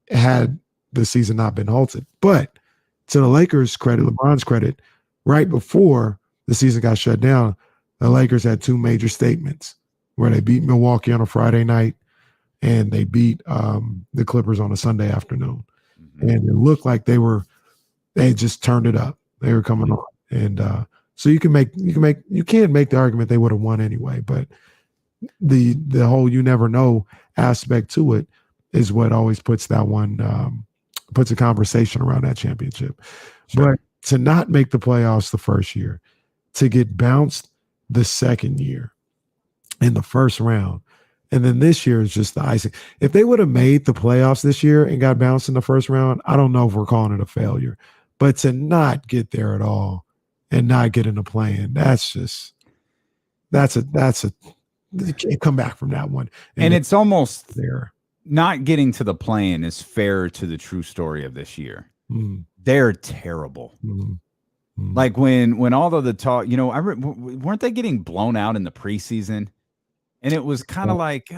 had the season not been halted. But to the Lakers' credit, LeBron's credit, right before the season got shut down, the Lakers had two major statements where they beat Milwaukee on a Friday night and they beat the Clippers on a Sunday afternoon. Mm-hmm. And it looked like they just turned it up. They were coming on. And so you can make the argument they would have won anyway, but the whole you never know aspect to it is what always puts that one puts a conversation around that championship. Sure. But to not make the playoffs the first year, to get bounced the second year in the first round, and then this year is just the icing. If they would have made the playoffs this year and got bounced in the first round, I don't know if we're calling it a failure. But to not get there at all and not get in the play-in, that's a you can't come back from that one. And it's almost there. Not getting to the play-in is fair to the true story of this year. They're terrible. Like when all of the talk, weren't they getting blown out in the preseason? And it was kind of like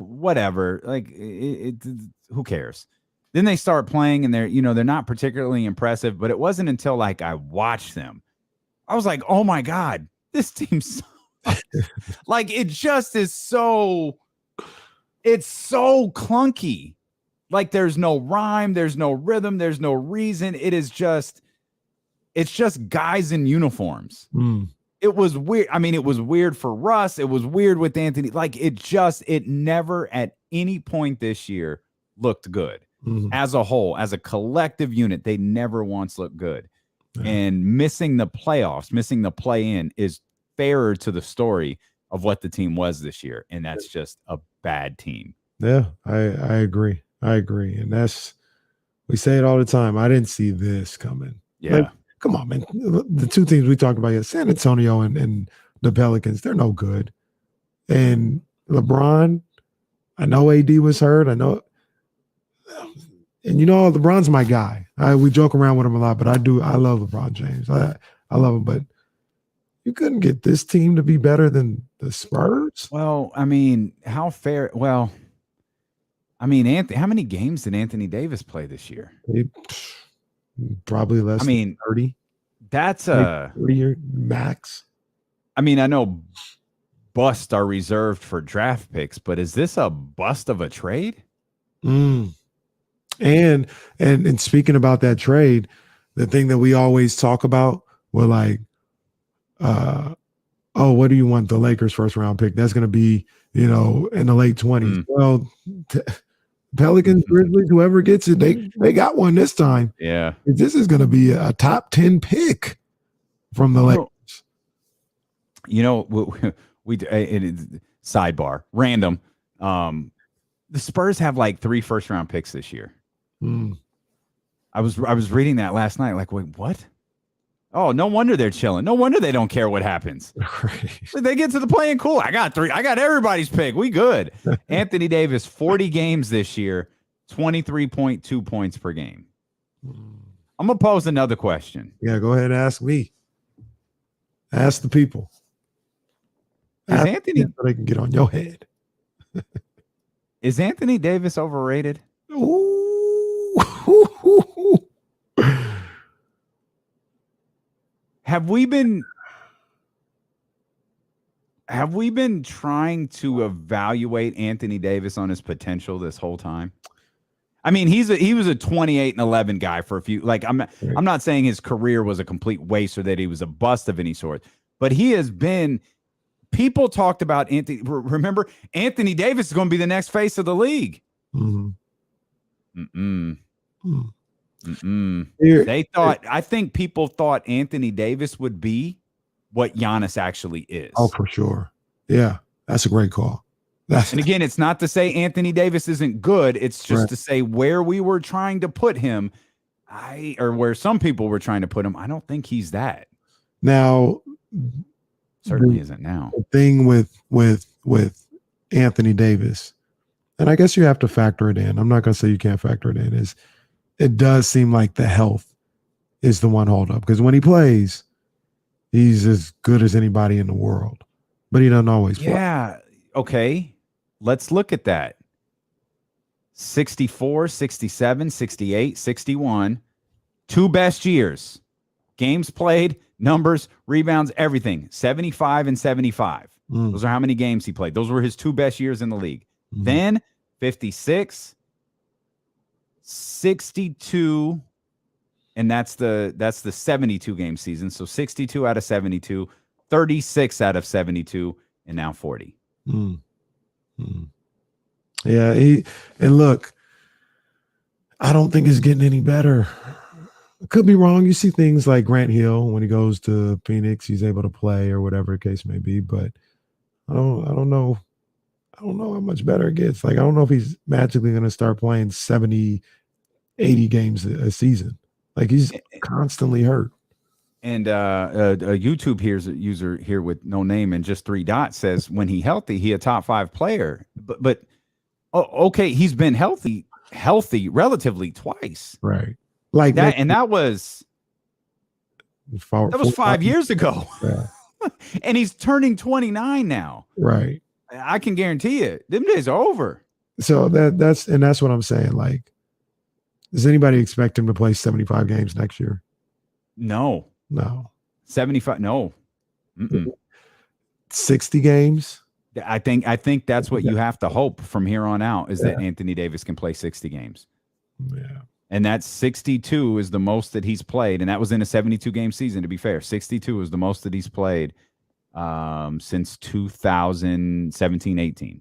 whatever, like who cares? Then they start playing and they're not particularly impressive, but it wasn't until like I watched them, I was like, oh my God, this team's like, it just is it's so clunky. Like there's no rhyme, there's no rhythm, there's no reason. It's just guys in uniforms. It was weird. I mean, it was weird for Russ. It was weird with Anthony. Like it never at any point this year looked good. As a whole, as a collective unit, they never once looked good. And missing the playoffs, missing the play-in is fairer to the story of what the team was this year. And that's just a bad team. Yeah, I agree. And we say it all the time. I didn't see this coming. Yeah. Like, come on, man. The two teams we talked about, San Antonio and the Pelicans, they're no good. And LeBron, I know AD was hurt. I know. And LeBron's my guy. We joke around with him a lot, but I love LeBron James. I love him, but you couldn't get this team to be better than the Spurs? Well, I mean, how fair? Well, I mean, how many games did Anthony Davis play this year? Probably less than 30. That's a 30 max. I mean, I know busts are reserved for draft picks, but is this a bust of a trade? And speaking about that trade, the thing that we always talk about, we're like, what do you want? The Lakers first round pick? That's going to be, in the late 20s. Well, Pelicans, Grizzlies, whoever gets it, they got one this time. Yeah. This is going to be a top 10 pick from the Lakers. We sidebar, random. The Spurs have like 3 first round picks this year. I was reading that last night. Like, wait, what? Oh, no wonder they're chilling. No wonder they don't care what happens. Right. They get to the play-in, cool. I got 3. I got everybody's pick. We good. Anthony Davis, 40 games this year, 23.2 points per game. I'm going to pose another question. Yeah, go ahead and ask me. Ask the people. Is Anthony so they can get on your head. Is Anthony Davis overrated? Ooh. Have we been trying to evaluate Anthony Davis on his potential this whole time? I mean, he was a 28-11 guy for a few. Like, I'm not saying his career was a complete waste or that he was a bust of any sort, but he has been people talked about Anthony. Remember, Anthony Davis is going to be the next face of the league. They thought. I think people thought Anthony Davis would be what Giannis actually is. Oh, for sure. Yeah, that's a great call. And again, it's not to say Anthony Davis isn't good. It's just to say where we were trying to put him, or where some people were trying to put him. I don't think he's that. Now, certainly isn't now. The thing with Anthony Davis, and I guess you have to factor it in. I'm not going to say you can't factor it in. Is it does seem like the health is the one holdup, because when he plays, he's as good as anybody in the world, but he doesn't always play. Yeah. Okay. Let's look at that. 64, 67, 68, 61. 2 best years. Games played, numbers, rebounds, everything. 75 and 75. Those are how many games he played. Those were his 2 best years in the league. Then 56, 62, and that's the 72 game season. So 62 out of 72, 36 out of 72, and now 40. Yeah, and look, I don't think it's getting any better. I could be wrong. You see things like Grant Hill when he goes to Phoenix, he's able to play or whatever the case may be, but I don't know. I don't know how much better it gets. Like, I don't know if he's magically going to start playing 70, 80 games a season. Like, he's constantly hurt. And a YouTube user here with no name and just 3 dots says when he healthy, he a top 5 player. But okay, he's been healthy relatively twice. Right. Like that, and that was 5 years ago. Yeah. And he's turning 29 now. Right. I can guarantee it. Them days are over. So that's what I'm saying. Like, does anybody expect him to play 75 games next year? No. 75. No. 60 games. I think that's what you have to hope from here on out is that Anthony Davis can play 60 games. Yeah. And that 62 is the most that he's played. And that was in a 72 game season, to be fair. 62 is the most that he's played since 2017-18.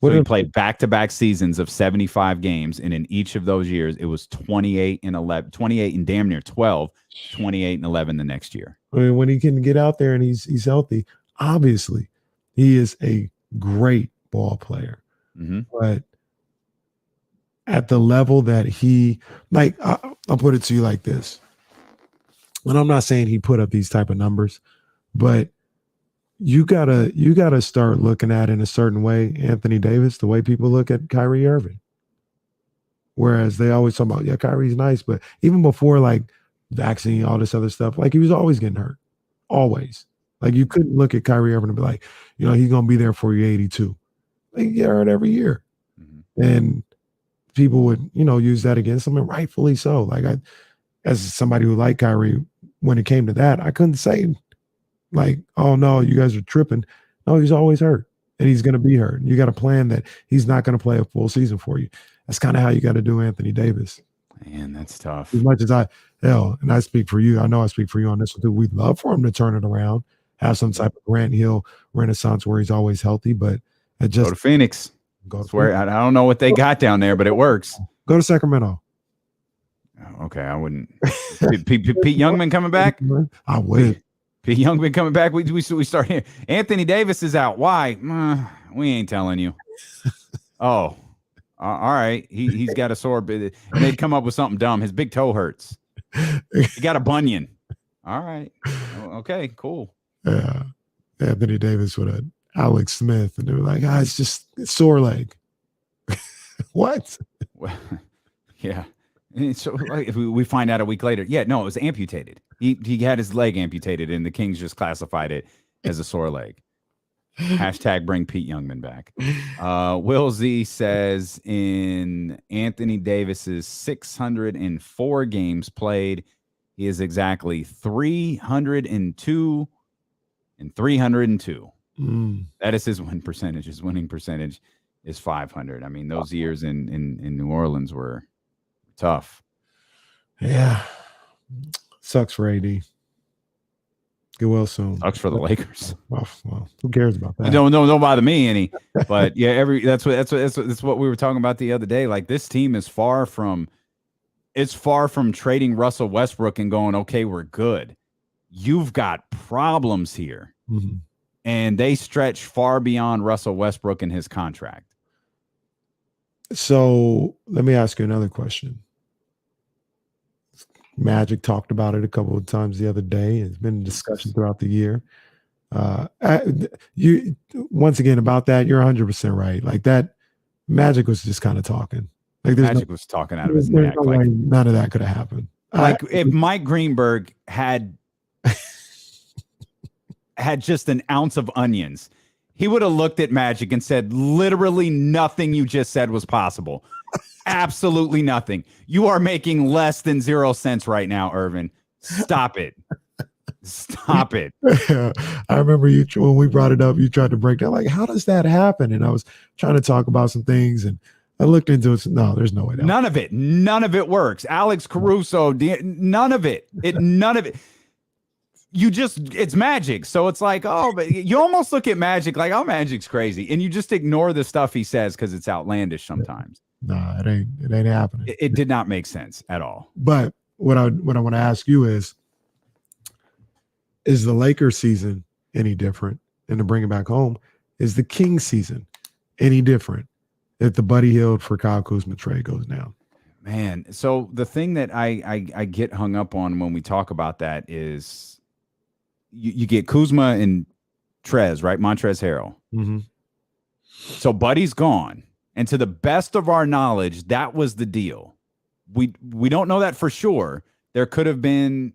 So he played back-to-back seasons of 75 games, and in each of those years, it was 28 and 11, 28 and damn near 12, 28 and 11 the next year. I mean, when he can get out there and he's healthy, obviously, he is a great ball player. But at the level that he, like, I'll put it to you like this, and I'm not saying he put up these type of numbers, but you gotta start looking at it in a certain way, Anthony Davis, the way people look at Kyrie Irving. Whereas they always talk about, yeah, Kyrie's nice, but even before like vaccine, all this other stuff, like he was always getting hurt. Always. Like you couldn't look at Kyrie Irving and be like, you know, he's gonna be there for you 82. Like, he get hurt every year. And people would, you know, use that against him, and rightfully so. Like, as somebody who liked Kyrie, when it came to that, I couldn't say like, oh no, you guys are tripping. No, he's always hurt, and he's going to be hurt. You got to plan that he's not going to play a full season for you. That's kind of how you got to do Anthony Davis. Man, that's tough. As much as and I speak for you, I know I speak for you on this one too. We'd love for him to turn it around, have some type of Grant Hill renaissance where he's always healthy, but it just go to Phoenix. I don't know what they got down there, but it works. Go to Sacramento. Okay, I wouldn't. Pete Youngman coming back? I would. Pete Youngman coming back. We start here. Anthony Davis is out. Why? We ain't telling you. Oh, all right. He's got a sore, and they'd come up with something dumb. His big toe hurts. He got a bunion. All right. Okay. Cool. Yeah. Anthony Davis with an Alex Smith, and they were like, it's sore leg. What? Well, yeah. And so if we find out a week later, it was amputated. He had his leg amputated, and the Kings just classified it as a sore leg. Hashtag bring Pete Youngman back. Will Z says in Anthony Davis's 604 games played, he is exactly 302 and 302. That is his win percentage. His winning percentage is 500. I mean, those years in New Orleans were tough. Yeah. Sucks for AD. Get well soon. Sucks for the Lakers. Well, who cares about that? Don't bother me any. But yeah, that's what we were talking about the other day. Like, this team is far from trading Russell Westbrook and going, okay, we're good. You've got problems here. Mm-hmm. And they stretch far beyond Russell Westbrook and his contract. So let me ask you another question. Magic talked about it a couple of times the other day. It's been a discussion throughout the year. You once again about that, you're 100% right. Like, that Magic was just kind of talking. Like, Magic was talking out of his neck. Like, none of that could have happened. Like, if Mike Greenberg had just an ounce of onions, he would have looked at Magic and said, literally nothing you just said was possible. Absolutely nothing. You are making less than 0 cents right now, Irvin. Stop it. Stop it. I remember you, when we brought it up, you tried to break down, like, how does that happen? And I was trying to talk about some things, and I looked into it. No, there's no way. None of it works. Alex Caruso, none of it. None of it. It's Magic. So it's like, oh, but you almost look at Magic like, oh, Magic's crazy. And you just ignore the stuff he says because it's outlandish sometimes. Nah, it ain't happening. It did not make sense at all. But what I want to ask you is the Lakers season any different? And to bring it back home, is the Kings season any different if the Buddy Hield for Kyle Kuzma trade goes down? Man, so the thing that I get hung up on when we talk about that is you get Kuzma and Trez, right? Montrezl Harrell. Mm-hmm. So Buddy's gone. And to the best of our knowledge, that was the deal. We don't know that for sure. There could have been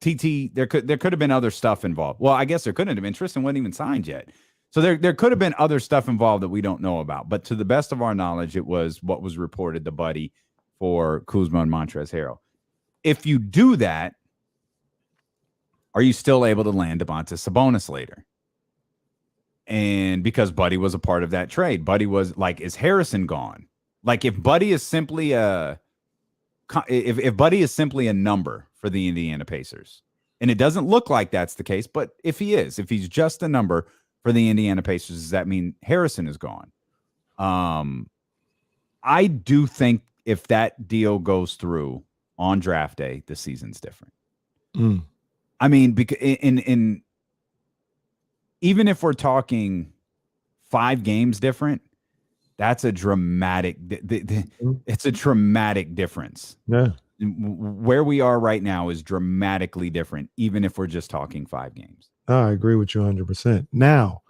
there could have been other stuff involved. Well, I guess there couldn't have been. Tristan wasn't even signed yet. So there could have been other stuff involved that we don't know about. But to the best of our knowledge, it was what was reported, the Buddy for Kuzma and Montrezl Harrell. If you do that, are you still able to land Domantas Sabonis later? And because Buddy was a part of that trade, Buddy was like, is Harrison gone? Like, if Buddy is simply if Buddy is simply a number for the Indiana Pacers, and it doesn't look like that's the case, but if he's just a number for the Indiana Pacers, does that mean Harrison is gone? I do think if that deal goes through on draft day, the season's different. Mm. I mean, because in even if we're talking 5 games different, that's a dramatic. It's a dramatic difference. Yeah, where we are right now is dramatically different, even if we're just talking 5 games. I agree with you 100%. Now,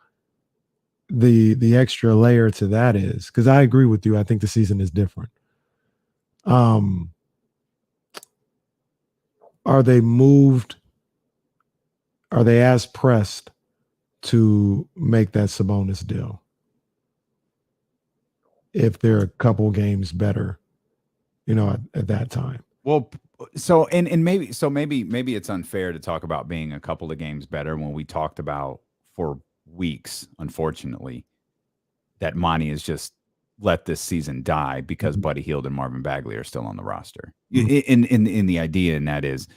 the extra layer to that is, because I agree with you, I think the season is different. Are they moved? Are they as pressed to make that Sabonis deal if they're a couple games better, at that time? Well, so and maybe it's unfair to talk about being a couple of games better when we talked about for weeks, unfortunately, that Monty has just let this season die because Buddy Hield and Marvin Bagley are still on the roster. In the idea, and that is,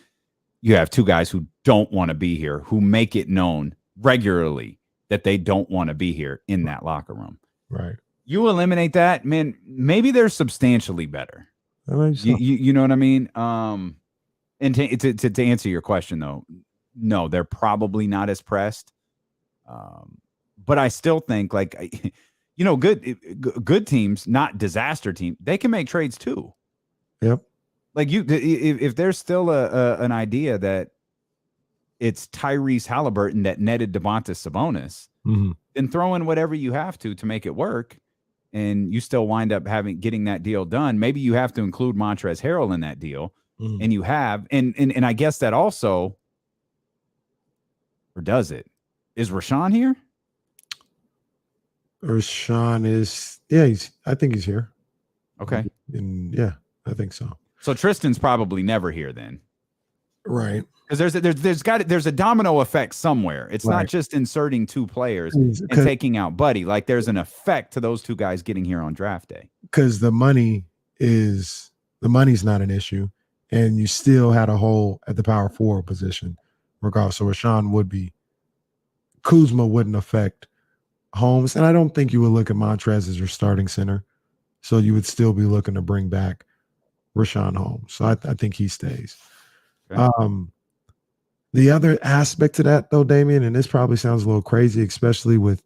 you have 2 guys who don't want to be here, who make it known regularly that they don't want to be here in that locker room. Right. You eliminate that, man, maybe they're substantially better. You know what I mean? And to answer your question, though, no, they're probably not as pressed. But I still think, like, good teams, not disaster team, they can make trades too. Yep. Like, if there's still an idea that it's Tyrese Halliburton that netted Domantas Sabonis, then throw in whatever you have to make it work, and you still wind up getting that deal done. Maybe you have to include Montrezl Harrell in that deal, and you have, and I guess that also, or does it? Is Rashawn here? Rashawn is, I think he's here. Okay. And yeah, I think so. So Tristan's probably never here then. Right. Because there's a domino effect somewhere. It's not just inserting 2 players and taking out Buddy. Like, there's an effect to those 2 guys getting here on draft day. Because the money's not an issue, and you still had a hole at the power forward position, regardless. So Rashawn would be. Kuzma wouldn't affect Holmes, and I don't think you would look at Montrez as your starting center. So you would still be looking to bring back Rashawn Holmes. So I think he stays. Okay. The other aspect to that, though, Davion, and this probably sounds a little crazy, especially with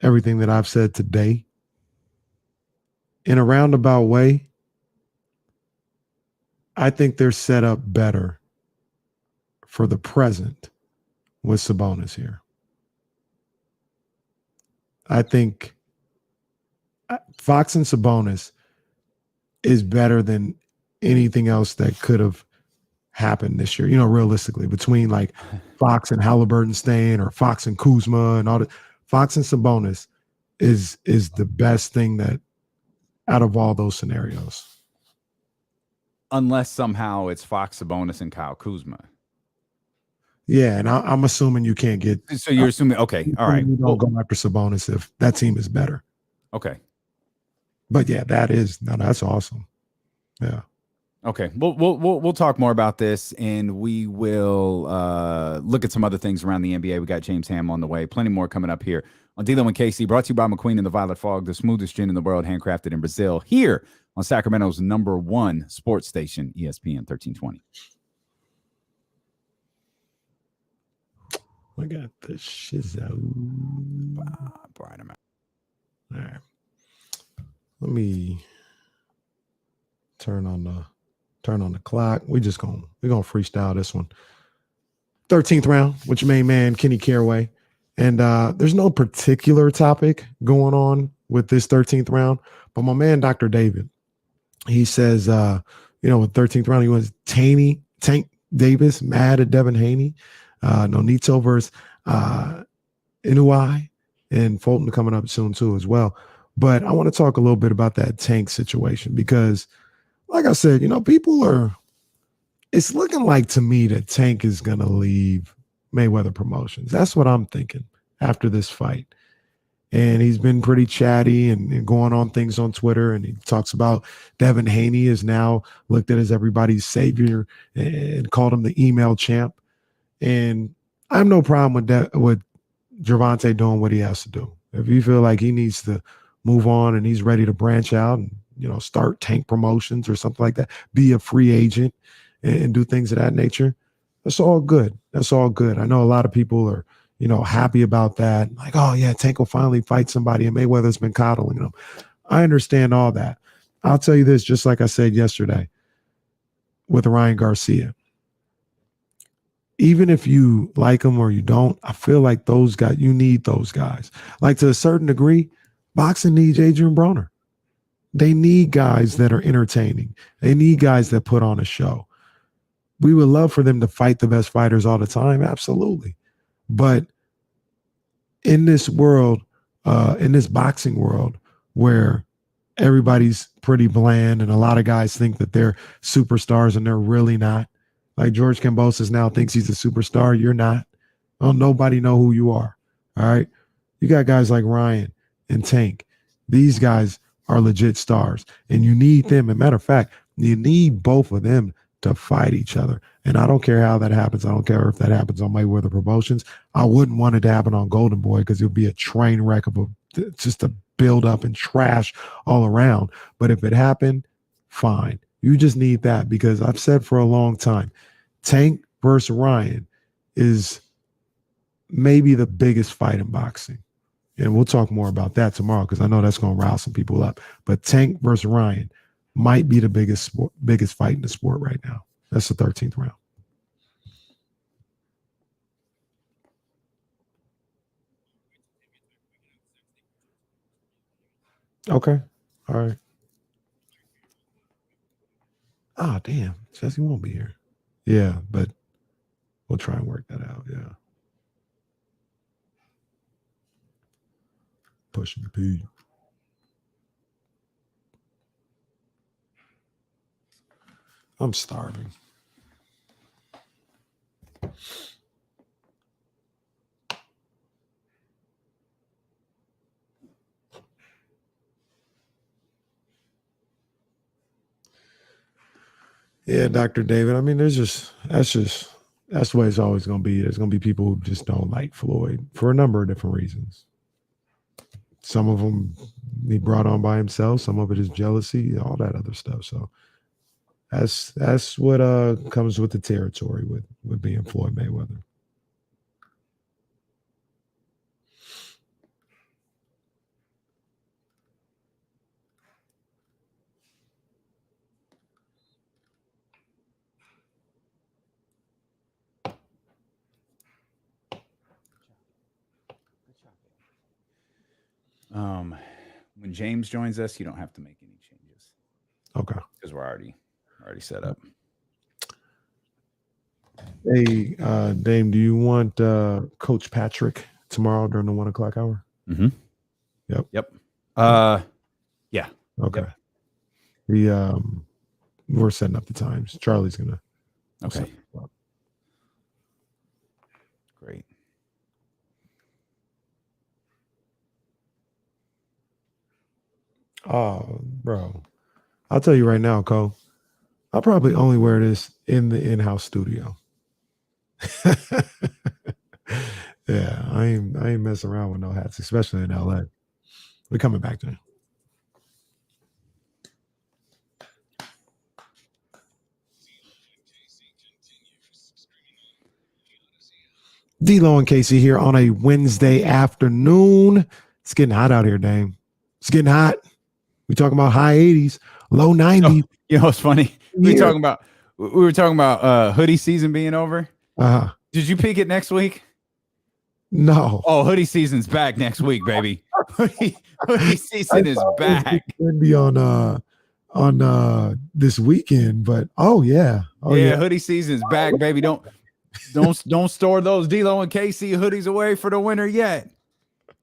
everything that I've said today, in a roundabout way, I think they're set up better for the present with Sabonis here. I think Fox and Sabonis is better than anything else that could have happened this year, realistically, between like Fox and Halliburton staying or Fox and Kuzma and all that. Fox and Sabonis is the best thing that out of all those scenarios. Unless somehow it's Fox, Sabonis, and Kyle Kuzma. Yeah, and I'm assuming you can't get. So you're assuming, okay, all right. You don't go after Sabonis if that team is better. Okay. But yeah, that's awesome. Yeah. Okay, we'll talk more about this, and we will look at some other things around the NBA. We got James Ham on the way. Plenty more coming up here on D-Lo and KC, brought to you by McQueen and the Violet Fog, the smoothest gin in the world, handcrafted in Brazil, here on Sacramento's #1 sports station, ESPN 1320. I got the shizzo. Bright him out. All right. Let me turn on the clock. We're gonna freestyle this one. 13th round with your main man Kenny Caraway, and there's no particular topic going on with this 13th round, but my man Dr. David, he says, with 13th round he was Tank Davis mad at Devin Haney, Nonito versus Inuai, and Fulton coming up soon too as well. But I want to talk a little bit about that Tank situation because, like I said, it's looking like to me that Tank is going to leave Mayweather Promotions. That's what I'm thinking after this fight. And he's been pretty chatty and going on things on Twitter. And he talks about Devin Haney is now looked at as everybody's savior and called him the email champ. And I have no problem with Gervonta doing what he has to do. If you feel like he needs to move on and he's ready to branch out and, start Tank Promotions or something like that, be a free agent and do things of that nature, that's all good. That's all good. I know a lot of people are, happy about that. Like, oh yeah, Tank will finally fight somebody and Mayweather's been coddling him. I understand all that. I'll tell you this, just like I said yesterday with Ryan Garcia. Even if you like them or you don't, I feel like those guys, you need those guys. Like to a certain degree, boxing needs Adrian Broner. They need guys that are entertaining. They need guys that put on a show. We would love for them to fight the best fighters all the time. Absolutely. But in this world, in this boxing world where everybody's pretty bland and a lot of guys think that they're superstars and they're really not. Like George Kambosos now thinks he's a superstar. You're not. Oh, nobody know who you are. All right. You got guys like Ryan and Tank. These guys are legit stars, and you need them. As a matter of fact, you need both of them to fight each other. And I don't care how that happens. I don't care if that happens on Mayweather Promotions. I wouldn't want it to happen on Golden Boy because it would be a train wreck of just a build up and trash all around. But if it happened, fine. You just need that because I've said for a long time, Tank versus Ryan is maybe the biggest fight in boxing. And we'll talk more about that tomorrow because I know that's going to rile some people up. But Tank versus Ryan might be the biggest fight in the sport right now. That's the 13th round. Okay. All right. Ah, damn. Jesse won't be here. Yeah, but we'll try and work that out. Yeah. Pushing the P. I'm starving. Yeah, Dr. David. I mean, that's just That's the way it's always going to be. There's going to be people who just don't like Floyd for a number of different reasons. Some of them he brought on by himself. Some of it is jealousy, all that other stuff. So that's what comes with the territory with being Floyd Mayweather. When James joins us, you don't have to make any changes. Okay. Because we're already set up. Hey, Dame, do you want Coach Patrick tomorrow during the 1 o'clock hour? Mm-hmm. Yep. Yeah. Okay. Yep. We're setting up the times. Charlie's gonna. Okay. Great. Oh, bro. I'll tell you right now, Cole. I'll probably only wear this in the in-house studio. Yeah, I ain't messing around with no hats, especially in LA. We're coming back to it. D-Lo and Casey here on a Wednesday afternoon. It's getting hot out here, Dame. It's getting hot. We talking about high 80s, low 90s. Oh, you know what's funny? We were talking about hoodie season being over. Uh-huh. Did you peek it next week? No. Oh, hoodie season's back next week, baby. hoodie season is back. It'd be on this weekend, but yeah. Hoodie season's back, baby. Don't store those D-Lo and KC hoodies away for the winter yet.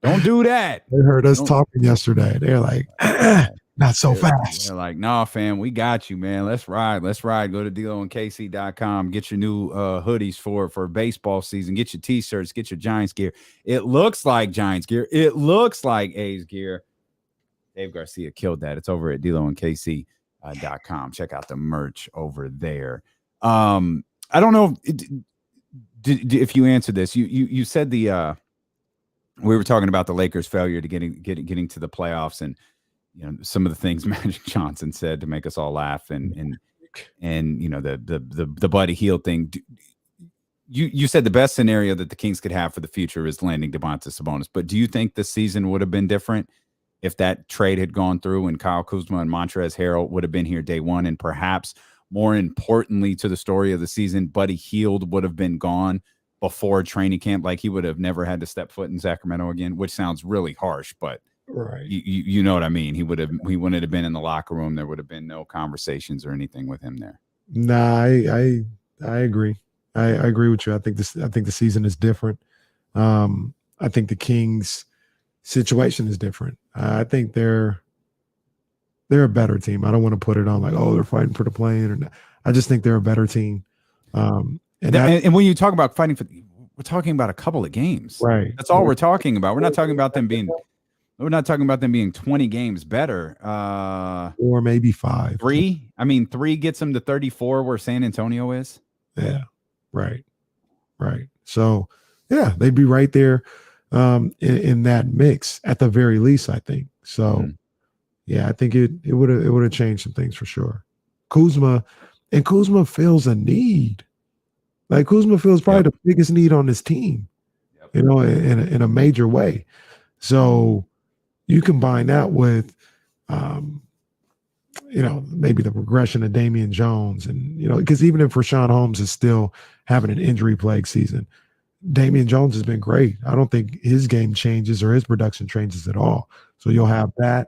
Don't do that. They heard us talking yesterday. They're like, not so fast. They're like, nah, fam, we got you, man. Let's ride. Go to DLoandKC.com. Get your new hoodies for baseball season. Get your T-shirts. Get your Giants gear. It looks like Giants gear. It looks like A's gear. Dave Garcia killed that. It's over at DLoandKC.com. Check out the merch over there. I don't know if you answered this. You said we were talking about the Lakers' failure to getting to the playoffs, and some of the things Magic Johnson said to make us all laugh, and the Buddy Hield thing. You said the best scenario that the Kings could have for the future is landing Domantas Sabonis, but do you think the season would have been different if that trade had gone through and Kyle Kuzma and Montrezl Harrell would have been here day one, and perhaps more importantly to the story of the season, Buddy Hield would have been gone before training camp, like he would have never had to step foot in Sacramento again, which sounds really harsh, but right. You know what I mean? He wouldn't have been in the locker room. There would have been no conversations or anything with him there. Nah, I agree. I agree with you. I think the season is different. I think the Kings situation is different. I think they're a better team. I don't want to put it on like, oh, they're fighting for the play-in or not. I just think they're a better team. And when you talk about fighting we're talking about a couple of games, right? That's all we're talking about. We're not talking about them being 20 games better, or maybe 5. 3. I mean, 3 gets them to 34, where San Antonio is. Yeah, right. So, yeah, they'd be right there in that mix at the very least, I think. So, yeah, I think it would have changed some things for sure. Kuzma feels a need. Like Kuzma feels probably the biggest need on this team, in a major way. So you combine that with, maybe the progression of Davion Jones, and because even if Rashawn Holmes is still having an injury-plagued season, Davion Jones has been great. I don't think his game changes or his production changes at all. So you'll have that.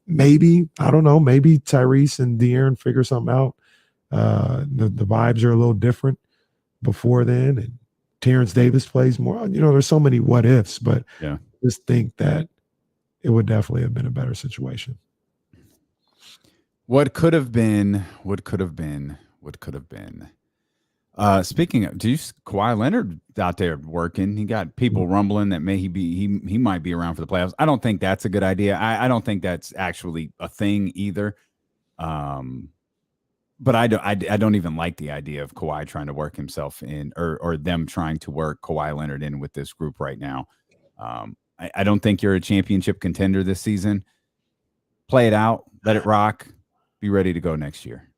Maybe, I don't know, maybe Tyrese and De'Aaron figure something out. The vibes are a little different before then, and Terrence Davis plays more. There's so many what ifs, but just think that it would definitely have been a better situation. What could have been. Speaking of, do you Kawhi Leonard out there working? He got people rumbling that he might be around for the playoffs. I don't think that's a good idea. I don't think that's actually a thing either. But I don't even like the idea of Kawhi trying to work himself in, or them trying to work Kawhi Leonard in with this group right now. I don't think you're a championship contender this season. Play it out, let it rock, be ready to go next year.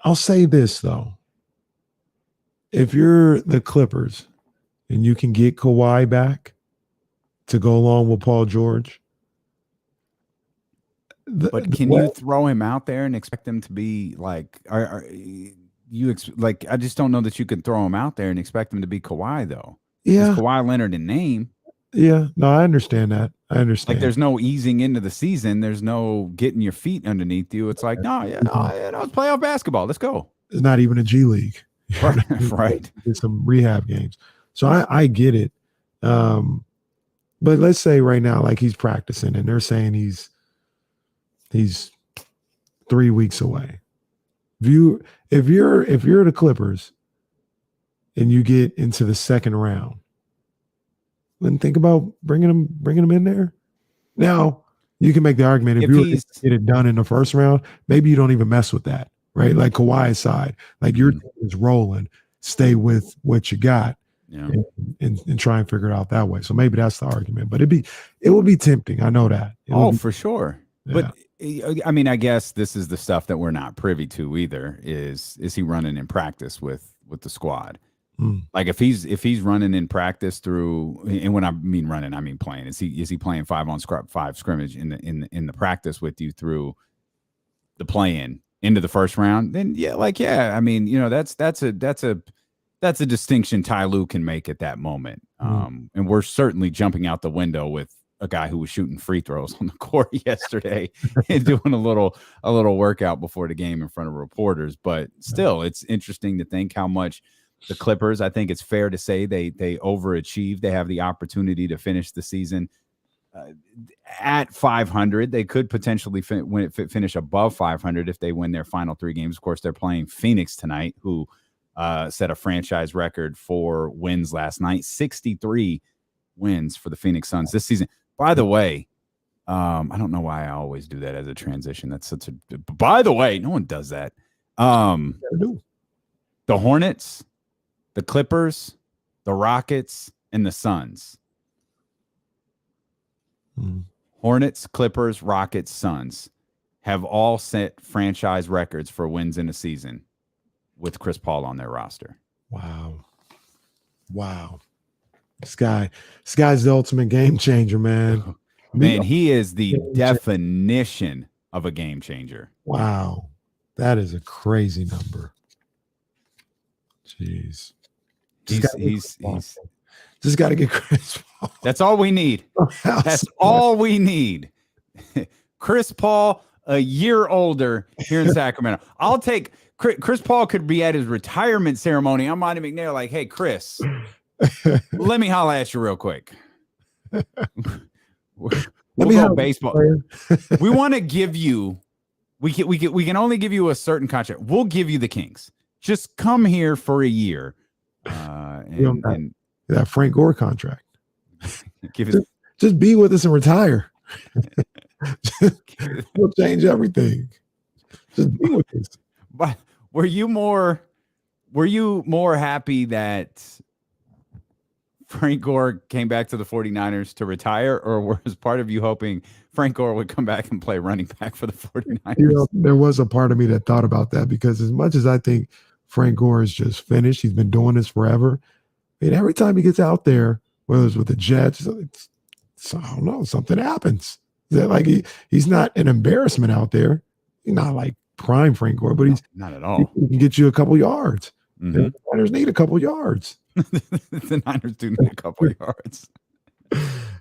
I'll say this though. If you're the Clippers and you can get Kawhi back to go along with Paul George, but can you throw him out there and expect him to be like? Are you like? I just don't know that you can throw him out there and expect him to be Kawhi though. Yeah, he's Kawhi Leonard in name. Yeah, no, I understand that. I understand. Like, there's no easing into the season. There's no getting your feet underneath you. It's like, no, it's playoff basketball. Let's go. It's not even a G League. Right. It's some rehab games. So I get it. But let's say right now, like, he's practicing and they're saying he's 3 weeks away. If you're the Clippers and you get into the second round, then think about bringing him in there. Now, you can make the argument if you get it done in the first round, maybe you don't even mess with that, right? Like Kawhi's side, like your team is rolling, stay with what you got, and try and figure it out that way. So maybe that's the argument, but it would be tempting. I know that. For sure. Yeah. But I mean, I guess this is the stuff that we're not privy to either. Is he running in practice with the squad? Like, if he's running in practice through, and when I mean running, I mean playing. Is he playing 5-on-5 scrimmage in the practice with you through the play-in into the first round? Then I mean, that's a distinction Ty Lue can make at that moment. And we're certainly jumping out the window with a guy who was shooting free throws on the court yesterday and doing a little workout before the game in front of reporters. But still, it's interesting to think how much the Clippers, I think it's fair to say they overachieved. They have the opportunity to finish the season at 500. They could potentially finish above 500 if they win their final 3 games. Of course, they're playing Phoenix tonight, who set a franchise record for wins last night. 63 wins for the Phoenix Suns this season. By the way, I don't know why I always do that as a transition. That's such a. By the way, no one does that. The Hornets, the Clippers, the Rockets, and the Suns. Hornets, Clippers, Rockets, Suns have all set franchise records for wins in a season with Chris Paul on their roster. Wow. This guy's the ultimate game changer, man. Man, he is the definition of a game changer. Wow. That is a crazy number. Jeez. He's just got to get Chris Paul. That's all we need. That's all we need. Chris Paul, a year older here in Sacramento. I'll take Chris Paul could be at his retirement ceremony. I'm Monty McNair like, hey, Chris, let me holler at you real quick. We'll go baseball. We want to give you, we can only give you a certain contract. We'll give you the Kings. Just come here for a year. And that Frank Gore contract. Just be with us and retire. We'll change everything. Just be with us. But were you more happy that Frank Gore came back to the 49ers to retire, or was part of you hoping Frank Gore would come back and play running back for the 49ers? There was a part of me that thought about that, because as much as I think Frank Gore is just finished, he's been doing this forever. And every time he gets out there, whether it's with the Jets, I don't know, something happens. Is that like he's not an embarrassment out there? He's not like prime Frank Gore, but he's not at all. He can get you a couple yards. The Niners need a couple yards. The Niners do need a couple yards.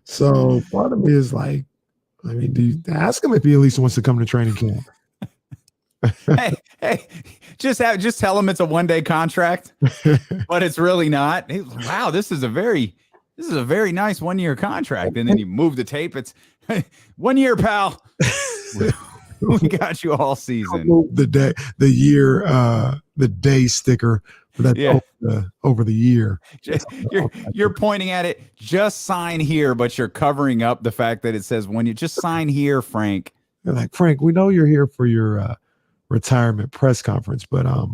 So part of me is like, I mean, do you ask him if he at least wants to come to training camp? hey, just tell him it's a 1-day contract, but it's really not. Wow, this is a very nice 1-year contract. And then you move the tape. It's 1 year, pal. We got you all season. The day sticker over the year. You're pointing at it. Just sign here, but you're covering up the fact that it says when you just sign here, Frank. They're like, Frank, we know you're here for your retirement press conference. But I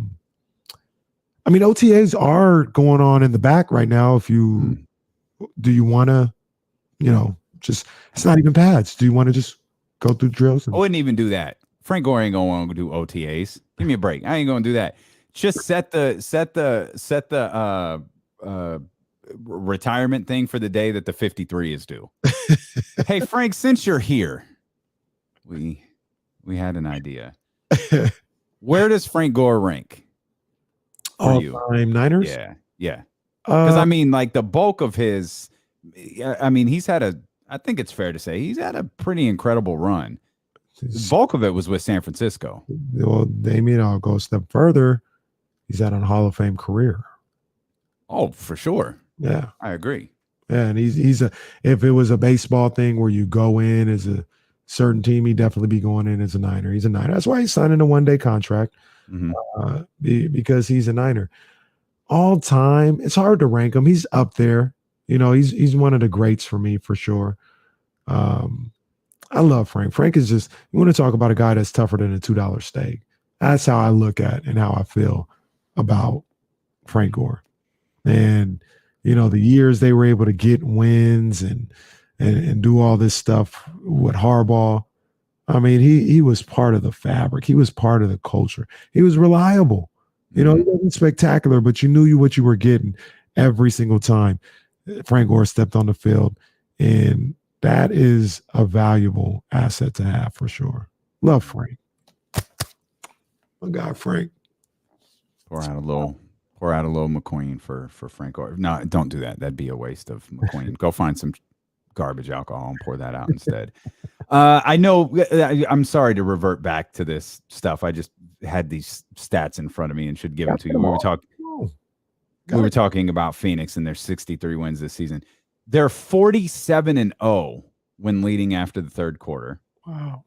mean, OTAs are going on in the back right now. If you do, you want to, just it's not even pads. Do you want to just go through drills? I wouldn't even do that. Frank Gore ain't gonna want to do OTAs. Give me a break. I ain't gonna do that. Just set the retirement thing for the day that the 53 is due. Hey, Frank, since you're here, we had an idea. Where does Frank Gore rank for you? All-time Niners? Yeah. Because I mean, like the bulk of his, I mean, I think it's fair to say he's had a pretty incredible run. The bulk of it was with San Francisco. Well, Davion, I'll go a step further. He's had a Hall of Fame career. Oh, for sure. Yeah, I agree. Yeah, and he's if it was a baseball thing where you go in as a certain team, he'd definitely be going in as a Niner. He's a Niner. That's why he's signing a one-day contract because he's a Niner. All time, it's hard to rank him. He's up there. He's one of the greats for me for sure. I love Frank. Frank is just, you want to talk about a guy that's tougher than a $2 steak. That's how I look at and how I feel about Frank Gore. And, the years they were able to get wins and do all this stuff with Harbaugh. I mean, he was part of the fabric. He was part of the culture. He was reliable. He wasn't spectacular, but you knew what you were getting every single time Frank Gore stepped on the field. And that is a valuable asset to have for sure. Love Frank. My God, Frank. Pour out a little McQueen for Frank Gore. No, don't do that. That'd be a waste of McQueen. Go find some garbage alcohol and pour that out instead. I know. I'm sorry to revert back to this stuff. I just had these stats in front of me and should give them to you. We were talking about Phoenix and their 63 wins this season. They're 47-0 when leading after the third quarter. Wow.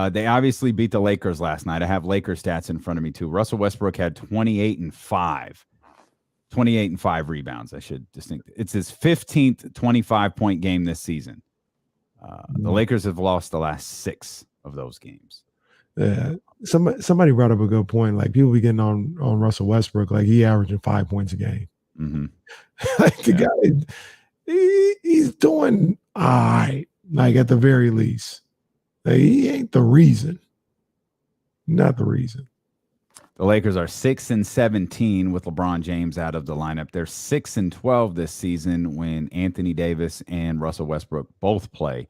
They obviously beat the Lakers last night. I have Lakers stats in front of me too. Russell Westbrook had 28 and 5 rebounds. I should distinct. It's his 15th 25-point game this season. The Lakers have lost the last 6 of those games. Yeah. Somebody brought up a good point. Like people be getting on Russell Westbrook, like he averaging 5 points a game. Mm-hmm. Like the guy, he's doing all right. Like at the very least, like, he ain't the reason. Not the reason. The Lakers are 6-17 with LeBron James out of the lineup. They're 6-12 this season when Anthony Davis and Russell Westbrook both play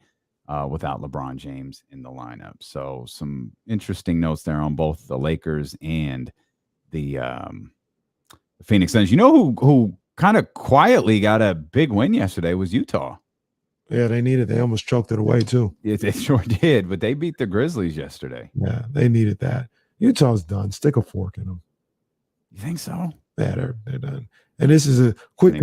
without LeBron James in the lineup. So some interesting notes there on both the Lakers and the Phoenix Suns. Who kind of quietly got a big win yesterday was Utah. Yeah, they needed. They almost choked it away too. Yeah, they sure did, but they beat the Grizzlies yesterday. Yeah, they needed that. Utah's done. Stick a fork in them. You think so? Yeah, they're done. And this is a quick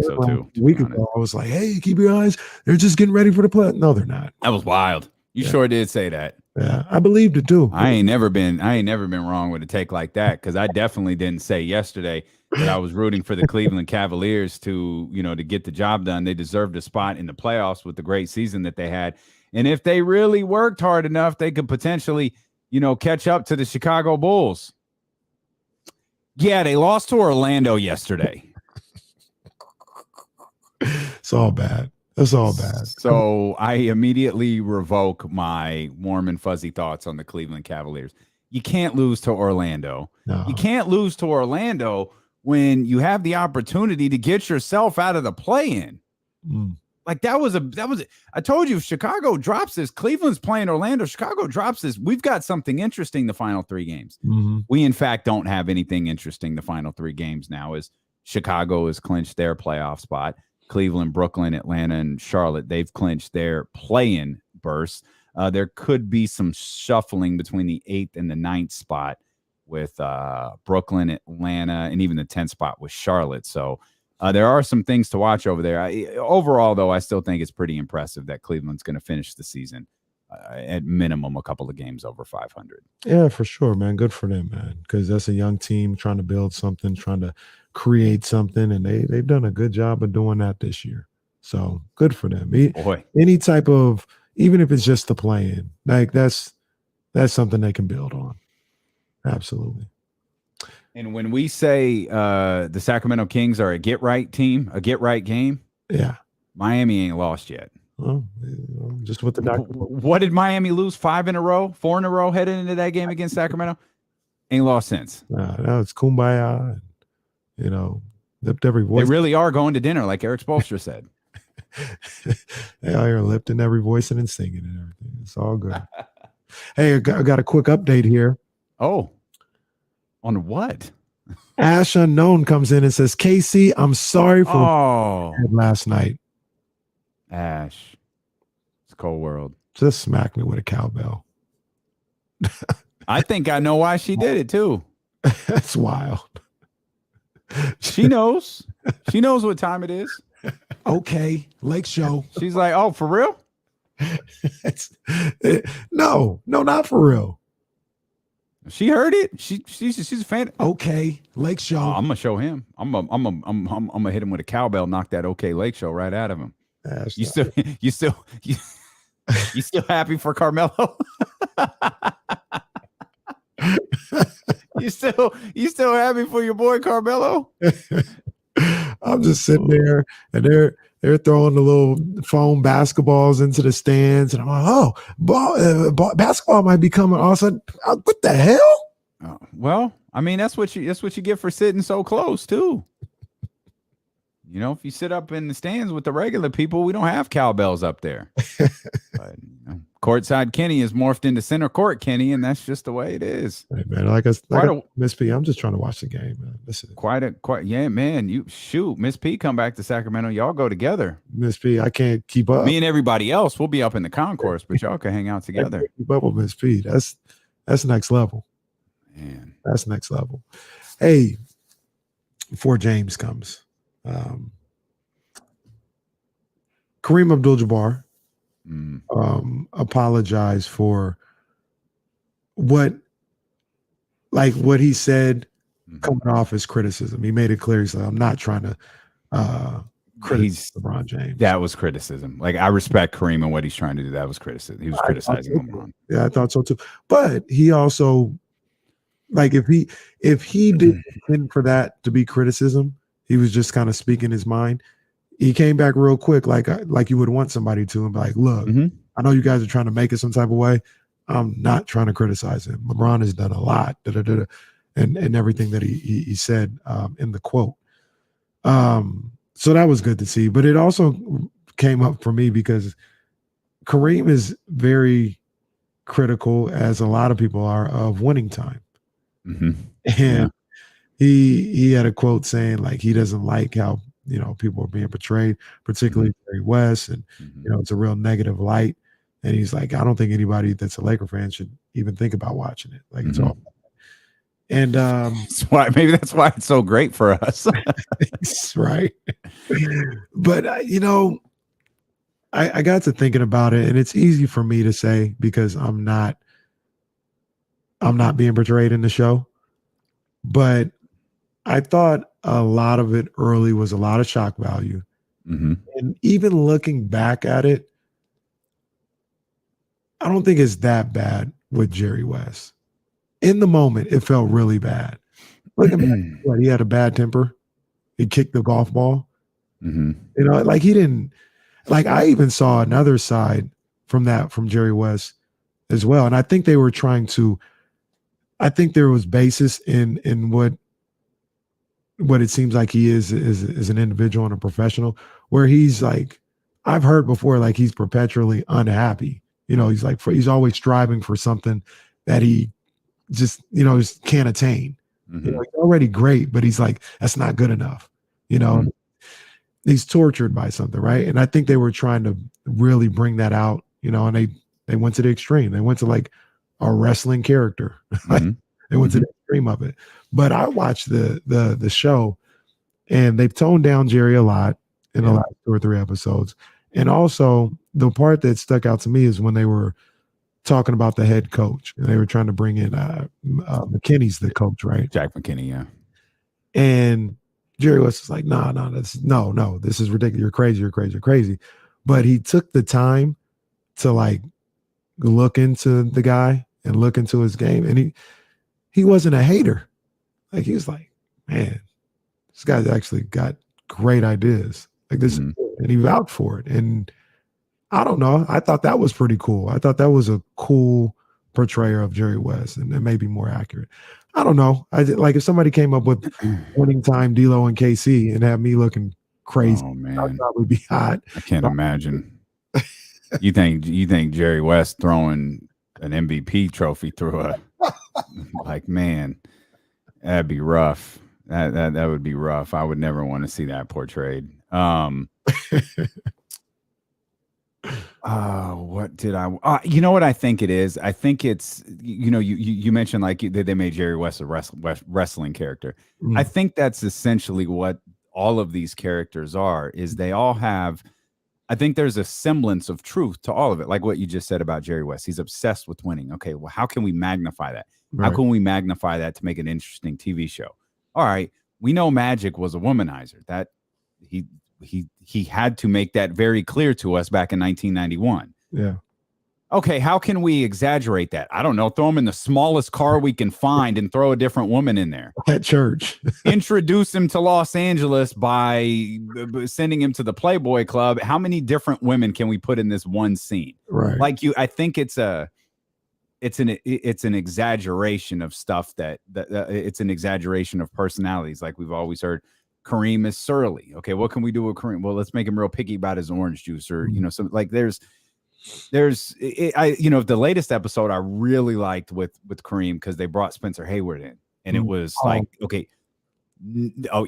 week ago. I was like, hey, keep your eyes. They're just getting ready for the play. No, they're not. That was wild. You sure did say that. Yeah, I believed it too. I ain't never been wrong with a take like that, because I definitely didn't say yesterday that I was rooting for the Cleveland Cavaliers to get the job done. They deserved a spot in the playoffs with the great season that they had. And if they really worked hard enough, they could potentially, catch up to the Chicago Bulls. Yeah, they lost to Orlando yesterday. It's all bad. It's all bad. So I immediately revoke my warm and fuzzy thoughts on the Cleveland Cavaliers. You can't lose to Orlando. No. You can't lose to Orlando when you have the opportunity to get yourself out of the play-in. Like that was I told you, if Chicago drops this, Cleveland's playing Orlando. Chicago drops this. We've got something interesting the final 3 games. Mm-hmm. We, in fact, don't have anything interesting the final 3 games now, as Chicago has clinched their playoff spot. Cleveland, Brooklyn, Atlanta, and Charlotte, they've clinched their play-in berths. There could be some shuffling between the 8th and the 9th spot with Brooklyn, Atlanta, and even the 10th spot with Charlotte. So there are some things to watch over there. Overall, though, I still think it's pretty impressive that Cleveland's going to finish the season at minimum a couple of games over 500. Yeah, for sure, man. Good for them, man, because that's a young team trying to build something, trying to create something, and they've done a good job of doing that this year. So good for them. Any type of, even if it's just the play-in, like that's something they can build on. Absolutely. And when we say the Sacramento Kings are a get-right team, a get-right game, yeah, Miami ain't lost yet. Well, just with the doctor. What did Miami lose? 5 in a row, 4 in a row heading into that game against Sacramento? Ain't lost since. No, it's kumbaya. Lift every voice. They really are going to dinner, like Eric Spoelstra said. They are lifting every voice and singing and everything. It's all good. Hey, I got a quick update here. Oh, on what? Ash Unknown comes in and says, "KC, I'm sorry for last night." Ash, it's a cold world. Just smack me with a cowbell. I think I know why she did it too. That's wild. She knows. She knows what time it is. Okay, Lake Show. She's like, "Oh, for real?" No, not for real. She heard it. She's a fan. Okay, Lake Show. Oh, I'm gonna show him. I'm gonna hit him with a cowbell. Knock that OK Lake Show right out of him. You still happy for Carmelo? You still happy for your boy Carmelo? I'm just sitting there, and they're throwing the little foam basketballs into the stands, and I'm like, basketball might be coming. All of a sudden, what the hell? Oh, well, I mean, that's what you get for sitting so close too. If you sit up in the stands with the regular people, we don't have cowbells up there. But, courtside Kenny is morphed into center court Kenny, and that's just the way it is. Hey, man, Miss P, I'm just trying to watch the game, man. Listen. Yeah, man. You shoot, Miss P come back to Sacramento. Y'all go together. Miss P, I can't keep up. Me and everybody else, we'll be up in the concourse, but y'all can hang out together. I can't keep up with Miss P. That's next level. Man. That's next level. Hey, before James comes, Kareem Abdul-Jabbar apologized for what he said coming off as criticism. He made it clear. He's like, I'm not trying to criticize LeBron James. That was criticism. Like, I respect Kareem and what he's trying to do. That was criticism. He was criticizing LeBron. Yeah, I thought so too. But he also, if he didn't intend for that to be criticism, he was just kind of speaking his mind. He came back real quick, like you would want somebody to, and be like, look, I know you guys are trying to make it some type of way. I'm not trying to criticize him. LeBron has done a lot, and everything that he said in the quote. So that was good to see. But it also came up for me because Kareem is very critical, as a lot of people are, of winning time. And he had a quote saying, like, he doesn't like how people are being portrayed, particularly Jerry West, and it's a real negative light. And he's like, I don't think anybody that's a Laker fan should even think about watching it. Like, it's all. And maybe that's why it's so great for us. Right. But I got to thinking about it, and it's easy for me to say because I'm not being portrayed in the show. But I thought a lot of it early was a lot of shock value. And even looking back at it, I don't think it's that bad with Jerry West. In the moment, it felt really bad. Looking back, he had a bad temper. He kicked the golf ball. Like, he didn't, like, I even saw another side from Jerry West as well. And I think they were trying to, I think there was basis in what it seems like he is an individual and a professional, where he's like, I've heard before, like, he's perpetually unhappy. He's like, he's always striving for something that he just, just can't attain. He's already great, but he's like, that's not good enough. He's tortured by something, right? And I think they were trying to really bring that out, and they went to the extreme. They went to, like, a wrestling character. They went to the extreme of it. But I watched the show, and they've toned down Jerry a lot in the last 2 or 3 episodes. And also, the part that stuck out to me is when they were talking about the head coach, and they were trying to bring in McKinney's the coach, right? Jack McKinney, yeah. And Jerry was like, no, this is ridiculous. You're crazy. But he took the time to, like, look into the guy and look into his game, and he wasn't a hater. Like, he was like, man, this guy's actually got great ideas. Like this, and he vouched for it. And I don't know. I thought that was pretty cool. I thought that was a cool portrayal of Jerry West, and it may be more accurate. I don't know. Like if somebody came up with winning time D'Lo and KC and had me looking crazy, I'd probably be hot. I can't imagine. You think Jerry West throwing an MVP trophy through a like, man, that'd be rough. That would be rough. I would never want to see that portrayed. What did I? You know what I think it is? I think it's you mentioned like they made Jerry West a wrestling character. I think that's essentially what all of these characters are. Is they all have. I think there's a semblance of truth to all of it, like what you just said about Jerry West. He's obsessed with winning. Okay, well, how can we magnify that? Right. How can we magnify that to make an interesting TV show? All right, we know Magic was a womanizer. That he had to make that very clear to us back in 1991. Yeah. Okay, how can we exaggerate that? I don't know. Throw him in the smallest car we can find and throw a different woman in there. At church. Introduce him to Los Angeles by sending him to the Playboy Club. How many different women can we put in this one scene? Right. Like I think it's an exaggeration of stuff that it's an exaggeration of personalities. Like we've always heard, Kareem is surly. Okay, what can we do with Kareem? Well, let's make him real picky about his orange juice, or some like the latest episode I really liked with Kareem because they brought Spencer Hayward in, and it was like, okay,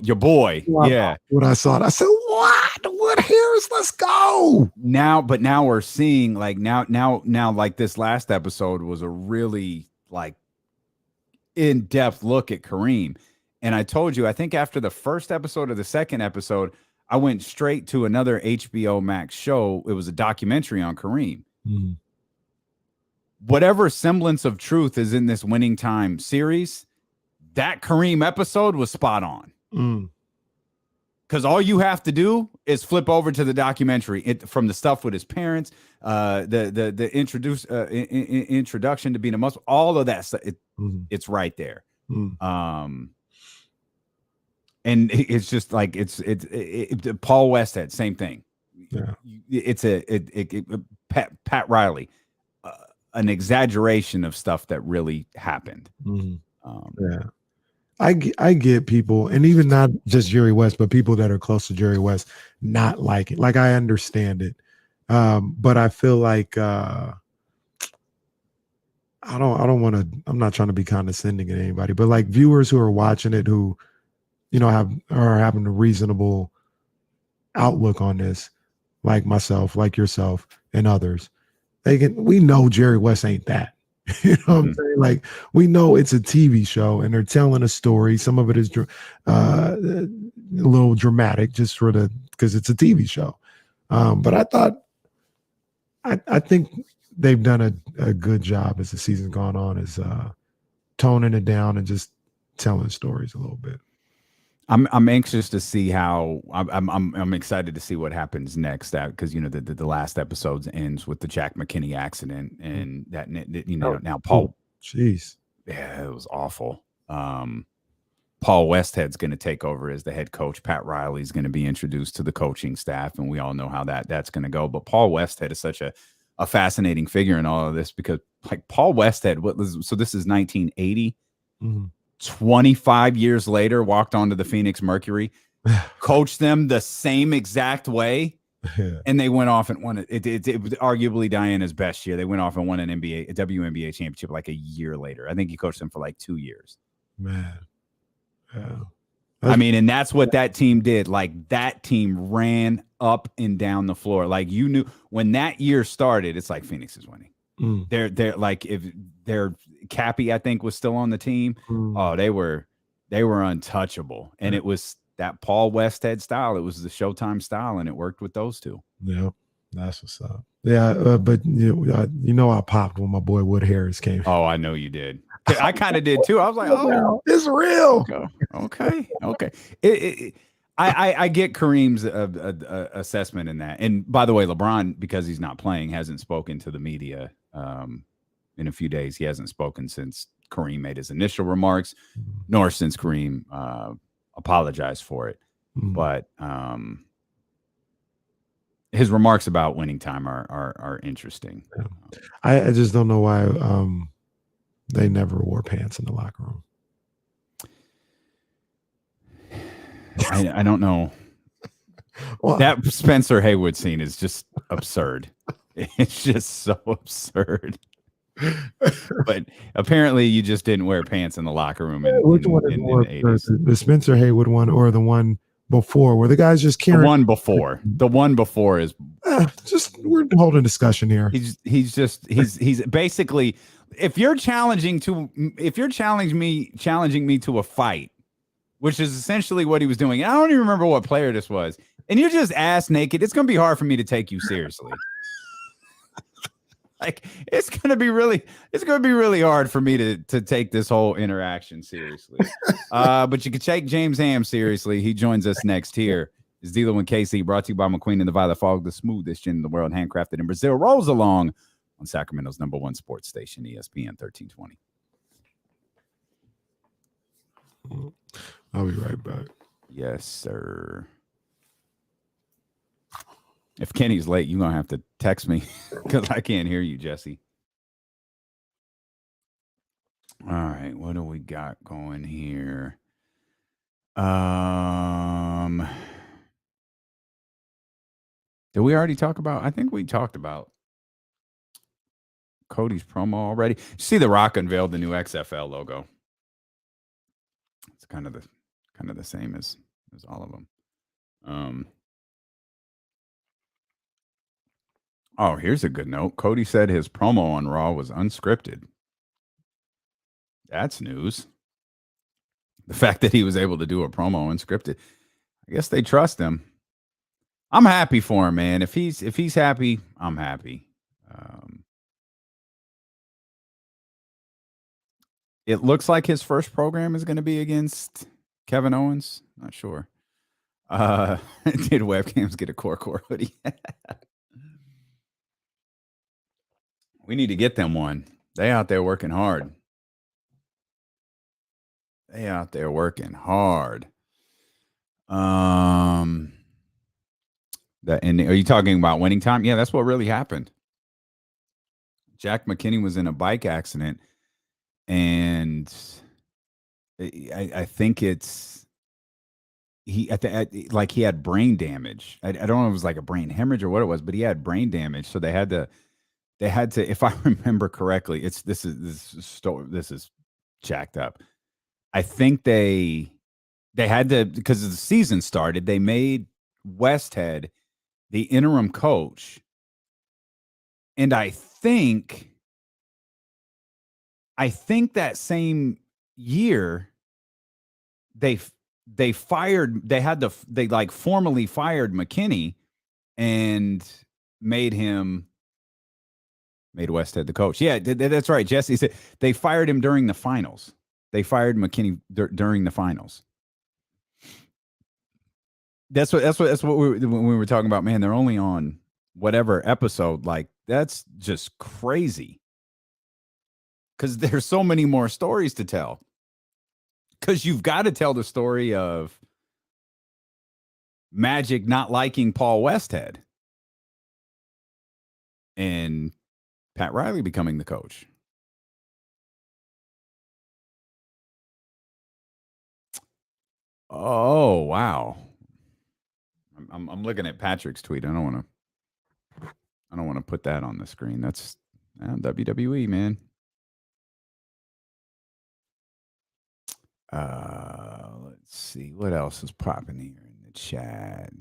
your boy, yeah. When I saw it, I said, what Harris? Let's go now. But now we're seeing like now like this last episode was a really like in-depth look at Kareem. And I told you, I think after the first episode or the second episode, I went straight to another HBO Max show. It was a documentary on Kareem. Whatever semblance of truth is in this Winning Time series, that Kareem episode was spot on. Because all you have to do is flip over to the documentary from the stuff with his parents, the introduction to being a Muslim, all of that stuff. It's right there. And it's just like it's Paul Westhead, same thing. Yeah. It's Pat Riley, an exaggeration of stuff that really happened. Yeah, I get people, and even not just Jerry West, but people that are close to Jerry West not like it. Like I understand it, but I feel like I don't want to. I'm not trying to be condescending at anybody, but like viewers who are watching it who are having a reasonable outlook on this, like myself, like yourself, and others. We know Jerry West ain't that. You know what I'm saying? Like we know it's a TV show and they're telling a story. Some of it is a little dramatic, just because it's a TV show. But I think they've done a good job as the season's gone on, is toning it down and just telling stories a little bit. I'm anxious to see how I'm excited to see what happens next, because the last episode ends with the Jack McKinney accident, and that now Paul, jeez, yeah, it was awful. Paul Westhead's going to take over as the head coach. Pat Riley's going to be introduced to the coaching staff, and we all know how that's going to go. But Paul Westhead is such a fascinating figure in all of this, because like Paul Westhead, so this is 1980. 25 years later, walked onto the Phoenix Mercury, coached them the same exact way, and they went off and won it. It was arguably Diana's best year. They went off and won a WNBA championship like a year later. I think he coached them for like 2 years. Man, yeah. I mean, and that's what that team did. Like that team ran up and down the floor. Like you knew when that year started, it's like Phoenix is winning. They're like, if their Cappy, I think, was still on the team. Oh, they were untouchable. And it was that Paul Westhead style. It was the Showtime style, and it worked with those two. Yeah, that's what's up. Yeah, but I popped when my boy Wood Harris came. Oh, I know you did. I kind of did too. I was like, oh, it's real. Okay. I get Kareem's assessment in that. And by the way, LeBron, because he's not playing, hasn't spoken to the media in a few days. He hasn't spoken since Kareem made his initial remarks, nor since Kareem apologized for it. But his remarks about winning time are interesting. I just don't know why they never wore pants in the locker room. I don't know. Well, That Spencer Haywood scene is just absurd. It's just so absurd. But apparently you just didn't wear pants in the locker room in the 80s. The Spencer Haywood one or the one before, where the guys just carrying the one before is just, we're holding discussion here. He's basically, if you're challenging me to a fight, which is essentially what he was doing. I don't even remember what player this was. And you're just ass naked. It's going to be hard for me to take you seriously. Like, it's going to be really hard for me to take this whole interaction seriously. But you can take James Ham seriously. He joins us next here. It's D'Lo and KC, brought to you by McQueen and the Violet Fog, the smoothest gin in the world, handcrafted in Brazil. Rolls along on Sacramento's #1 sports station, ESPN 1320. I'll be right back. Yes, sir. If Kenny's late, you're going to have to text me because I can't hear you, Jesse. All right, what do we got going here? Did we already talk about? I think we talked about Cody's promo already. See, The Rock unveiled the new XFL logo. It's kind of the same as all of them. Oh, here's a good note. Cody said his promo on Raw was unscripted. That's news. The fact that he was able to do a promo unscripted. I guess they trust him. I'm happy for him, man. If he's happy, I'm happy. It looks like his first program is going to be against Kevin Owens. Not sure. Did webcams get a core hoodie? We need to get them one. They out there working hard. And are you talking about winning time? Yeah, that's what really happened. Jack McKinney was in a bike accident, and I think it's he had brain damage. I don't know if it was like a brain hemorrhage or what it was, but he had brain damage, so they had to, if I remember correctly, this is jacked up. I think they had to, because the season started, they made Westhead the interim coach. And I think that same year they formally fired McKinney and made Westhead the coach. Yeah, that's right. Jesse said they fired him during the finals. They fired McKinney during the finals. That's what when we were talking about, man, they're only on whatever episode. Like, that's just crazy. Because there's so many more stories to tell. Because you've got to tell the story of Magic not liking Paul Westhead and Pat Riley becoming the coach. Oh, wow. I'm looking at Patrick's tweet. I don't want to put that on the screen. That's WWE, man. Let's see what else is popping here in the chat.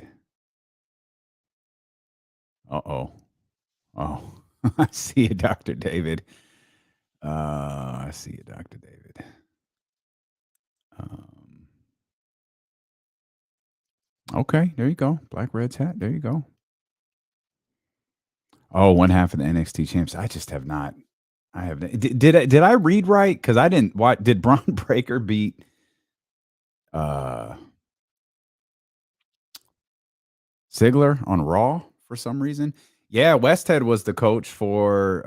Oh, I see you, Dr. David. I see you, Dr. David. Okay, there you go. Black Red's hat. There you go. Oh, one half of the NXT champs. I just have not. I have. Did I read right? Because I didn't. What did Braun Breaker beat? Ziggler on Raw for some reason. Yeah, Westhead was the coach for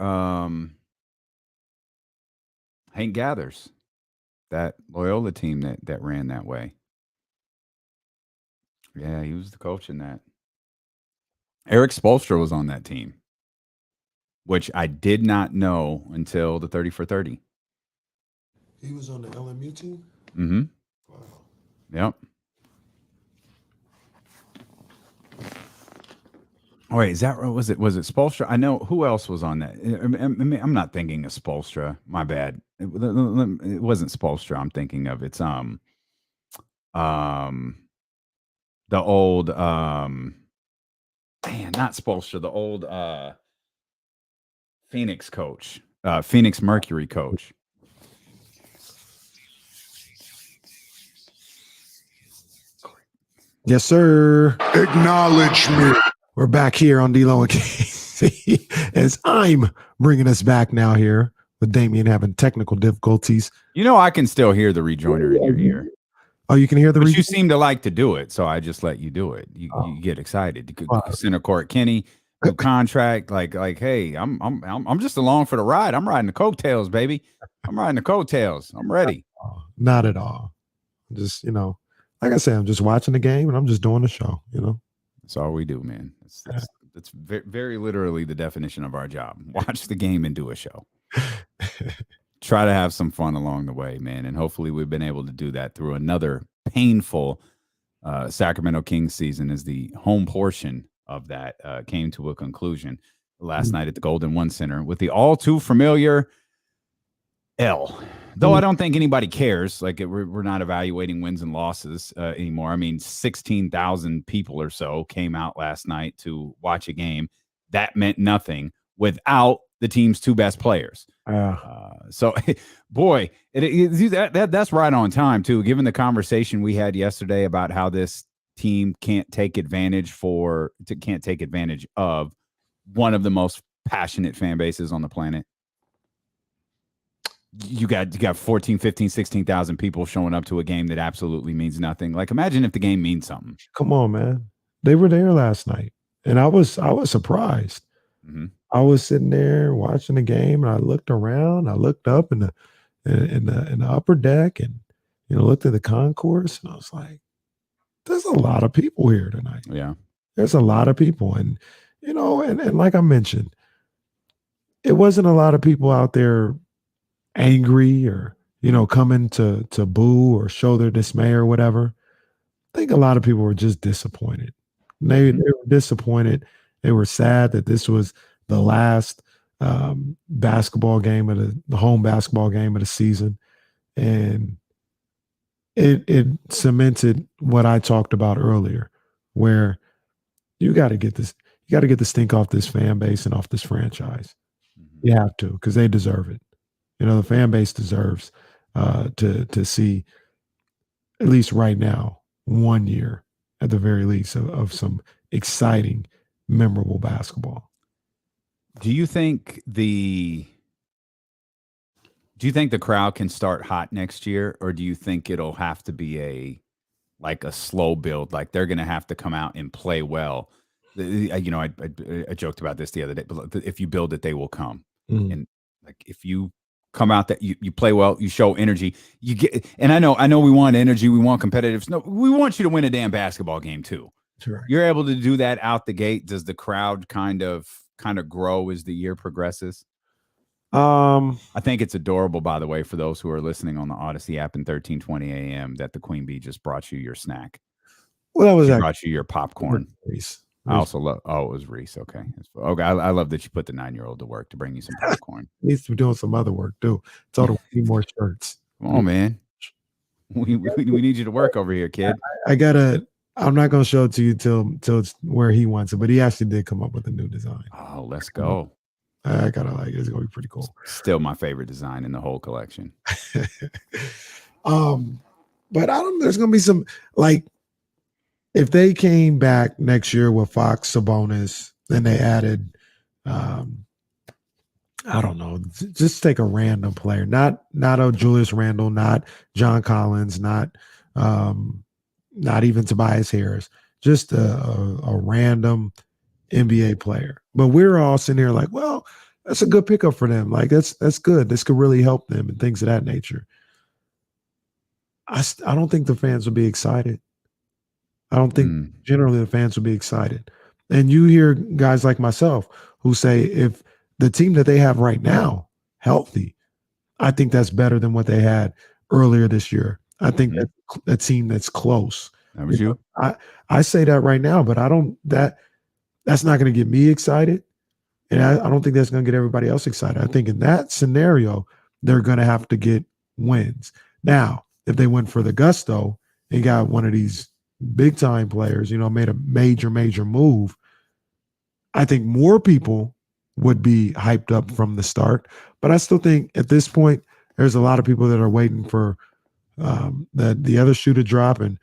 Hank Gathers, that Loyola team that ran that way. Yeah, he was the coach in that. Eric Spoelstra was on that team, which I did not know until the 30 for 30. He was on the LMU team? Mm-hmm. Wow. Yep. Oh, wait, is that was it Spoelstra? I know who else was on that. I'm not thinking of Spoelstra. My bad. It wasn't Spoelstra. I'm thinking of it's the old not Spoelstra, the old Phoenix coach, Phoenix Mercury coach. Yes, sir. Acknowledge me. We're back here on D-Lo and Casey as I'm bringing us back now here with Davion having technical difficulties. You know, I can still hear the rejoiner in your ear. Oh, you can hear the But you seem to like to do it, so I just let you do it. You get excited. Center Court Kenny, new contract, like, hey, I'm just along for the ride. I'm riding the coattails, baby. I'm riding the coattails. I'm ready. Not at all. Just, like I said, I'm just watching the game and I'm just doing the show, That's all we do, man. That's very literally the definition of our job. Watch the game and do a show. Try to have some fun along the way, man. And hopefully we've been able to do that through another painful Sacramento Kings season as the home portion of that came to a conclusion last night at the Golden One Center with the all too familiar L. Though I don't think anybody cares. Like we're not evaluating wins and losses anymore. I mean, 16,000 people or so came out last night to watch a game. That meant nothing without the team's two best players. So, boy, that's right on time, too, given the conversation we had yesterday about how this team can't take advantage of one of the most passionate fan bases on the planet. You got 14, 15, 16,000 people showing up to a game that absolutely means nothing. Like, imagine if the game means something. Come on, man. They were there last night, and I was surprised. Mm-hmm. I was sitting there watching the game, and I looked around. I looked up in the upper deck, and looked at the concourse, and I was like, "There's a lot of people here tonight." Yeah, there's a lot of people, and and like I mentioned, it wasn't a lot of people out there angry or coming to boo or show their dismay or whatever. I think a lot of people were just disappointed. They were disappointed. They were sad that this was the last basketball game of the home basketball game of the season, and it cemented what I talked about earlier, where you got to get the stink off this fan base and off this franchise. You have to, because they deserve it. The fan base deserves to see, at least right now, 1 year at the very least of some exciting, memorable basketball. Do you think the crowd can start hot next year, or do you think it'll have to be a slow build? Like they're going to have to come out and play well. I joked about this the other day, but if you build it, they will come. Mm. And like if you come out that you play well, you show energy, you get. And I know we want energy, we want competitiveness. No, we want you to win a damn basketball game too. Sure. You're able to do that out the gate. Does the crowd kind of grow as the year progresses? I think it's adorable, by the way, for those who are listening on the Odyssey app in 1320 a.m. that the Queen Bee just brought you your snack. Well, that brought you your popcorn. Reese. I also love. Oh, it was Reese. Okay. Okay. I love that you put the 9-year-old to work to bring you some popcorn. Needs to be doing some other work too. It's all the more shirts. Come on, man. We need you to work over here, kid. I'm not gonna show it to you till it's where he wants it, but he actually did come up with a new design. Oh, let's go. I gotta like it. It's gonna be pretty cool. Still my favorite design in the whole collection. But there's gonna be some if they came back next year with Fox, Sabonis, then they added I don't know, just take a random player, not a Julius Randle, not John Collins, not even Tobias Harris, just a random NBA player. But we're all sitting here like, well, That's a good pickup for them. Like that's good. This could really help them and things of that nature. I don't think the fans will be excited. I don't think generally the fans will be excited. And you hear guys like myself who say if the team that they have right now healthy, I think that's better than what they had earlier this year. I think that a team that's close. That was you. I say that right now, but I don't that's not going to get me excited. And I don't think that's going to get everybody else excited. I think in that scenario, they're going to have to get wins. Now, if they went for the gusto and got one of these big time players, made a major move, I think more people would be hyped up from the start. But I still think at this point, there's a lot of people that are waiting for the other shoe to drop, and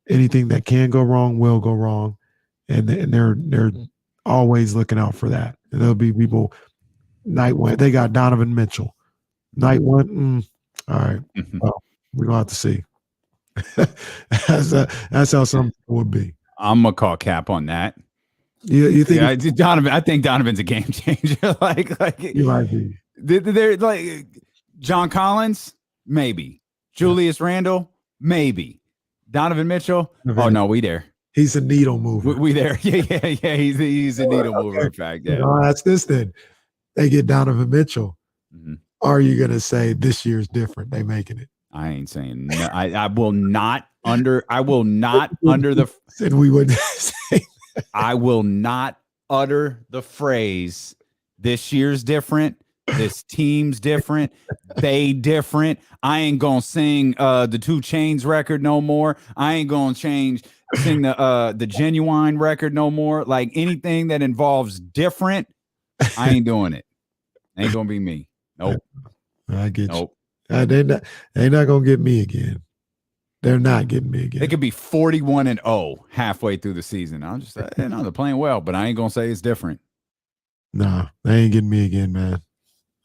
anything that can go wrong will go wrong. And they're always looking out for that. And there'll be people night one. They got Donovan Mitchell. Night one, all right. Well, we're gonna have to see. That's how some people would be. I'm gonna call cap on that. You think Donovan? I think Donovan's a game changer. like you might be. They're like John Collins, maybe. Julius Randle, maybe. Donovan Mitchell. Oh no, we there. He's a needle mover. We there. Yeah. He's a needle mover. In fact, yeah. That's this then. They get Donovan Mitchell. Are you gonna say this year's different? They making it. I ain't saying no. I will not under. I will not under the. Said we would say. I will not utter the phrase. This year's different. This team's different. They different. I ain't gonna sing the 2 Chainz record no more. I ain't gonna sing the Genuine record no more. Like anything that involves different, I ain't doing it. Ain't gonna be me. Nope. I get you. They're not gonna get me again. They're not getting me again. They could be 41-0 halfway through the season. I'm just they're playing well, but I ain't gonna say it's different. Nah, they ain't getting me again, man.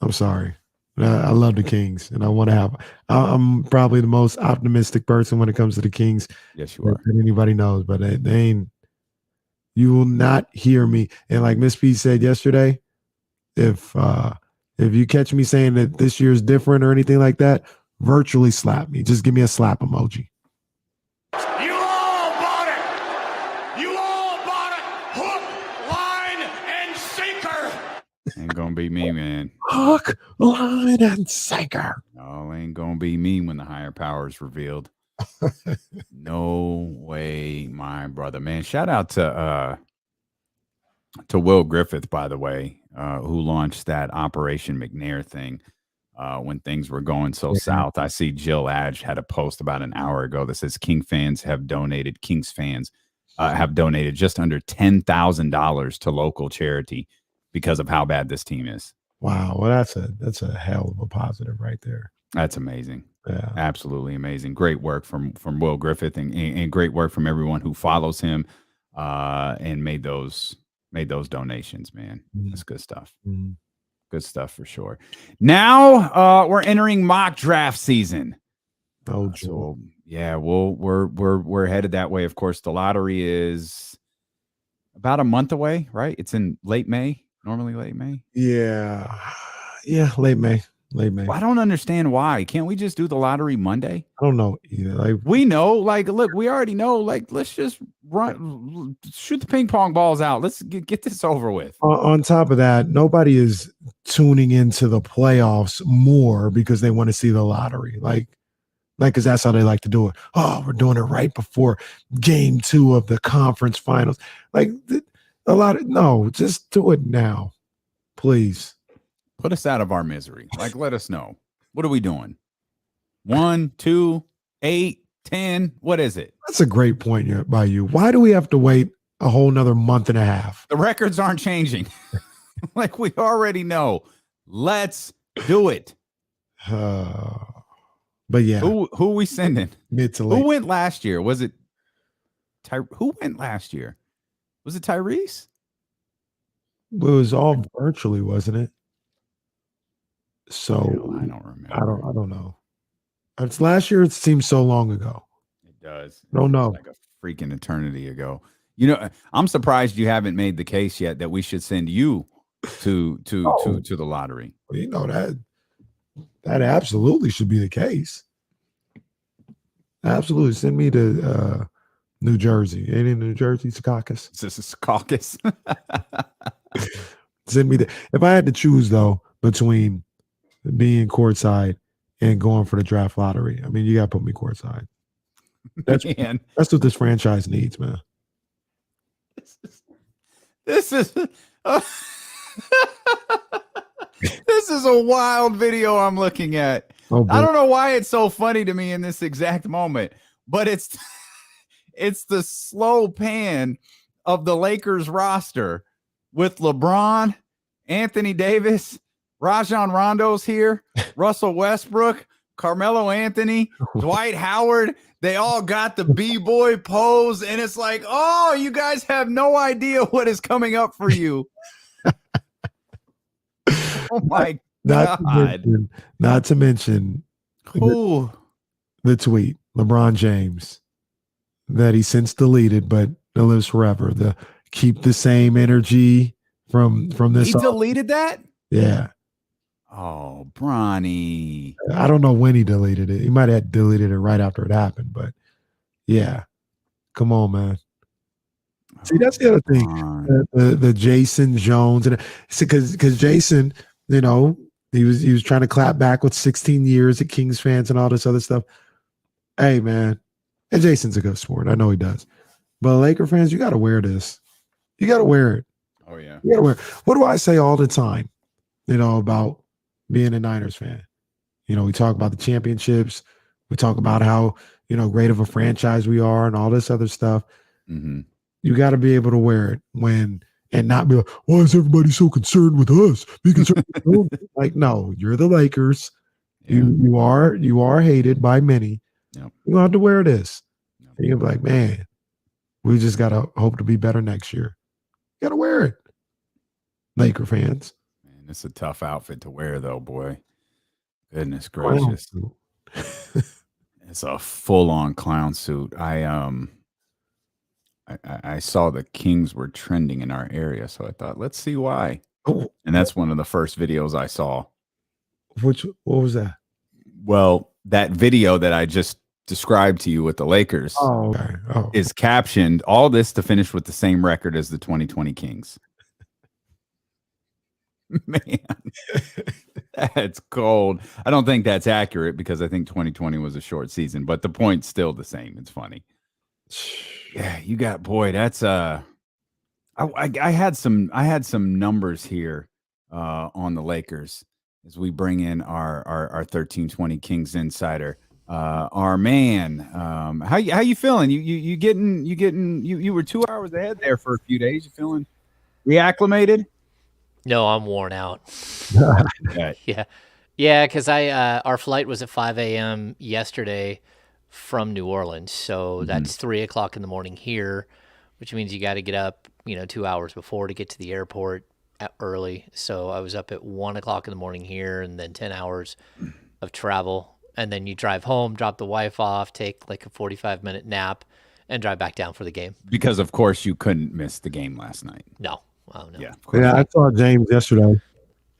I'm sorry. I love the Kings, and I want to have. I'm probably the most optimistic person when it comes to the Kings. Yes, you are. That anybody knows, but they ain't. You will not hear me. And like Miss P said yesterday, if you catch me saying that this year's different or anything like that, virtually slap me. Just give me a slap emoji. You all bought it. You all bought it. Hook, line, and sinker. Ain't gonna be me, man. Hook, line, and sinker. No, ain't gonna be me when the higher power is revealed. No way, my brother, man. Shout out to Will Griffith, by the way, who launched that Operation McNair thing when things were going so south. I see Jill Adge had a post about an hour ago that says Kings fans have donated just under $10,000 to local charity because of how bad this team is. Wow, well that's a hell of a positive right there. That's amazing. Yeah, absolutely amazing. Great work from Will Griffith and great work from everyone who follows him and made those donations, man. That's good stuff. Good stuff for sure. Now we're entering mock draft season. So yeah, we're headed that way. Of course, the lottery is about a month away, right? It's in late May, normally late May. Yeah, late May. Well, I don't understand why. Can't we just do the lottery Monday? I don't know either. Like we know, like, look, we already know. Like, let's just shoot the ping pong balls out. Let's get this over with. On top of that, nobody is tuning into the playoffs more because they want to see the lottery. Like, because that's how they like to do it. Oh, we're doing it right before game 2 of the conference finals. Like, just do it now, please. Put us out of our misery. Like, let us know. What are we doing? 1, 2, 8, 10. What is it? That's a great point by you. Why do we have to wait a whole nother month and a half? The records aren't changing. Like we already know. Let's do it. But yeah. Who are we sending? Mid to late. Who went last year? Was it who went last year? Was it Tyrese? It was all virtually, wasn't it? So I don't remember. I don't know. It's last year. It seems so long ago. It does. I don't know. Like a freaking eternity ago. You know, I'm surprised you haven't made the case yet that we should send you to the lottery. You know that absolutely should be the case. Absolutely. Send me to New Jersey. Ain't in New Jersey, Secaucus? This is caucus. Send me if I had to choose though between being courtside and going for the draft lottery, I mean, you got to put me courtside. That's what this franchise needs, man. This is this is a wild video I'm looking at. Oh, I don't know why it's so funny to me in this exact moment, but it's the slow pan of the Lakers roster with LeBron, Anthony Davis, Rajon Rondo's here, Russell Westbrook, Carmelo Anthony, Dwight Howard. They all got the B-boy pose, and it's like, oh, you guys have no idea what is coming up for you. Oh my God. Not to mention the tweet, LeBron James, that he since deleted, but it lives forever. The keep the same energy from this. He deleted that? Yeah. Oh, Bronny. I don't know when he deleted it. He might have deleted it right after it happened, but yeah. Come on, man. See, that's the other thing. The Jason Jones, and because Jason, you know, he was trying to clap back with 16 years at Kings fans and all this other stuff. Hey, man, and Jason's a good sport. I know he does. But Laker fans, you got to wear this. You got to wear it. Oh yeah. You got to wear it. What do I say all the time? You know, about being a Niners fan. You know, we talk about the championships. We talk about how, you know, great of a franchise we are and all this other stuff. Mm-hmm. You got to be able to wear it and not be like, why is everybody so concerned with us? Be concerned with us. Like, no, you're the Lakers. Yeah. You are hated by many. Yep. You don't have to wear this. Yep. And you'll be like, man, we just got to hope to be better next year. You got to wear it. Laker fans. Man, it's a tough outfit to wear, though, boy. Goodness gracious. It's a full-on clown suit. I saw the Kings were trending in our area, so I thought, let's see why. Oh. And that's one of the first videos I saw. What was that? Well, that video that I just described to you with the Lakers is captioned, all this to finish with the same record as the 2020 Kings. Man, that's cold. I don't think that's accurate because I think 2020 was a short season, but the point's still the same. It's funny. Yeah, you got, boy, that's I had some numbers here on the Lakers as we bring in our 1320 Kings insider. Our man, how you feeling? You were 2 hours ahead there for a few days. You feeling reacclimated? No, I'm worn out. Okay. Yeah, because our flight was at 5 a.m. yesterday from New Orleans, so that's 3 o'clock in the morning here, which means you got to get up, 2 hours before to get to the airport early. So I was up at 1 o'clock in the morning here, and then 10 hours of travel, and then you drive home, drop the wife off, take like a 45-minute nap, and drive back down for the game. Because of course you couldn't miss the game last night. No. Oh, no. Yeah, I saw James yesterday,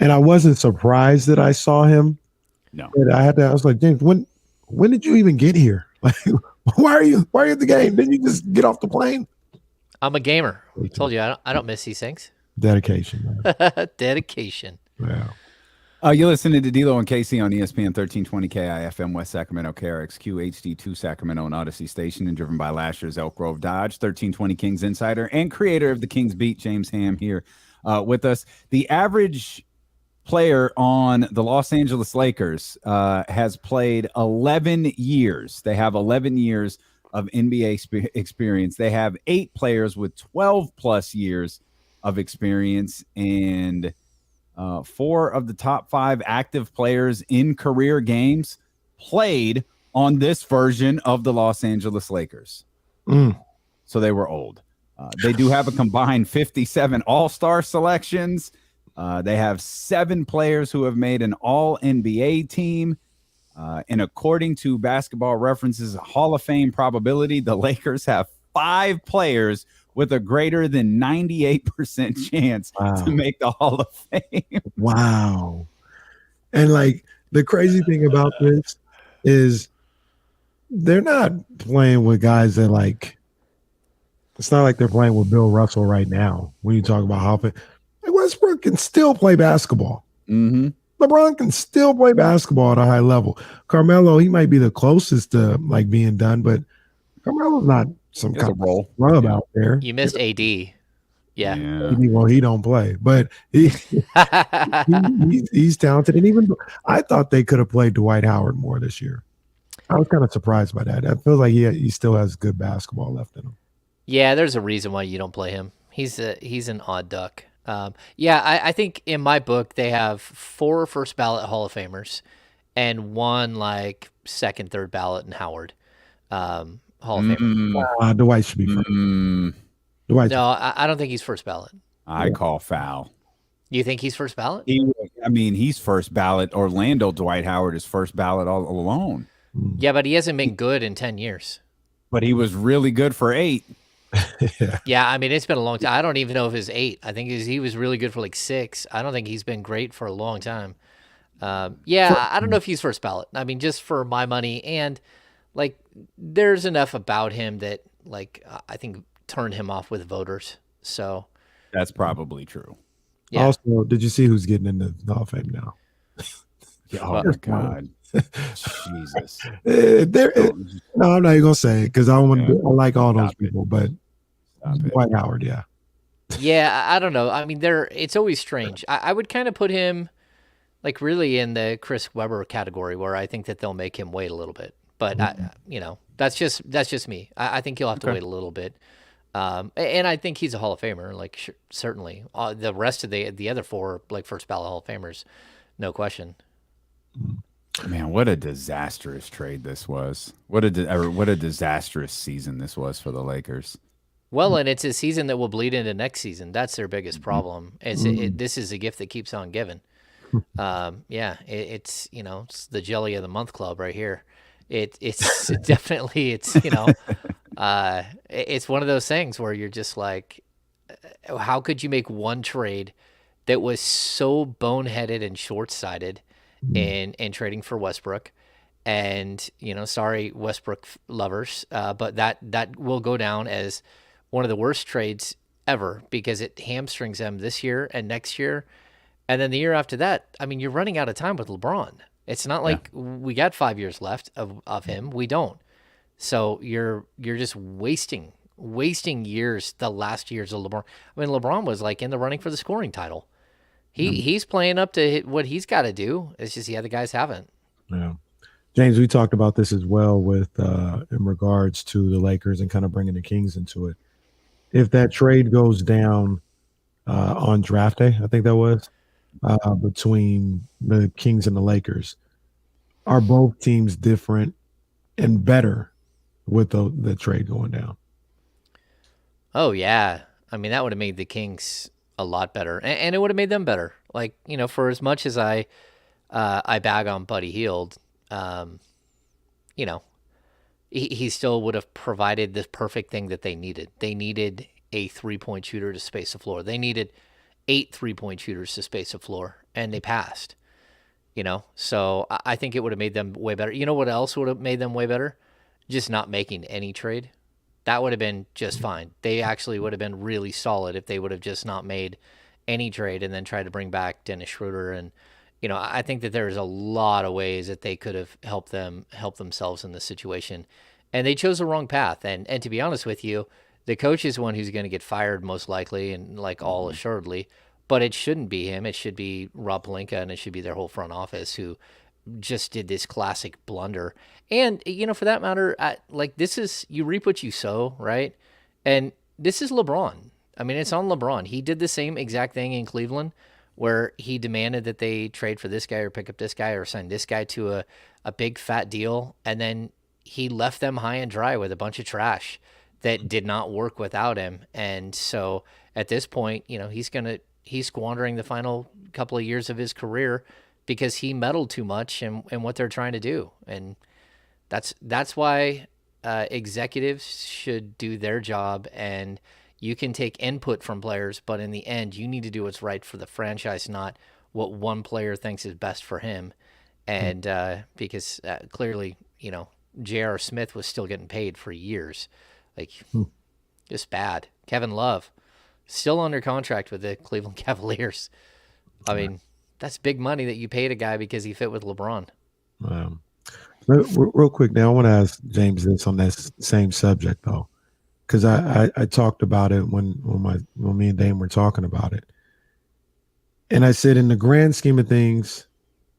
and I wasn't surprised that I saw him. No, but I was like, James, when did you even get here? Like, why are you at the game? Didn't you just get off the plane? I'm a gamer. I told you I don't miss these things. Dedication, man. Dedication. Yeah. You're listening to D'Lo and Casey on ESPN 1320 KIFM West Sacramento, KRXQ HD2 Sacramento and Odyssey Station, and driven by last year's Elk Grove Dodge. 1320 Kings insider and creator of the Kings Beat, James Ham, here with us. The average player on the Los Angeles Lakers has played 11 years. They have 11 years of NBA experience. They have 8 players with 12 plus years of experience, and 4 of the top 5 active players in career games played on this version of the Los Angeles Lakers. So they were old. They do have a combined 57 all-star selections. They have 7 players who have made an all-NBA team. And according to Basketball Reference's Hall of Fame probability, the Lakers have 5 players with a greater than 98% chance to make the Hall of Fame. Wow. And like the crazy thing about this is they're not playing with guys that like, it's not like they're playing with Bill Russell right now. When you talk about how Westbrook can still play basketball. Mm-hmm. LeBron can still play basketball at a high level. Carmelo, he might be the closest to like being done, but Carmelo's not some kind of role rub out there. You missed AD. Yeah. Well, he don't play, but he's talented. And even I thought they could have played Dwight Howard more this year. I was kind of surprised by that. I feel like he still has good basketball left in him. Yeah, there's a reason why you don't play him. He's an odd duck. I think in my book they have 4 first ballot Hall of Famers and 1 like second, third ballot in Howard Hall of Famer. Dwight should be first. Dwight. No, I don't think he's first ballot. I call foul. You think he's first ballot? He's first ballot. Orlando Dwight Howard is first ballot all alone. Yeah, but he hasn't been good in 10 years. But he was really good for 8. Yeah, I mean, it's been a long time. I don't even know if it's 8. I think he was really good for like 6. I don't think he's been great for a long time. I don't know if he's first ballot. I mean, just for my money, and like, there's enough about him that like I think turned him off with voters. So that's probably true. Yeah. Also, did you see who's getting into the Hall of Fame now? Oh my God. Jesus. No, I'm not even gonna say it because I like all those people, but Dwight Howard, yeah. Yeah, I don't know. I mean, it's always strange. I would kind of put him like really in the Chris Webber category, where I think that they'll make him wait a little bit. But that's just me. I think he'll have to wait a little bit. And I think he's a Hall of Famer, like certainly. The rest of the other 4 like first ballot Hall of Famers, no question. Man, what a disastrous trade this was. What a disastrous season this was for the Lakers. Well, and it's a season that will bleed into next season. That's their biggest problem. This is a gift that keeps on giving. It's it's the jelly of the month club right here. It's definitely it's one of those things where you're just like, how could you make one trade that was so boneheaded and short-sighted in trading for Westbrook? And sorry, Westbrook lovers, but that will go down as one of the worst trades ever, because it hamstrings them this year and next year, and then the year after that. I mean, you're running out of time with LeBron. It's not like we got 5 years left of him. We don't. So you're just wasting years, the last years of LeBron. I mean, LeBron was like in the running for the scoring title. He's playing up to what he's got to do. It's just the other guys haven't. Yeah. James, we talked about this as well with in regards to the Lakers and kind of bringing the Kings into it. If that trade goes down on draft day, I think that was, between the Kings and the Lakers, are both teams different and better with the trade going down? Oh, yeah. I mean, that would have made the Kings a lot better, and it would have made them better. Like, for as much as I bag on Buddy Hield, he still would have provided the perfect thing that they needed. They needed a 3-point shooter to space the floor. They needed 8 3-point shooters to space the floor, and they passed. So I think it would have made them way better. You know what else would have made them way better? Just not making any trade. That would have been just fine. They actually would have been really solid if they would have just not made any trade and then tried to bring back Dennis Schroeder. And I think that there's a lot of ways that they could have help themselves in this situation, and they chose the wrong path. And to be honest with you, the coach is one who's going to get fired most likely, and like all assuredly. But it shouldn't be him. It should be Rob Pelinka, and it should be their whole front office who just did this classic blunder. And for that matter, this is, you reap what you sow, right? And this is LeBron. I mean, it's on LeBron. He did the same exact thing in Cleveland, where he demanded that they trade for this guy or pick up this guy or sign this guy to a big fat deal. And then he left them high and dry with a bunch of trash that did not work without him. And so at this point, he's squandering the final couple of years of his career because he meddled too much in what they're trying to do. And that's why executives should do their job. And You can take input from players, but in the end, you need to do what's right for the franchise, not what one player thinks is best for him. And because clearly, J.R. Smith was still getting paid for years. Like, just bad. Kevin Love, still under contract with the Cleveland Cavaliers. I mean, that's big money that you paid a guy because he fit with LeBron. Real quick now, I want to ask James this on this same subject, though, because I talked about it when me and Dame were talking about it. And I said, in the grand scheme of things,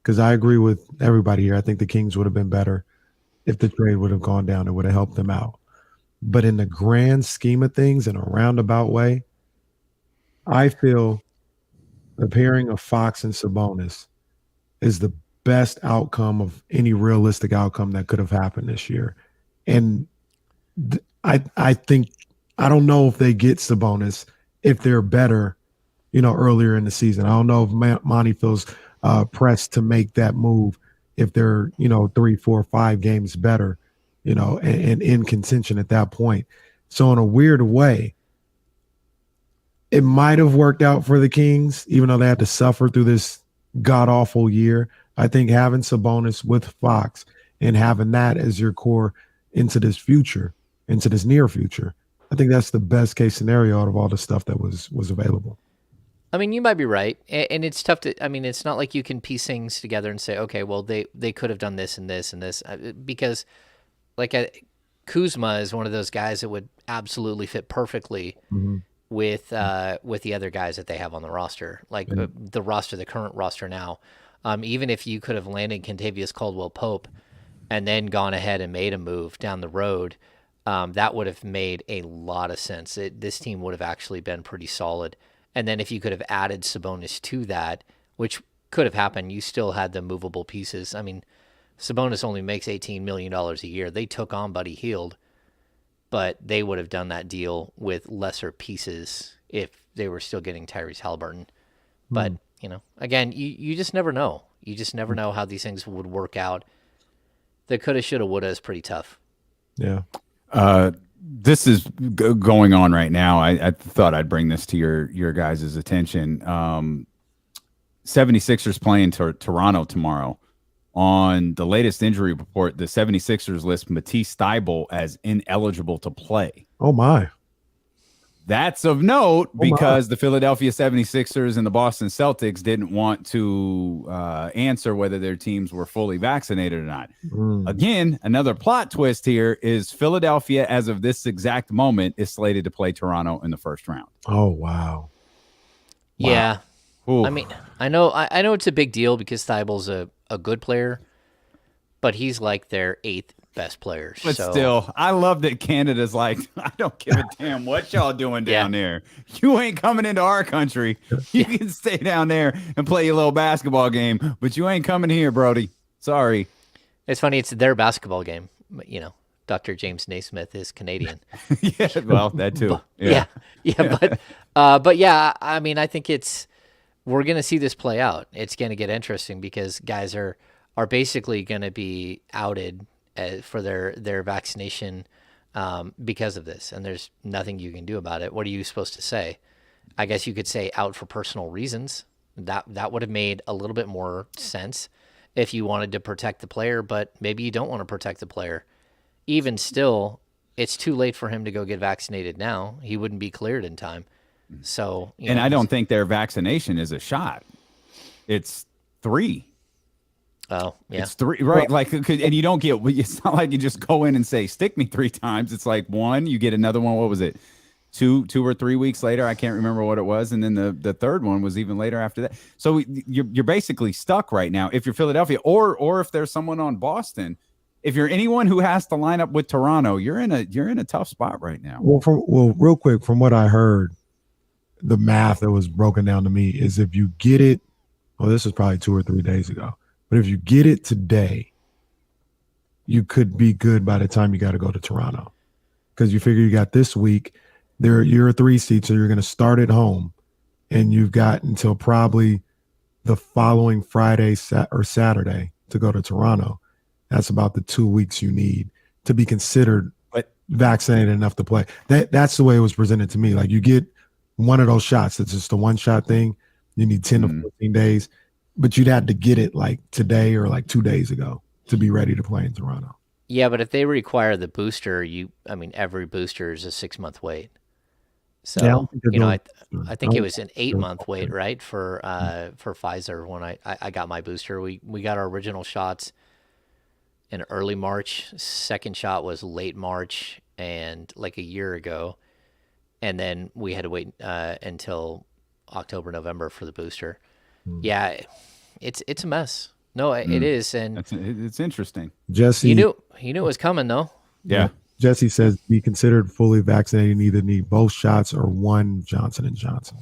because I agree with everybody here, I think the Kings would have been better if the trade would have gone down. It would have helped them out. But in the grand scheme of things, in a roundabout way, I feel the pairing of Fox and Sabonis is the best outcome of any realistic outcome that could have happened this year. And I think, I don't know if they get Sabonis if they're better, earlier in the season. I don't know if Monty feels pressed to make that move if they're, 3, 4, 5 games better, and in contention at that point. So in a weird way, it might have worked out for the Kings, even though they had to suffer through this god-awful year. I think having Sabonis with Fox and having that as your core into this future, into this near future, I think that's the best case scenario out of all the stuff that was available. I mean, you might be right, and it's tough to. I mean, it's not like you can piece things together and say, okay, well, they could have done this and this and this, because Kuzma is one of those guys that would absolutely fit perfectly with the other guys that they have on the roster, the current roster now. Even if you could have landed Kentavious Caldwell-Pope and then gone ahead and made a move down the road, that would have made a lot of sense. This team would have actually been pretty solid. And then if you could have added Sabonis to that, which could have happened, you still had the movable pieces. I mean, Sabonis only makes $18 million a year. They took on Buddy Hield, but they would have done that deal with lesser pieces if they were still getting Tyrese Halliburton. But, again, you just never know. You just never know how these things would work out. The coulda, shoulda, woulda is pretty tough. Yeah. This is going on right now. I thought I'd bring this to your guys' attention. 76ers playing Toronto tomorrow. On the latest injury report, the 76ers list Matisse Thybulle as ineligible to play. Oh, my. That's of note because the Philadelphia 76ers and the Boston Celtics didn't want to answer whether their teams were fully vaccinated or not. Again, another plot twist here is Philadelphia, as of this exact moment, is slated to play Toronto in the first round. Oh, wow. Yeah. Ooh. I mean, I know it's a big deal because Thybulle's a good player, but he's like their 8th best players. But still, I love that Canada's like, I don't give a damn what y'all doing down there. You ain't coming into our country. You can stay down there and play your little basketball game, but you ain't coming here, Brody. Sorry. It's funny. It's their basketball game. But, Dr. James Naismith is Canadian. Yeah, well, that too. But yeah, I mean, I think we're going to see this play out. It's going to get interesting because guys are basically going to be outed for their vaccination because of this, and there's nothing you can do about it. What are you supposed to say? I guess you could say out for personal reasons. That would have made a little bit more sense if you wanted to protect the player, but maybe you don't want to protect the player. Even still, it's too late for him to go get vaccinated now. He wouldn't be cleared in time. So, I don't think their vaccination is a shot. It's 3. Oh, yeah. It's 3, right? And you don't get, it's not like you just go in and say, stick me 3 times. It's like 1, you get another one. What was it? 2 or 3 weeks later. I can't remember what it was. And then the third one was even later after that. So you're basically stuck right now. If you're Philadelphia or if there's someone on Boston, if you're anyone who has to line up with Toronto, you're in a tough spot right now. Well, real quick, from what I heard, the math that was broken down to me is if you get it, this is probably 2 or 3 days ago. But if you get it today, you could be good by the time you got to go to Toronto, because you figure you got this week. You're a 3 seed, so you're going to start at home, and you've got until probably the following Friday or Saturday to go to Toronto. That's about the 2 weeks you need to be considered vaccinated enough to play. That's the way it was presented to me. Like you get one of those shots. It's just a one shot thing. You need 10 to 14 days, but you'd have to get it like today or like 2 days ago to be ready to play in Toronto. Yeah, but if they require the booster, every booster is a 6-month wait. So I think it was an 8-month wait, right, for Pfizer when I got my booster. We got our original shots in early March. Second shot was late March and like a year ago, and then we had to wait until October, November for the booster. Yeah, it's a mess. No, it is, and it's interesting. Jesse, he knew it was coming though. Yeah. Jesse says be considered fully vaccinated. You either need both shots or one Johnson & Johnson.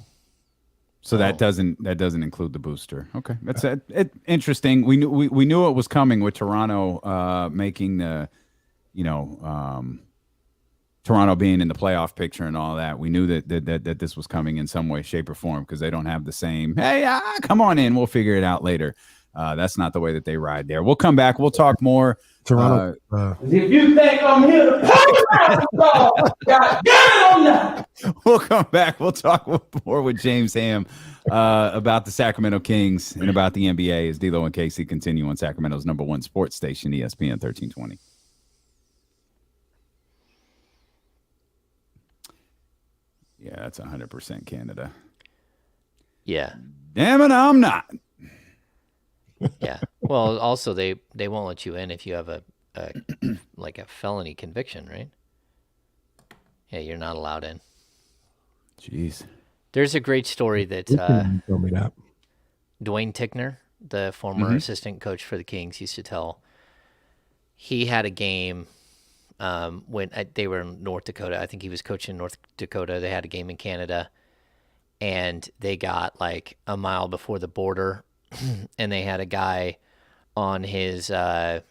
So that doesn't include the booster. Okay, that's interesting. We knew it was coming with Toronto making the, Toronto being in the playoff picture and all that. We knew that this was coming in some way, shape, or form because they don't have the same. Hey, come on in. We'll figure it out later. That's not the way that they ride there. We'll come back. We'll talk more. Toronto. If you think I'm here to God damn it on that. We'll come back. We'll talk more with James Ham about the Sacramento Kings and about the NBA as D-Lo and Casey continue on Sacramento's #1 sports station, ESPN 1320. Yeah, that's 100% Canada. Yeah. Damn it, I'm not. Yeah. Well, also they won't let you in if you have a felony conviction, right? Yeah, you're not allowed in. Jeez. There's a great story that Tell me that. Dwayne Tickner, the former assistant coach for the Kings, used to tell. He had a game when they were in North Dakota. I think he was coaching North Dakota. They had a game in Canada, and they got like a mile before the border. And they had a guy on his that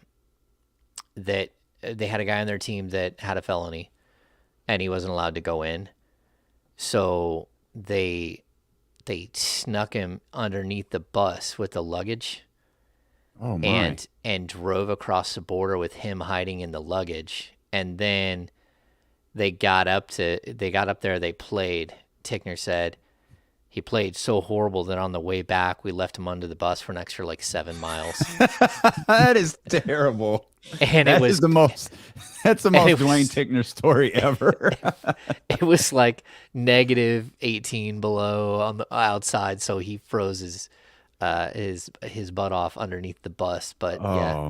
they had a guy on their team that had a felony, and he wasn't allowed to go in. So they snuck him underneath the bus with the luggage. Oh my! And drove across the border with him hiding in the luggage. And then they got up there. They played. Tickner said. He played so horrible that on the way back, we left him under the bus for an extra 7 miles. That is terrible. And that's the most Dwayne Tickner story ever. It was like -18 below on the outside, so he froze his butt off underneath the bus. But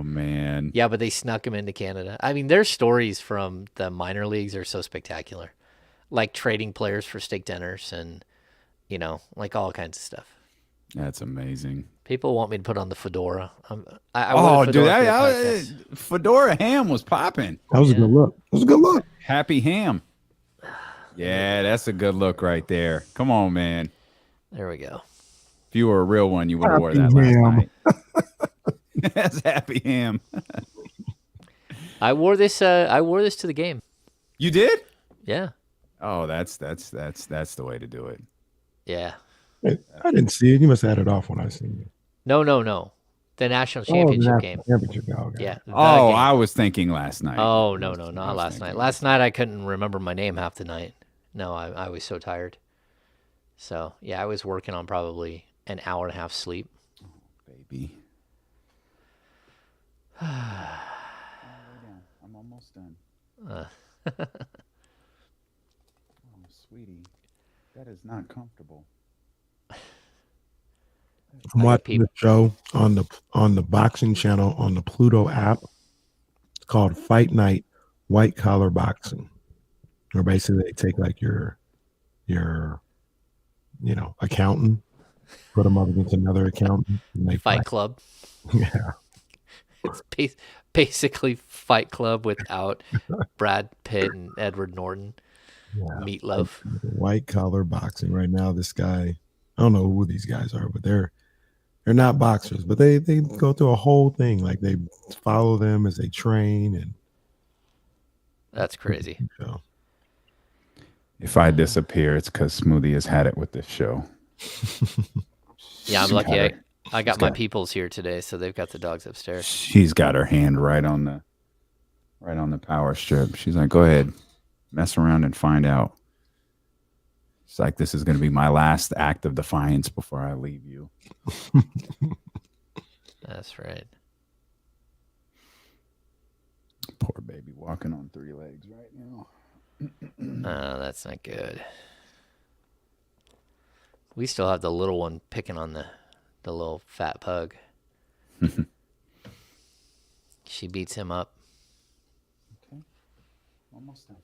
man. Yeah, but they snuck him into Canada. I mean, their stories from the minor leagues are so spectacular, like trading players for steak dinners and like all kinds of stuff. That's amazing. People want me to put on the fedora. Fedora ham was popping. That was a good look. That was a good look. Happy ham. Yeah, that's a good look right there. Come on, man. There we go. If you were a real one, you would have wore that last night. That's happy ham. I wore this to the game. You did? Yeah. Oh, that's the way to do it. Yeah. I didn't see it. You must have had it off when I seen it. No. The national championship game. Championship game. Okay. Yeah. Oh, I was thinking last night. Oh, no, not last night. Last night I couldn't remember my name half the night. No, I was so tired. So, yeah, I was working on probably an hour and a half sleep. Baby. I'm almost done. Oh, sweetie, that is not comfortable. I'm watching the show on the boxing channel on the Pluto app. It's called Fight Night White Collar Boxing. Where basically they take like your accountant, put them up against another accountant, and they Fight Club. Yeah. It's basically Fight Club without Brad Pitt and Edward Norton. Yeah. Meatloaf. White collar boxing right now. This guy, I don't know who these guys are, but they're not boxers, but they go through a whole thing. Like they follow them as they train, and that's crazy. So. If I disappear, it's because Smoothie has had it with this show. Yeah, I'm lucky. I got my peoples here today, so they've got the dogs upstairs. She's got her hand right on Right on the power strip. She's like, go ahead, mess around and find out. It's like, this is going to be my last act of defiance before I leave you. That's right. Poor baby walking on 3 legs right now. Oh, that's not good. We still have the little one picking on the little fat pug. She beats him up. Okay. Almost done.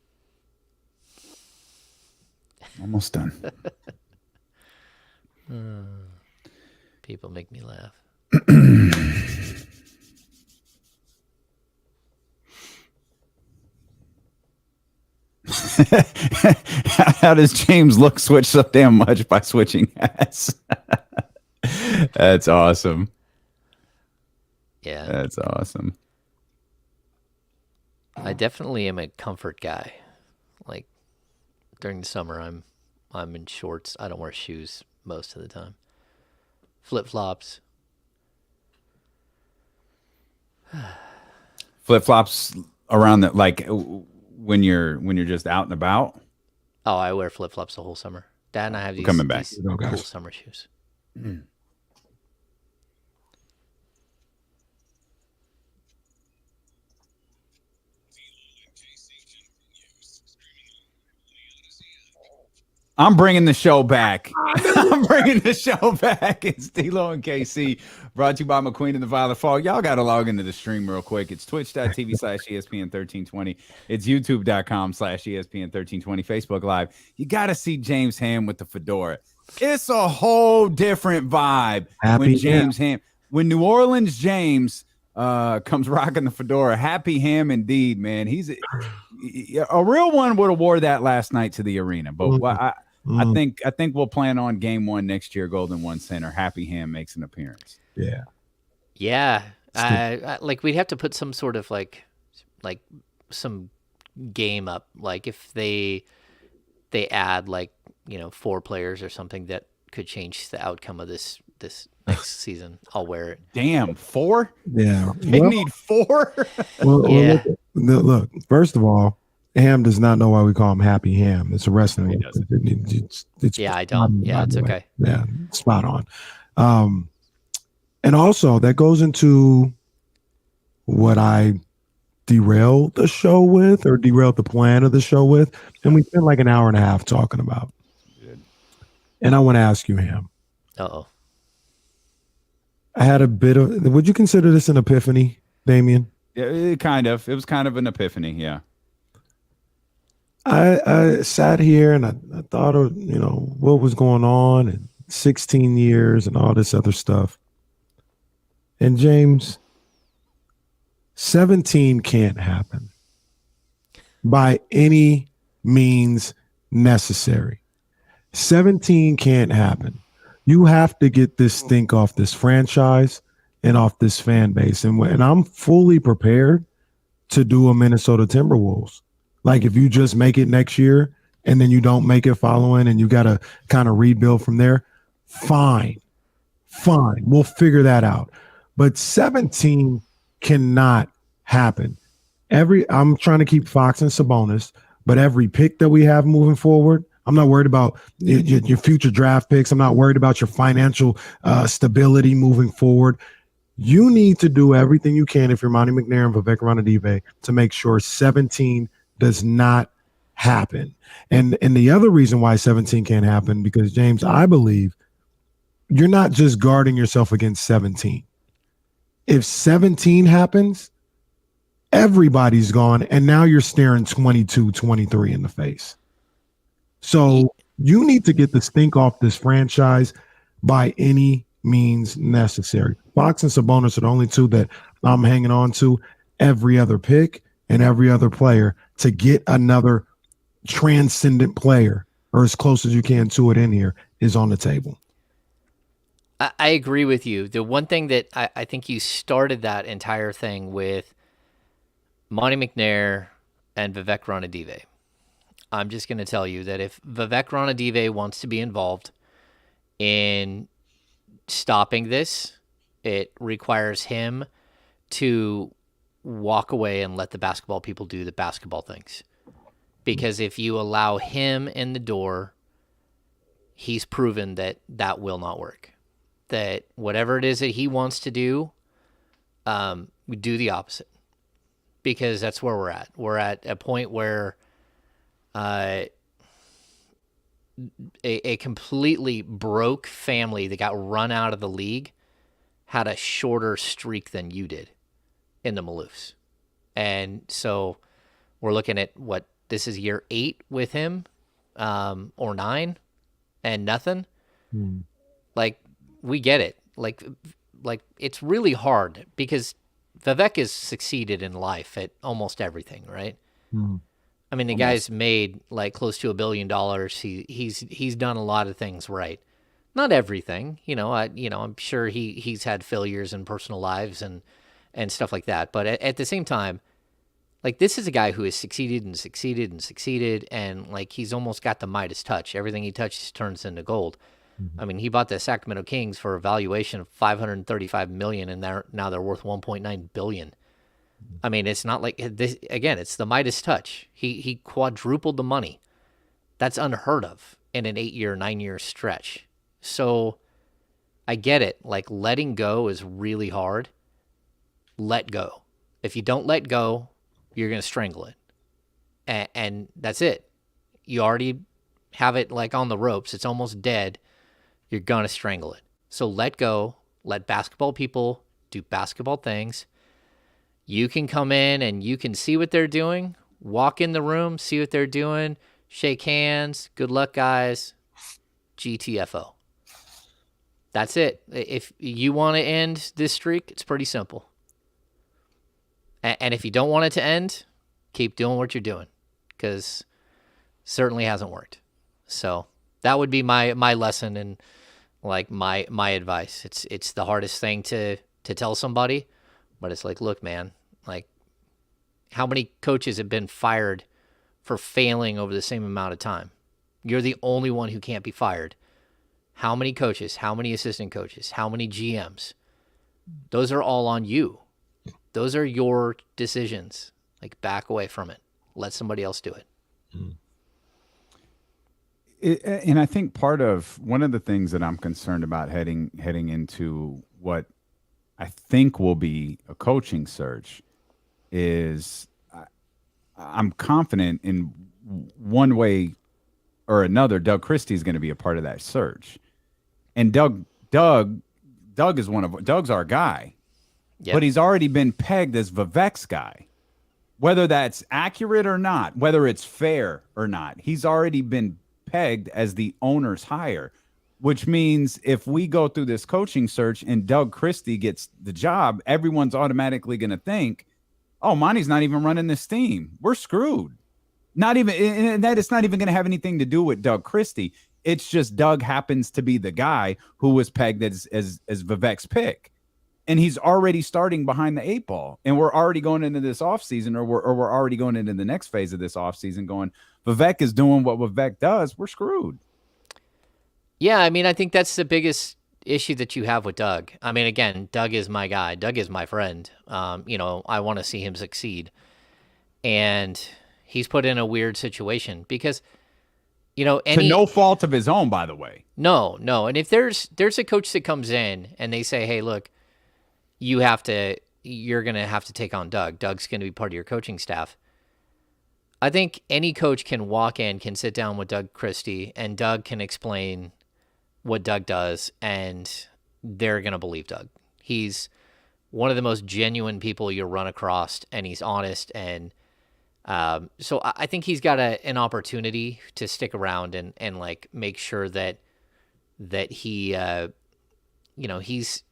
Almost done. People make me laugh. How does James look switch so damn much by switching hats? That's awesome. Yeah. That's awesome. I definitely am a comfort guy. Like during the summer, I'm in shorts. I don't wear shoes most of the time. Flip-flops. Flip-flops around the, like, when you're just out and about. Oh, I wear flip-flops the whole summer. Dad and I have these, coming back. these cool summer shoes. I'm bringing the show back. I'm bringing the show back. It's D-Lo and KC, brought to you by McQueen and the Violet Fog. Y'all got to log into the stream real quick. It's twitch.tv/ESPN1320. It's youtube.com/ESPN1320. Facebook Live. You got to see James Ham with the fedora. It's a whole different vibe when James Ham, when New Orleans James comes rocking the fedora. Happy Ham indeed, man. He's a real one. Would have wore that last night to the arena, but I think we'll plan on game 1 next year. Golden One Center. Happy Ham makes an appearance. Yeah. Like we'd have to put some sort of like some game up. Like if they add 4 players or something that could change the outcome of this next season, I'll wear it. Damn, 4? Yeah. They need 4? Yeah. Look, first of all, Ham does not know why we call him Happy Ham. It's a wrestling. He doesn't. It's Yeah, I don't. Yeah, it's okay. Yeah, spot on. And also that goes into what I derailed the show with, or derailed the plan of the show with, and we spent like an hour and a half talking about. And I want to ask you, Ham. Uh-oh. I had a bit of. Would you consider this an epiphany, Davion? Yeah, it was kind of an epiphany. Yeah. I sat here and I thought of, what was going on in 16 years and all this other stuff. And James, 17 can't happen by any means necessary. 17 can't happen. You have to get this stink off this franchise and off this fan base. And I'm fully prepared to do a Minnesota Timberwolves. Like if you just make it next year and then you don't make it following and you got to kind of rebuild from there, fine. We'll figure that out. But 17 cannot happen. I'm trying to keep Fox and Sabonis, but every pick that we have moving forward, I'm not worried about your future draft picks. I'm not worried about your financial stability moving forward. You need to do everything you can if you're Monty McNair and Vivek Ranadive to make sure 17 does not happen. And the other reason why 17 can't happen, because James, I believe you're not just guarding yourself against 17. If 17 happens, everybody's gone, and now you're staring 22, 23 in the face. So you need to get the stink off this franchise by any means necessary. Fox and Sabonis are the only 2 that I'm hanging on to. Every other pick and every other player to get another transcendent player, or as close as you can to it in here, is on the table. I agree with you. The one thing that I think you started that entire thing with Monty McNair and Vivek Ranadive. I'm just going to tell you that if Vivek Ranadive wants to be involved in stopping this, it requires him to walk away and let the basketball people do the basketball things. Because if you allow him in the door, he's proven that that will not work. That whatever it is that he wants to do, we do the opposite. Because that's where we're at. We're at a point where a completely broke family that got run out of the league had a shorter streak than you did in the Maloofs. And so we're looking at what, this is year 8 with him, or 9, and nothing. Like, we get it. Like it's really hard because Vivek has succeeded in life at almost everything, right? I mean, the guy's made like close to $1 billion. He's done a lot of things right. Not everything, I'm sure he's had failures in personal lives and stuff like that. But at the same time, like, this is a guy who has succeeded and succeeded and succeeded, and like, he's almost got the Midas touch. Everything he touches turns into gold. I mean, he bought the Sacramento Kings for a valuation of $535 million, and now they're worth $1.9 billion. I mean, it's not like this. Again, it's the Midas touch. He quadrupled the money. That's unheard of in an 8-year, 9-year stretch. So I get it. Like, letting go is really hard. Let go. If you don't let go, you're going to strangle it. And that's it. You already have it like on the ropes. It's almost dead. You're going to strangle it. So let go. Let basketball people do basketball things. You can come in and you can see what they're doing. Walk in the room, see what they're doing. Shake hands. Good luck, guys. GTFO. That's it. If you want to end this streak, it's pretty simple. And if you don't want it to end, keep doing what you're doing, because certainly hasn't worked. So that would be my lesson and like my advice. It's the hardest thing to tell somebody, but it's like, look, man, like, how many coaches have been fired for failing over the same amount of time? You're the only one who can't be fired. How many coaches? How many assistant coaches? How many GMs? Those are all on you. Those are your decisions. Like, back away from it. Let somebody else do it. And I think one of the things that I'm concerned about heading into what I think will be a coaching search is I'm confident in one way or another, Doug Christie is going to be a part of that search. And Doug is Doug's our guy. Yep. But he's already been pegged as Vivek's guy. Whether that's accurate or not, whether it's fair or not, he's already been pegged as the owner's hire, which means if we go through this coaching search and Doug Christie gets the job, everyone's automatically going to think, oh, Monty's not even running this team. We're screwed. Not even, and that it's not even going to have anything to do with Doug Christie. It's just Doug happens to be the guy who was pegged as Vivek's pick. And he's already starting behind the 8 ball. And we're already going into this offseason, or we're already going into the next phase of this offseason going, Vivek is doing what Vivek does. We're screwed. Yeah, I mean, I think that's the biggest issue that you have with Doug. I mean, again, Doug is my guy. Doug is my friend. I want to see him succeed. And he's put in a weird situation because, to no fault of his own, by the way. No. And if there's a coach that comes in and they say, hey, look, you're going to have to take on Doug. Doug's going to be part of your coaching staff. I think any coach can walk in, can sit down with Doug Christie, and Doug can explain what Doug does, and they're going to believe Doug. He's one of the most genuine people you'll run across, and he's honest. And so I think he's got an opportunity to stick around and like make sure that he,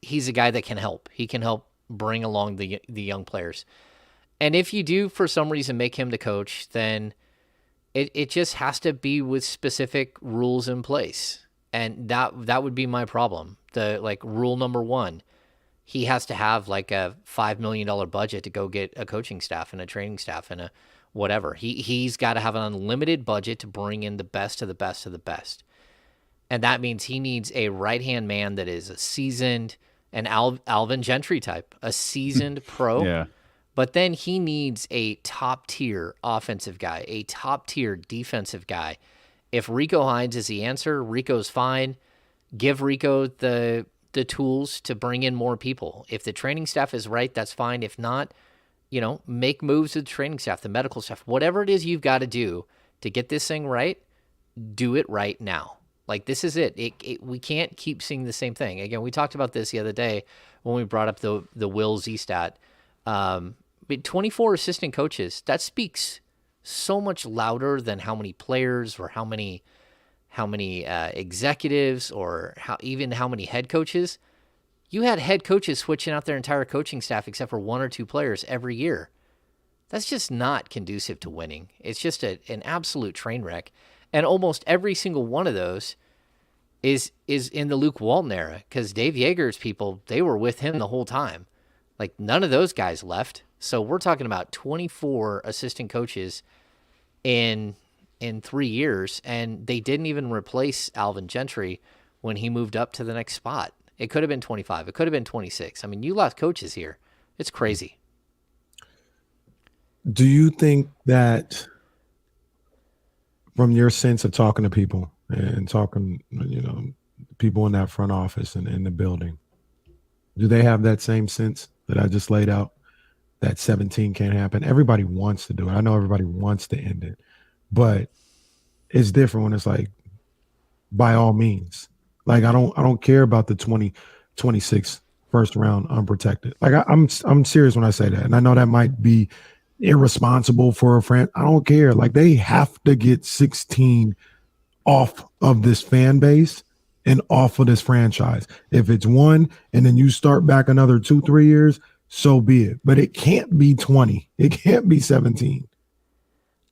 he's a guy that can help. He can help bring along the young players. And if you do, for some reason, make him the coach, then it just has to be with specific rules in place. And that would be my problem. Rule number 1, he has to have like a $5 million budget to go get a coaching staff and a training staff and a whatever. He's got to have an unlimited budget to bring in the best of the best of the best. And that means he needs a right-hand man that is a seasoned, an Alvin Gentry type, a seasoned pro. Yeah. But then he needs a top-tier offensive guy, a top-tier defensive guy. If Rico Hines is the answer, Rico's fine. Give Rico the tools to bring in more people. If the training staff is right, that's fine. If not, make moves with the training staff, the medical staff, whatever it is you've got to do to get this thing right, do it right now. Like, this is it. We can't keep seeing the same thing. Again, we talked about this the other day when we brought up the Will Z-stat. 24 assistant coaches, that speaks so much louder than how many players or how many executives or how many head coaches. You had head coaches switching out their entire coaching staff except for one or two players every year. That's just not conducive to winning. It's just an absolute train wreck. And almost every single one of those is in the Luke Walton era, because Dave Yeager's people, they were with him the whole time. Like, none of those guys left. So we're talking about 24 assistant coaches in 3 years, and they didn't even replace Alvin Gentry when he moved up to the next spot. It could have been 25. It could have been 26. I mean, you lost coaches here. It's crazy. Do you think that, from your sense of talking to people and talking, people in that front office and in the building, do they have that same sense that I just laid out, that 17 can't happen? Everybody wants to do it. I know everybody wants to end it, but it's different when it's like, by all means. Like, I don't care about the 2026 first round unprotected. Like, I'm serious when I say that. And I know that might be irresponsible for a friend. I don't care. Like, they have to get 16 off of this fan base and off of this franchise. If it's one and then you start back another 2-3 years, so be it. But it can't be 20. It can't be 17.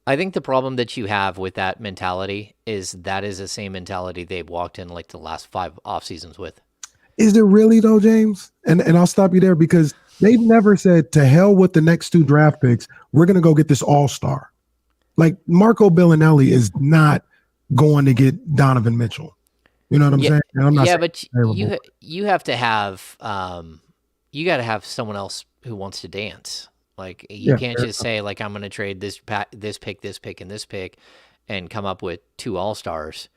I think the problem that you have with that mentality is that is the same mentality they've walked in like the last 5 off seasons with. Is it really though, James? And I'll stop you there, because they've never said, to hell with the next 2 draft picks, we're going to go get this all-star. Like, Marco Bellinelli is not going to get Donovan Mitchell. You know what I'm saying? And I'm not but you have to have you got to have someone else who wants to dance. Like, you can't just say, like, I'm going to trade this pick, and this pick, and come up with 2 all-stars.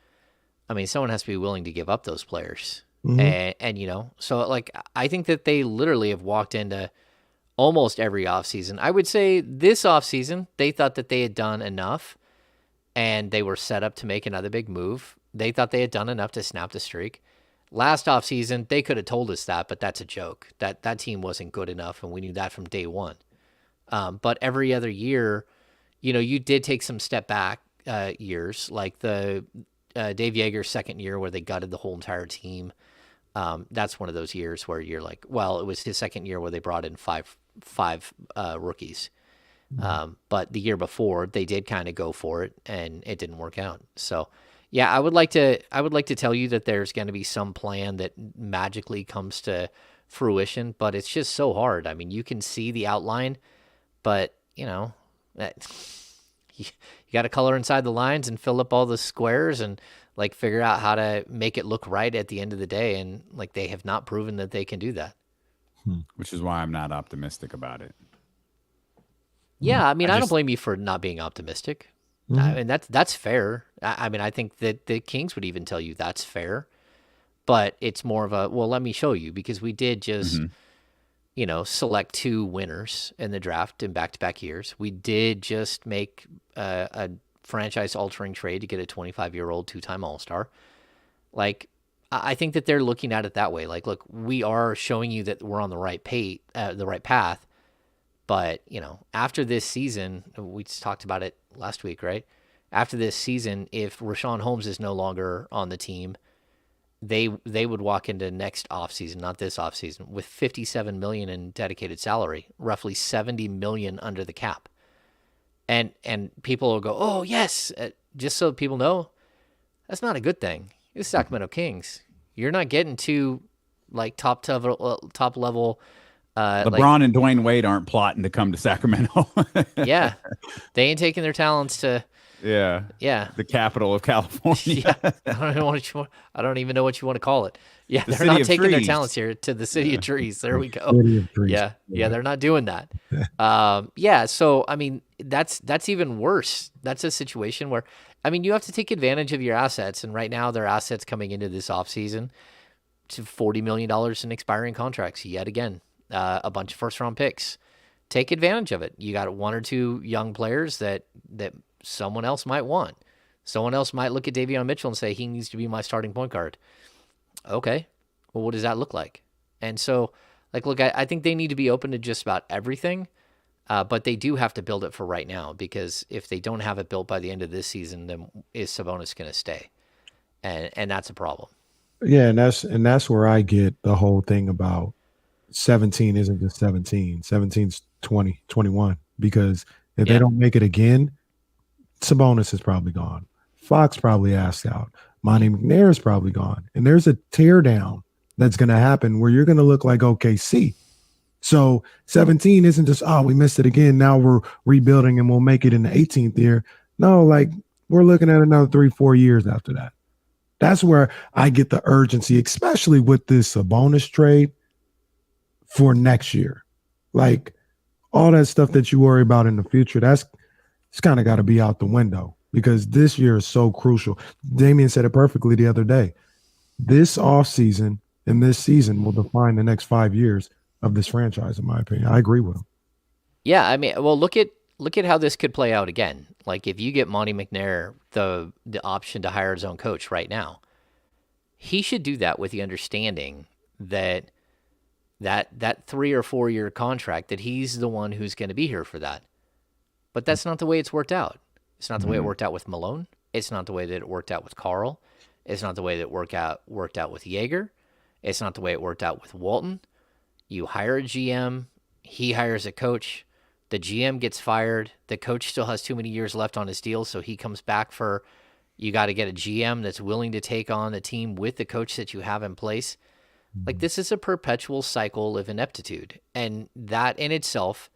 I mean, someone has to be willing to give up those players. Mm-hmm. And so, like, I think that they literally have walked into almost every offseason. I would say this offseason, they thought that they had done enough, and they were set up to make another big move. They thought they had done enough to snap the streak. Last offseason, they could have told us that, but that's a joke. That team wasn't good enough, and we knew that from day one. But every other year, you did take some step back years, like the Dave Yeager's second year where they gutted the whole entire team. That's one of those years where you're like, well, it was his second year where they brought in five rookies. But the year before, they did kind of go for it, and it didn't work out. So, yeah, I would like to tell you that there's going to be some plan that magically comes to fruition, but it's just so hard. I mean, you can see the outline, but you got to color inside the lines and fill up all the squares and like figure out how to make it look right at the end of the day. And like, they have not proven that they can do that. Which is why I'm not optimistic about it. Yeah, I mean, I don't blame you for not being optimistic. Mm-hmm. I mean, that's fair. I mean, I think that the Kings would even tell you that's fair. But it's more of a, well, let me show you, because we did just, select 2 winners in the draft in back-to-back years. We did just make a franchise-altering trade to get a 25-year-old 2-time All-Star. Like, I think that they're looking at it that way. Like, look, we are showing you that we're on the right path. But, after this season, we just talked about it last week, right? After this season, if Rashawn Holmes is no longer on the team, they would walk into next offseason, not this offseason, with $57 million in dedicated salary, roughly $70 million under the cap. And people will go, oh, yes, just so people know, that's not a good thing. It's Sacramento Kings. You're not getting to, like, top level LeBron and Dwayne Wade aren't plotting to come to Sacramento. Yeah, they ain't taking their talents to. Yeah, the capital of California. Yeah, I don't even know what you want to call it. Yeah, The they're city not of taking their trees. talents here to the city of trees. There we go. City of trees. Yeah, they're not doing that. Yeah, so I mean, that's even worse. That's a situation where, I mean, you have to take advantage of your assets, and right now their assets coming into this offseason to $40 million in expiring contracts yet again. A bunch of first-round picks. Take advantage of it. You got one or two young players that someone else might want. Someone else might look at Davion Mitchell and say, he needs to be my starting point guard. Okay, well, what does that look like? And so, like, look, I think they need to be open to just about everything, but they do have to build it for right now, because if they don't have it built by the end of this season, then is Sabonis going to stay? And that's a problem. Yeah, and that's where I get the whole thing about 17 isn't just 17. 17's 20, 21. Because if they don't make it again, Sabonis is probably gone. Fox probably asked out. Monty McNair is probably gone. And there's a teardown that's going to happen where you're going to look like OKC. So 17 isn't just, we missed it again. Now we're rebuilding and we'll make it in the 18th year. No, like, we're looking at another 3-4 years after that. That's where I get the urgency, especially with this Sabonis trade for next year. Like, all that stuff that you worry about in the future, it's kind of got to be out the window, because this year is so crucial. Damian said it perfectly the other day. This offseason and this season will define the next 5 years of this franchise, in my opinion. I agree with him. Yeah, I mean, well, look at how this could play out again. Like, if you get Monty McNair the option to hire his own coach right now, he should do that with the understanding that 3 or 4 year contract, that he's the one who's going to be here for that. But that's not the way it's worked out. It's not the way it worked out with Malone. It's not the way that it worked out with Carl. It's not the way that it worked out with Yeager. It's not the way it worked out with Walton. You hire a GM, he hires a coach, the GM gets fired, the coach still has too many years left on his deal, so he comes back for, you got to get a GM that's willing to take on the team with the coach that you have in place. Like, this is a perpetual cycle of ineptitude. And that in itself,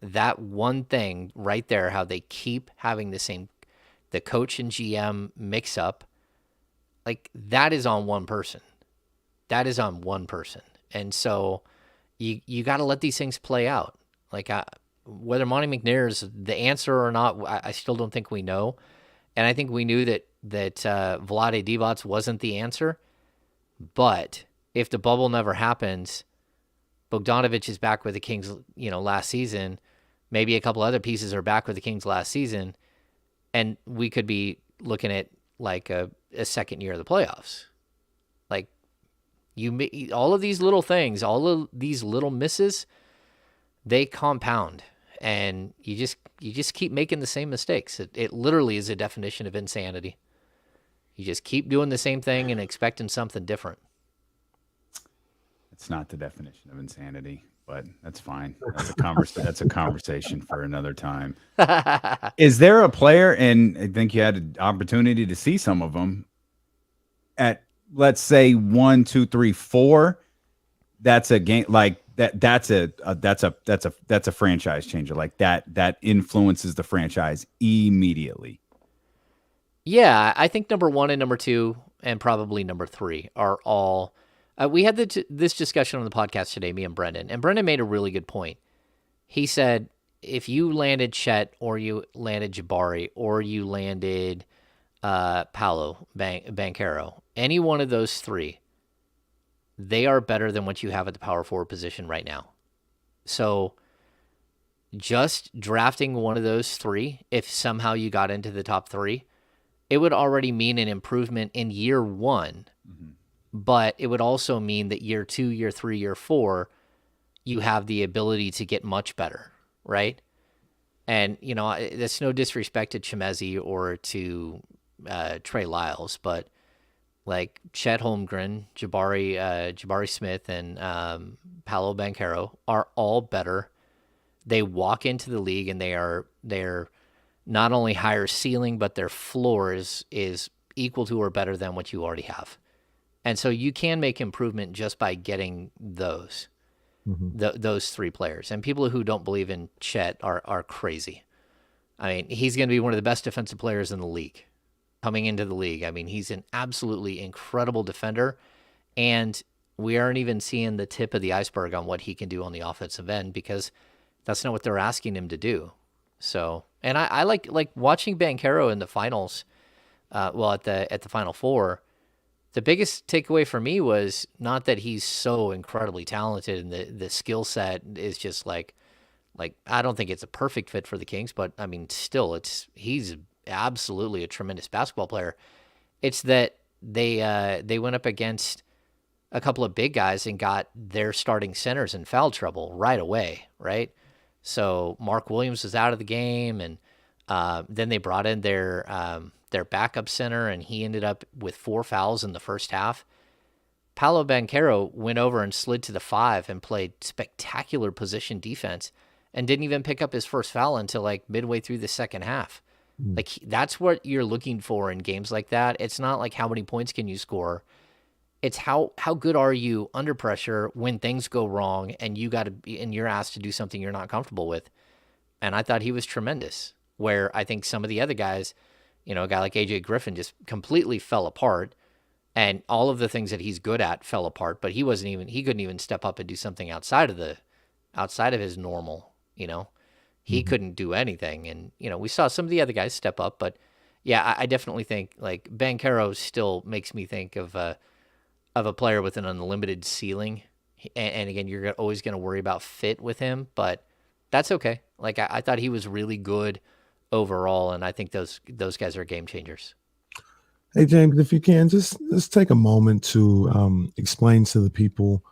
that one thing right there, how they keep having the coach and GM mix up, like, that is on one person. That is on one person. And so you got to let these things play out. Like, whether Monty McNair is the answer or not, I still don't think we know. And I think we knew that Vlade Divac wasn't the answer. But if the bubble never happens, Bogdanovic is back with the Kings, last season. Maybe a couple other pieces are back with the Kings last season. And we could be looking at like a second year of the playoffs. Like, all of these little things, all of these little misses, they compound, and you just keep making the same mistakes. It literally is a definition of insanity. You just keep doing the same thing and expecting something different. It's not the definition of insanity, but that's fine. That's a conversation for another time. Is there a player, and I think you had an opportunity to see some of them at, let's say 1, 2, 3, 4. That's a game like that. That's a franchise changer. Like that influences the franchise immediately. Yeah, I think number 1 and number 2 and probably number 3 are all. We had this discussion on the podcast today, me and Brendan made a really good point. He said, if you landed Chet or you landed Jabari or you landed Paolo Banchero, any one of those 3, they are better than what you have at the power forward position right now. So just drafting one of those 3, if somehow you got into the top 3, it would already mean an improvement in year 1. Mm-hmm. But it would also mean that year 2, year 3, year 4, you have the ability to get much better, right? And, that's no disrespect to Chimezie or to Trey Lyles, but like Chet Holmgren, Jabari Smith, and Paolo Banchero are all better. They walk into the league and they're not only higher ceiling, but their floor is equal to or better than what you already have. And so you can make improvement just by getting those. those three players. And people who don't believe in Chet are crazy. I mean, he's going to be one of the best defensive players in the league coming into the league. I mean, he's an absolutely incredible defender, and we aren't even seeing the tip of the iceberg on what he can do on the offensive end because that's not what they're asking him to do. So, and I like watching Banchero in the finals. At the Final Four, the biggest takeaway for me was not that he's so incredibly talented and the skill set is just like I don't think it's a perfect fit for the Kings, but I mean, still, he's absolutely a tremendous basketball player. It's that they went up against a couple of big guys and got their starting centers in foul trouble right away, right? So Mark Williams was out of the game, and then they brought in their backup center, and he ended up with 4 fouls in the first half. Paolo Banchero went over and slid to the 5 and played spectacular position defense and didn't even pick up his first foul until like midway through the second half. Like that's what you're looking for in games like that. It's not like how many points can you score. It's how good are you under pressure when things go wrong and you're asked to do something you're not comfortable with. And I thought he was tremendous. Where I think some of the other guys, a guy like AJ Griffin just completely fell apart, and all of the things that he's good at fell apart. But he couldn't even step up and do something outside of his normal. He couldn't do anything, and we saw some of the other guys step up. But yeah, I definitely think like Banchero still makes me think of a player with an unlimited ceiling. And again, you're always going to worry about fit with him, but that's okay. Like I thought he was really good overall, and I think those guys are game changers. Hey James, if you can just take a moment to explain to the people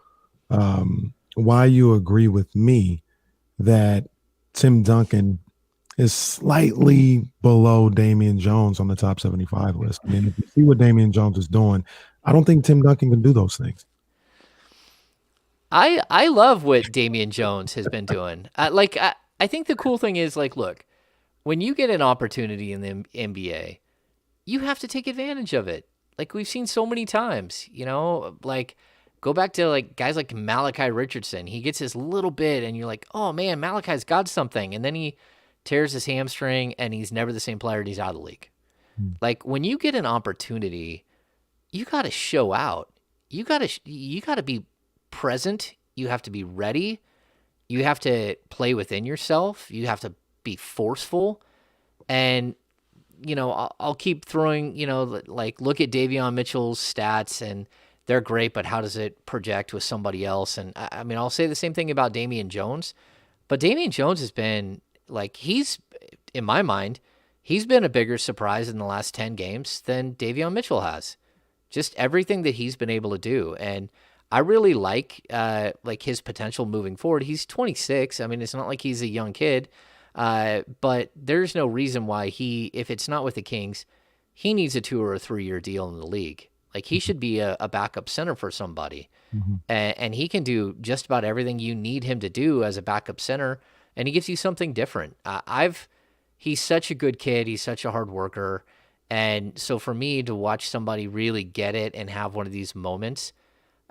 why you agree with me that Tim Duncan is slightly below Davion Jones on the top 75 list. I mean, if you see what Davion Jones is doing, I don't think Tim Duncan can do those things. I love what Davion Jones has been doing. I think the cool thing is, like, look, when you get an opportunity in the NBA, you have to take advantage of it. Like we've seen so many times, like go back to like guys like Malachi Richardson. He gets his little bit and you're like, oh man, Malachi's got something. And then he tears his hamstring and he's never the same player and he's out of the league. Like when you get an opportunity, you got to show out. You got to be present. You have to be ready. You have to play within yourself. You have to be forceful. And, I'll keep throwing, like look at Davion Mitchell's stats and they're great, but how does it project with somebody else? And I mean, I'll say the same thing about Davion Jones, but Davion Jones has been like, in my mind, he's been a bigger surprise in the last 10 games than Davion Mitchell has. Just everything that he's been able to do. And I really like his potential moving forward. He's 26. I mean, it's not like he's a young kid, but there's no reason why if it's not with the Kings, he needs a 2 or a 3 year deal in the league. Like he should be a backup center for somebody. And he can do just about everything you need him to do as a backup center. And he gives you something different. He's such a good kid. He's such a hard worker. And so for me to watch somebody really get it and have one of these moments,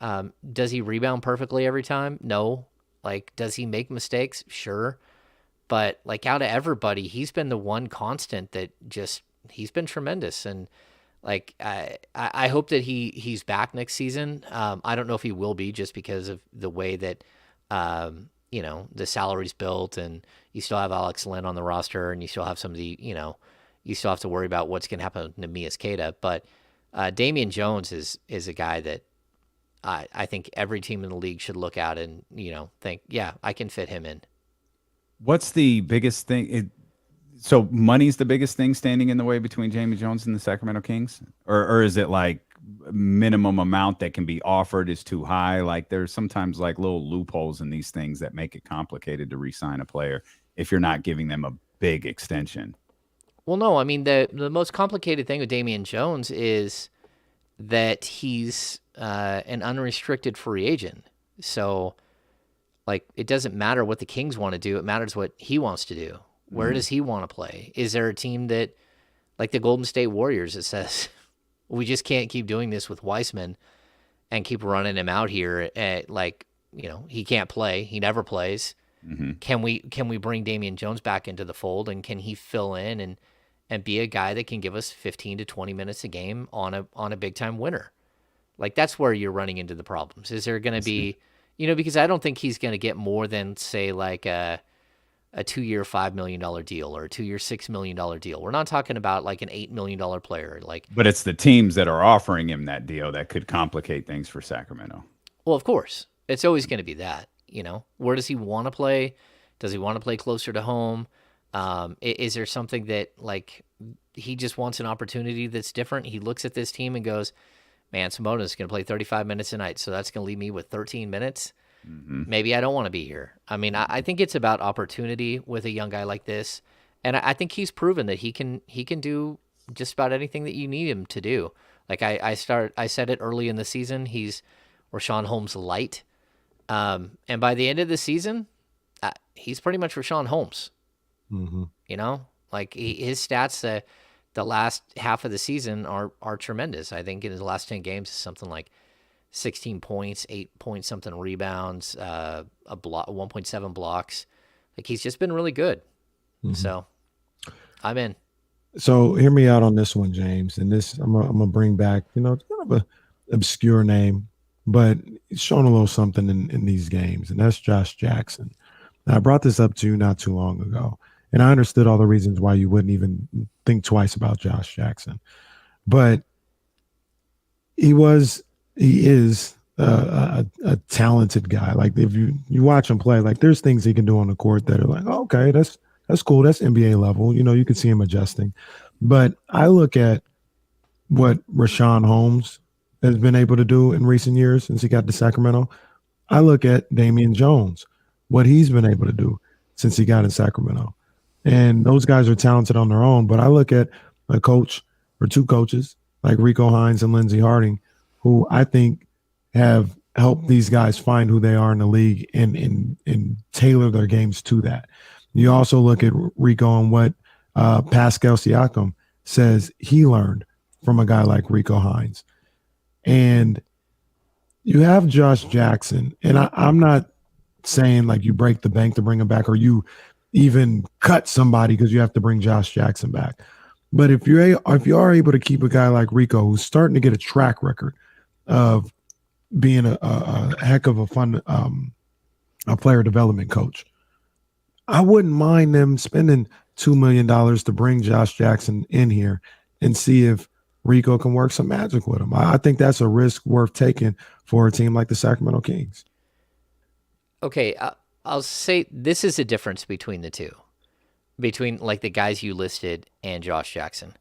does he rebound perfectly every time? No. Like, does he make mistakes? Sure. But like out of everybody, he's been the one constant that he's been tremendous. And like, I hope that he's back next season. I don't know if he will be just because of the way that, the salary's built and you still have Alex Len on the roster and you still have some of the, you still have to worry about what's going to happen to Mias Queta. But Davion Jones is a guy that I think every team in the league should look at and, think, yeah, I can fit him in. What's the biggest thing? So money's the biggest thing standing in the way between Jamie Jones and the Sacramento Kings? Or is it like minimum amount that can be offered is too high? Like there's sometimes like little loopholes in these things that make it complicated to re-sign a player if you're not giving them a big extension. Well, no, I mean, the most complicated thing with Davion Jones is that he's an unrestricted free agent. So, like, it doesn't matter what the Kings want to do. It matters what he wants to do. Where does he want to play? Is there a team that, like the Golden State Warriors, that says, we just can't keep doing this with Weissman and keep running him out here at, he can't play. He never plays. Mm-hmm. Can we bring Davion Jones back into the fold, and can he fill in and be a guy that can give us 15 to 20 minutes a game on a big time winner? Like, that's where you're running into the problems. Is there going to be, because I don't think he's going to get more than, say, like a 2-year $5 million deal or a 2-year $6 million deal. We're not talking about like an $8 million player. But it's the teams that are offering him that deal that could complicate things for Sacramento. Well, of course, it's always going to be that. Where does he want to play? Does he want to play closer to home? Is there something that, like, he just wants an opportunity that's different? He looks at this team and goes, man, Simona's going to play 35 minutes a night, so that's going to leave me with 13 minutes. Mm-hmm. Maybe I don't want to be here. I mean, I think it's about opportunity with a young guy like this, and I think he's proven that he can do just about anything that you need him to do. Like I said it early in the season, he's Rashawn Holmes light. And by the end of the season, he's pretty much Rashawn Holmes. Mm-hmm. Like his stats the last half of the season are tremendous. I think in his last 10 games, it's something like 16 points, 8 point something rebounds, 1.7 blocks. Like, he's just been really good. Mm-hmm. So I'm in. So hear me out on this one, James. And this, I'm gonna bring back, kind of a obscure name, but he's shown a little something in these games, and that's Josh Jackson. Now, I brought this up to you not too long ago, and I understood all the reasons why you wouldn't even think twice about Josh Jackson, but he is a talented guy. Like, if you watch him play, like, there's things he can do on the court that are like, oh, okay, that's cool. That's NBA level. You can see him adjusting. But I look at what Rashawn Holmes has been able to do in recent years since he got to Sacramento. I look at Davion Jones, what he's been able to do since he got in Sacramento. And those guys are talented on their own. But I look at a coach or two coaches like Rico Hines and Lindsey Harding, who I think have helped these guys find who they are in the league and tailor their games to that. You also look at Rico and what Pascal Siakam says he learned from a guy like Rico Hines. And you have Josh Jackson, and I'm not saying like you break the bank to bring him back or you even cut somebody because you have to bring Josh Jackson back. But if you are able to keep a guy like Rico, who's starting to get a track record of being a heck of a fun a player development coach, I wouldn't mind them spending $2 million to bring Josh Jackson in here and see if Rico can work some magic with him. I think that's a risk worth taking for a team like the Sacramento Kings. Okay, I'll say this is a difference between the two, between like the guys you listed and Josh Jackson.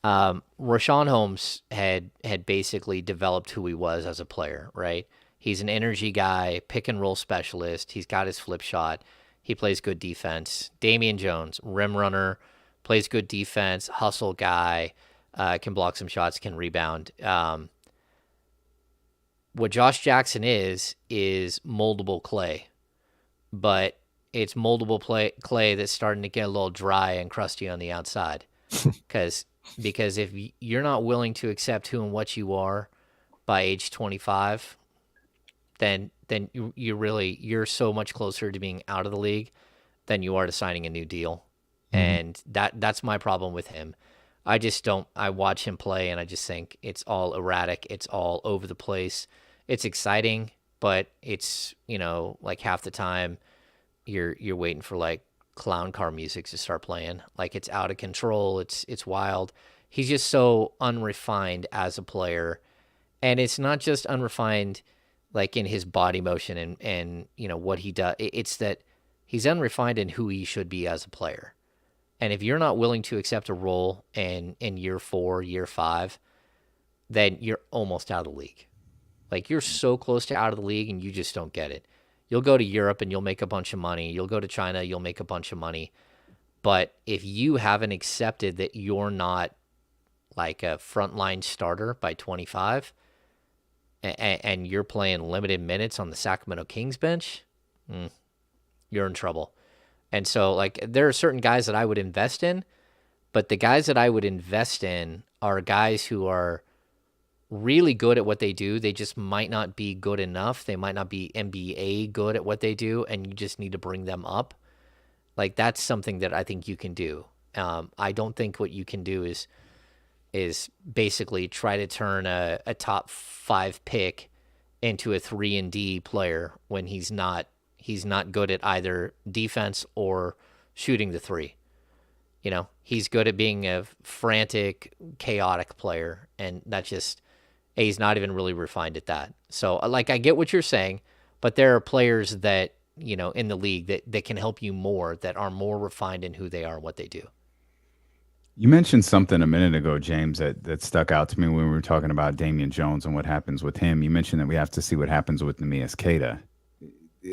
Rashawn Holmes had basically developed who he was as a player, right? He's an energy guy, pick and roll specialist. He's got his flip shot. He plays good defense. Davion Jones, rim runner, plays good defense, hustle guy, can block some shots, can rebound. What Josh Jackson is moldable clay, but it's moldable clay that's starting to get a little dry and crusty on the outside. Because if you're not willing to accept who and what you are by age 25, then you're so much closer to being out of the league than you are to signing a new deal. Mm-hmm. And that's my problem with him. I watch him play and I just think it's all erratic. It's all over the place. It's exciting, but it's, like half the time you're waiting for like clown car music to start playing. Like, it's out of control. It's wild. He's just so unrefined as a player. And it's not just unrefined like in his body motion and what he does. It's that he's unrefined in who he should be as a player. And if you're not willing to accept a role in year 4, year 5, then you're almost out of the league. Like, you're so close to out of the league and you just don't get it. You'll go to Europe and you'll make a bunch of money. You'll go to China, you'll make a bunch of money. But if you haven't accepted that you're not like a frontline starter by 25 and you're playing limited minutes on the Sacramento Kings bench, you're in trouble. And so, like, there are certain guys that I would invest in, but the guys that I would invest in are guys who are really good at what they do. They just might not be good enough. They might not be NBA good at what they do, and you just need to bring them up. Like, that's something that I think you can do. I don't think what you can do is basically try to turn a top 5 pick into a 3-and-D player when he's not good at either defense or shooting the three. You know, he's good at being a frantic, chaotic player, and that's just he's not even really refined at that. So, like, I get what you're saying, but there are players that, you know, in the league that can help you more, that are more refined in who they are and what they do. You mentioned something a minute ago, James, that stuck out to me when we were talking about Davion Jones and what happens with him. You mentioned that we have to see what happens with Neemias Queta.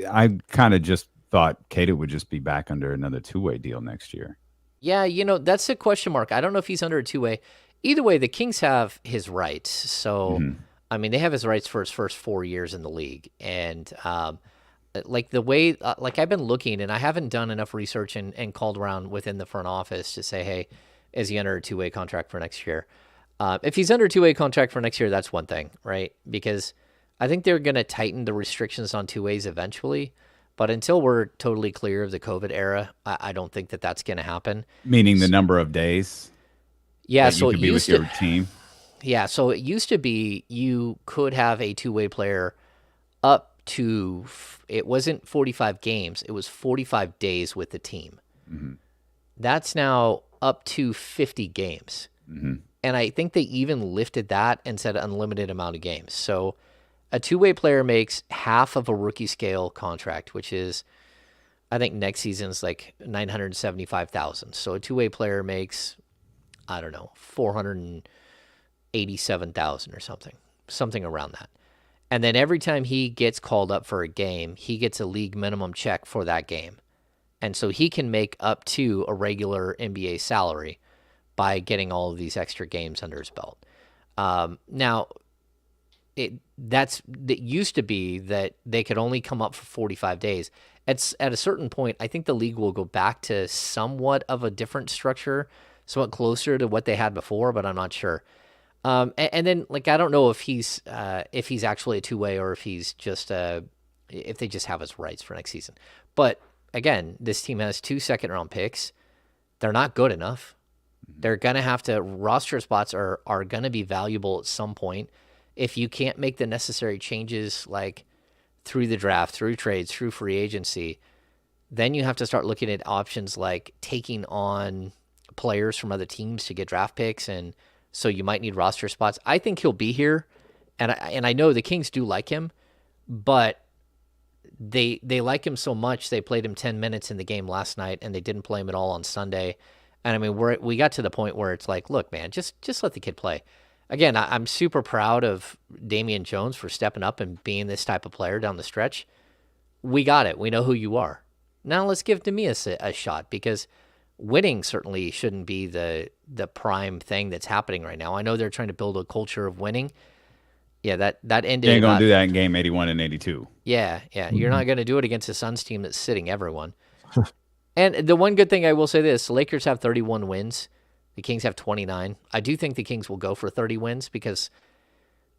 I kind of just thought Queta would just be back under another two-way deal next year. Yeah, you know, that's a question mark. I don't know if he's under a two-way. Either way, the Kings have his rights. So, I mean, they have his rights for his first 4 years in the league. And, like, the way, like, I've been looking, and I haven't done enough research and called around within the front office to say, hey, is he under a two-way contract for next year? If he's under a two-way contract for next year, that's one thing, right? Because I think they're going to tighten the restrictions on two-ways eventually. But until we're totally clear of the COVID era, I don't think that that's going to happen. Meaning the number of days? Yeah, that so you could be with your team. Yeah, so it used to be you could have a two-way player up to, it wasn't 45 games, it was 45 days with the team. That's now up to 50 games. And I think they even lifted that and said unlimited amount of games. So a two-way player makes half of a rookie scale contract, which is, I think next season's like $975,000. So a two-way player makes, I don't know, $487,000 or something around that. And then every time he gets called up for a game, he gets a league minimum check for that game. And so he can make up to a regular NBA salary by getting all of these extra games under his belt. Now, that used to be that they could only come up for 45 days. At a certain point, I think the league will go back to somewhat of a different structure, somewhat closer to what they had before, but I'm not sure. And then, like, I don't know if he's actually a two-way or if he's just if they just have his rights for next season. But again, this team has 2 second-round picks. They're not good enough. They're gonna have to, roster spots are gonna be valuable at some point. If you can't make the necessary changes, like through the draft, through trades, through free agency, then you have to start looking at options like taking on players from other teams to get draft picks, and so you might need roster spots. I think he'll be here, and I know the Kings do like him, but they like him so much they played him 10 minutes in the game last night, and they didn't play him at all on Sunday. And I mean, we got to the point where it's like, look, man, just let the kid play. Again, I'm super proud of Davion Jones for stepping up and being this type of player down the stretch. We got it. We know who you are. Now let's give Neemias a shot, because winning certainly shouldn't be the prime thing that's happening right now. I know they're trying to build a culture of winning. Yeah, that ended. They ain't going to do that in game 81 and 82. Yeah. You're not going to do it against the Suns team that's sitting everyone. And the one good thing I will say this, the Lakers have 31 wins. The Kings have 29. I do think the Kings will go for 30 wins because,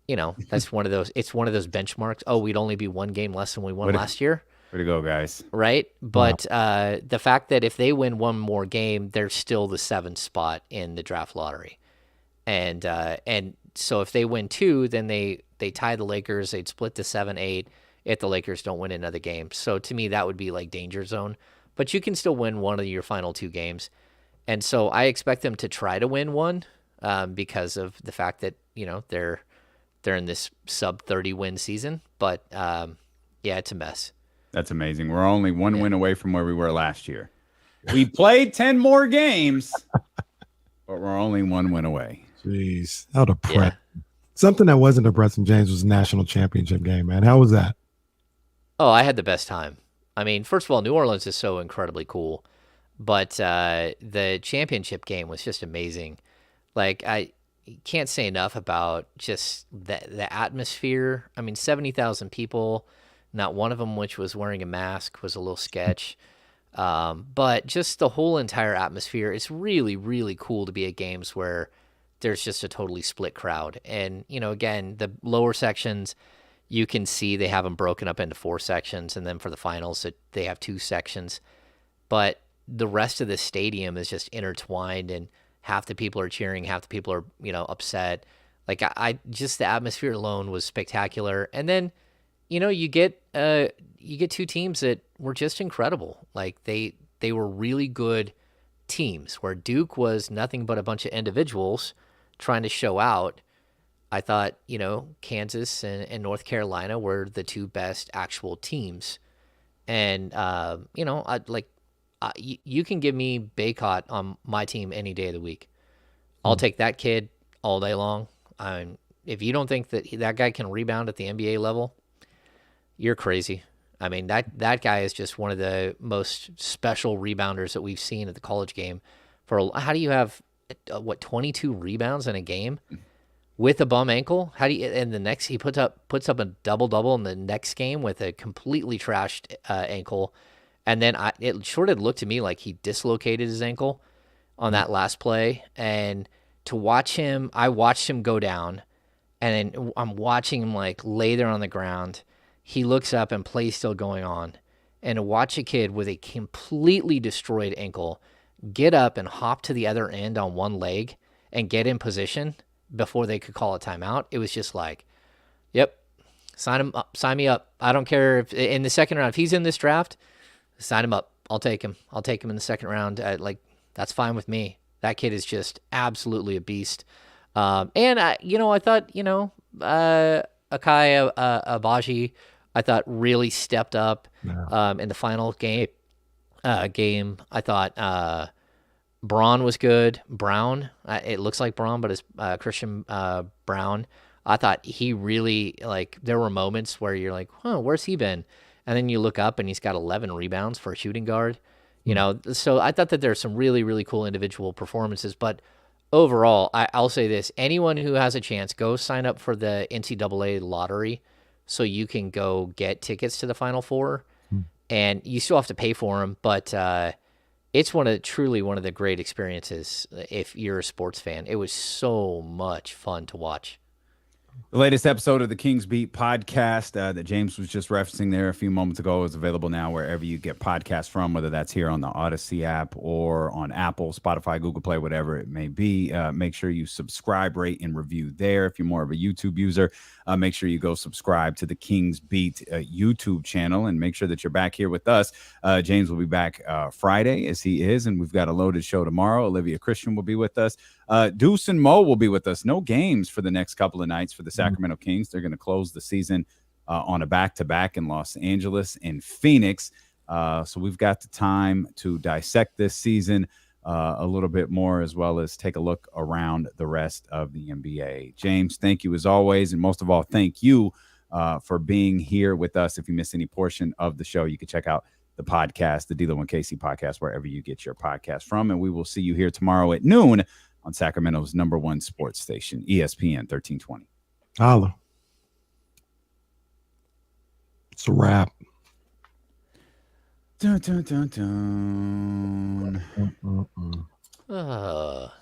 you know, that's one of those benchmarks. Oh, we'd only be one game less than we won last year. Way to go, guys. Right? But the fact that if they win one more game, they're still the 7th spot in the draft lottery. And so if they win 2, then they tie the Lakers. They'd split to 7-8 if the Lakers don't win another game. So to me, that would be like danger zone. But you can still win one of your final 2 games. And so I expect them to try to win one because of the fact that, you know, they're in this sub 30 win season. But yeah, it's a mess. That's amazing. We're only one win away from where we were last year. We played 10 more games, but we're only 1 win away. Jeez, how depressing. Yeah. Something that wasn't depressing, James, was the national championship game, man. How was that? Oh, I had the best time. I mean, first of all, New Orleans is so incredibly cool. But the championship game was just amazing. Like, I can't say enough about just the atmosphere. I mean, 70,000 people, not one of them which was wearing a mask, was a little sketch. But just the whole entire atmosphere, it's really, really cool to be at games where there's just a totally split crowd. And, again, the lower sections, you can see they have them broken up into 4 sections. And then for the finals, they have 2 sections. But the rest of the stadium is just intertwined, and half the people are cheering, half the people are, upset. Like I just, the atmosphere alone was spectacular. And then, you get 2 teams that were just incredible. Like they were really good teams, where Duke was nothing but a bunch of individuals trying to show out. I thought, Kansas and North Carolina were the 2 best actual teams. And, you can give me Baycott on my team any day of the week. I'll take that kid all day long. If you don't think that guy can rebound at the NBA level, you're crazy. I mean, that guy is just one of the most special rebounders that we've seen at the college game. How do you have 22 rebounds in a game with a bum ankle? How do you? And the next, he puts up a double in the next game with a completely trashed ankle, and then it sort of looked to me like he dislocated his ankle on that last play. And to watch him, I watched him go down, and then I'm watching him like lay there on the ground. He looks up and play's still going on. And to watch a kid with a completely destroyed ankle get up and hop to the other end on one leg and get in position before they could call a timeout, it was just like, yep, sign him up, sign me up. I don't care if in the second round, if he's in this draft, sign him up. I'll take him. I'll take him in the second round. That's fine with me. That kid is just absolutely a beast. And I thought, Akai Abaji, I thought really stepped up in the final game. I thought Braun was good. Brown, it looks like Braun, but it's Christian Brown. I thought he really, there were moments where you're like, where's he been? And then you look up and he's got 11 rebounds for a shooting guard. So I thought that there's some really, really cool individual performances. But overall, I'll say this. Anyone who has a chance, go sign up for the NCAA lottery so you can go get tickets to the Final Four. And you still have to pay for them, but it's truly one of the great experiences if you're a sports fan. It was so much fun to watch. The latest episode of the Kings Beat podcast that James was just referencing there a few moments ago is available now wherever you get podcasts from, whether that's here on the Odyssey app or on Apple, Spotify, Google Play, whatever it may be. Make sure you subscribe, rate, and review there. If you're more of a YouTube user, make sure you go subscribe to the Kings Beat YouTube channel and make sure that you're back here with us. James will be back Friday, as he is, and we've got a loaded show tomorrow. Olivia Christian will be with us. Deuce and Mo will be with us. No games for the next couple of nights for the Sacramento Kings. They're going to close the season on a back-to-back in Los Angeles and Phoenix. So we've got the time to dissect this season a little bit more, as well as take a look around the rest of the NBA. James, thank you as always. And most of all, thank you for being here with us. If you missed any portion of the show, you can check out the podcast, the D'Lo and Casey podcast, wherever you get your podcast from. And we will see you here tomorrow at noon on Sacramento's #1 sports station, ESPN 1320. Holla. It's a wrap. Dun, dun, dun, dun.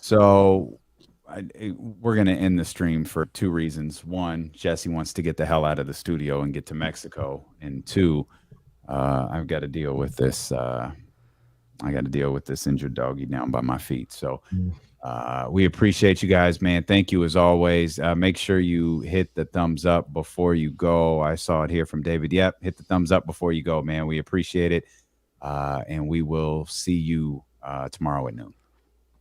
So we're going to end the stream for 2 reasons. 1, Jesse wants to get the hell out of the studio and get to Mexico. And 2, I've got to deal with this. I got to deal with this injured doggy down by my feet. So we appreciate you guys, man. Thank you as always. Make sure you hit the thumbs up before you go. I saw it here from David. Yep. Hit the thumbs up before you go, man. We appreciate it. And we will see you tomorrow at noon.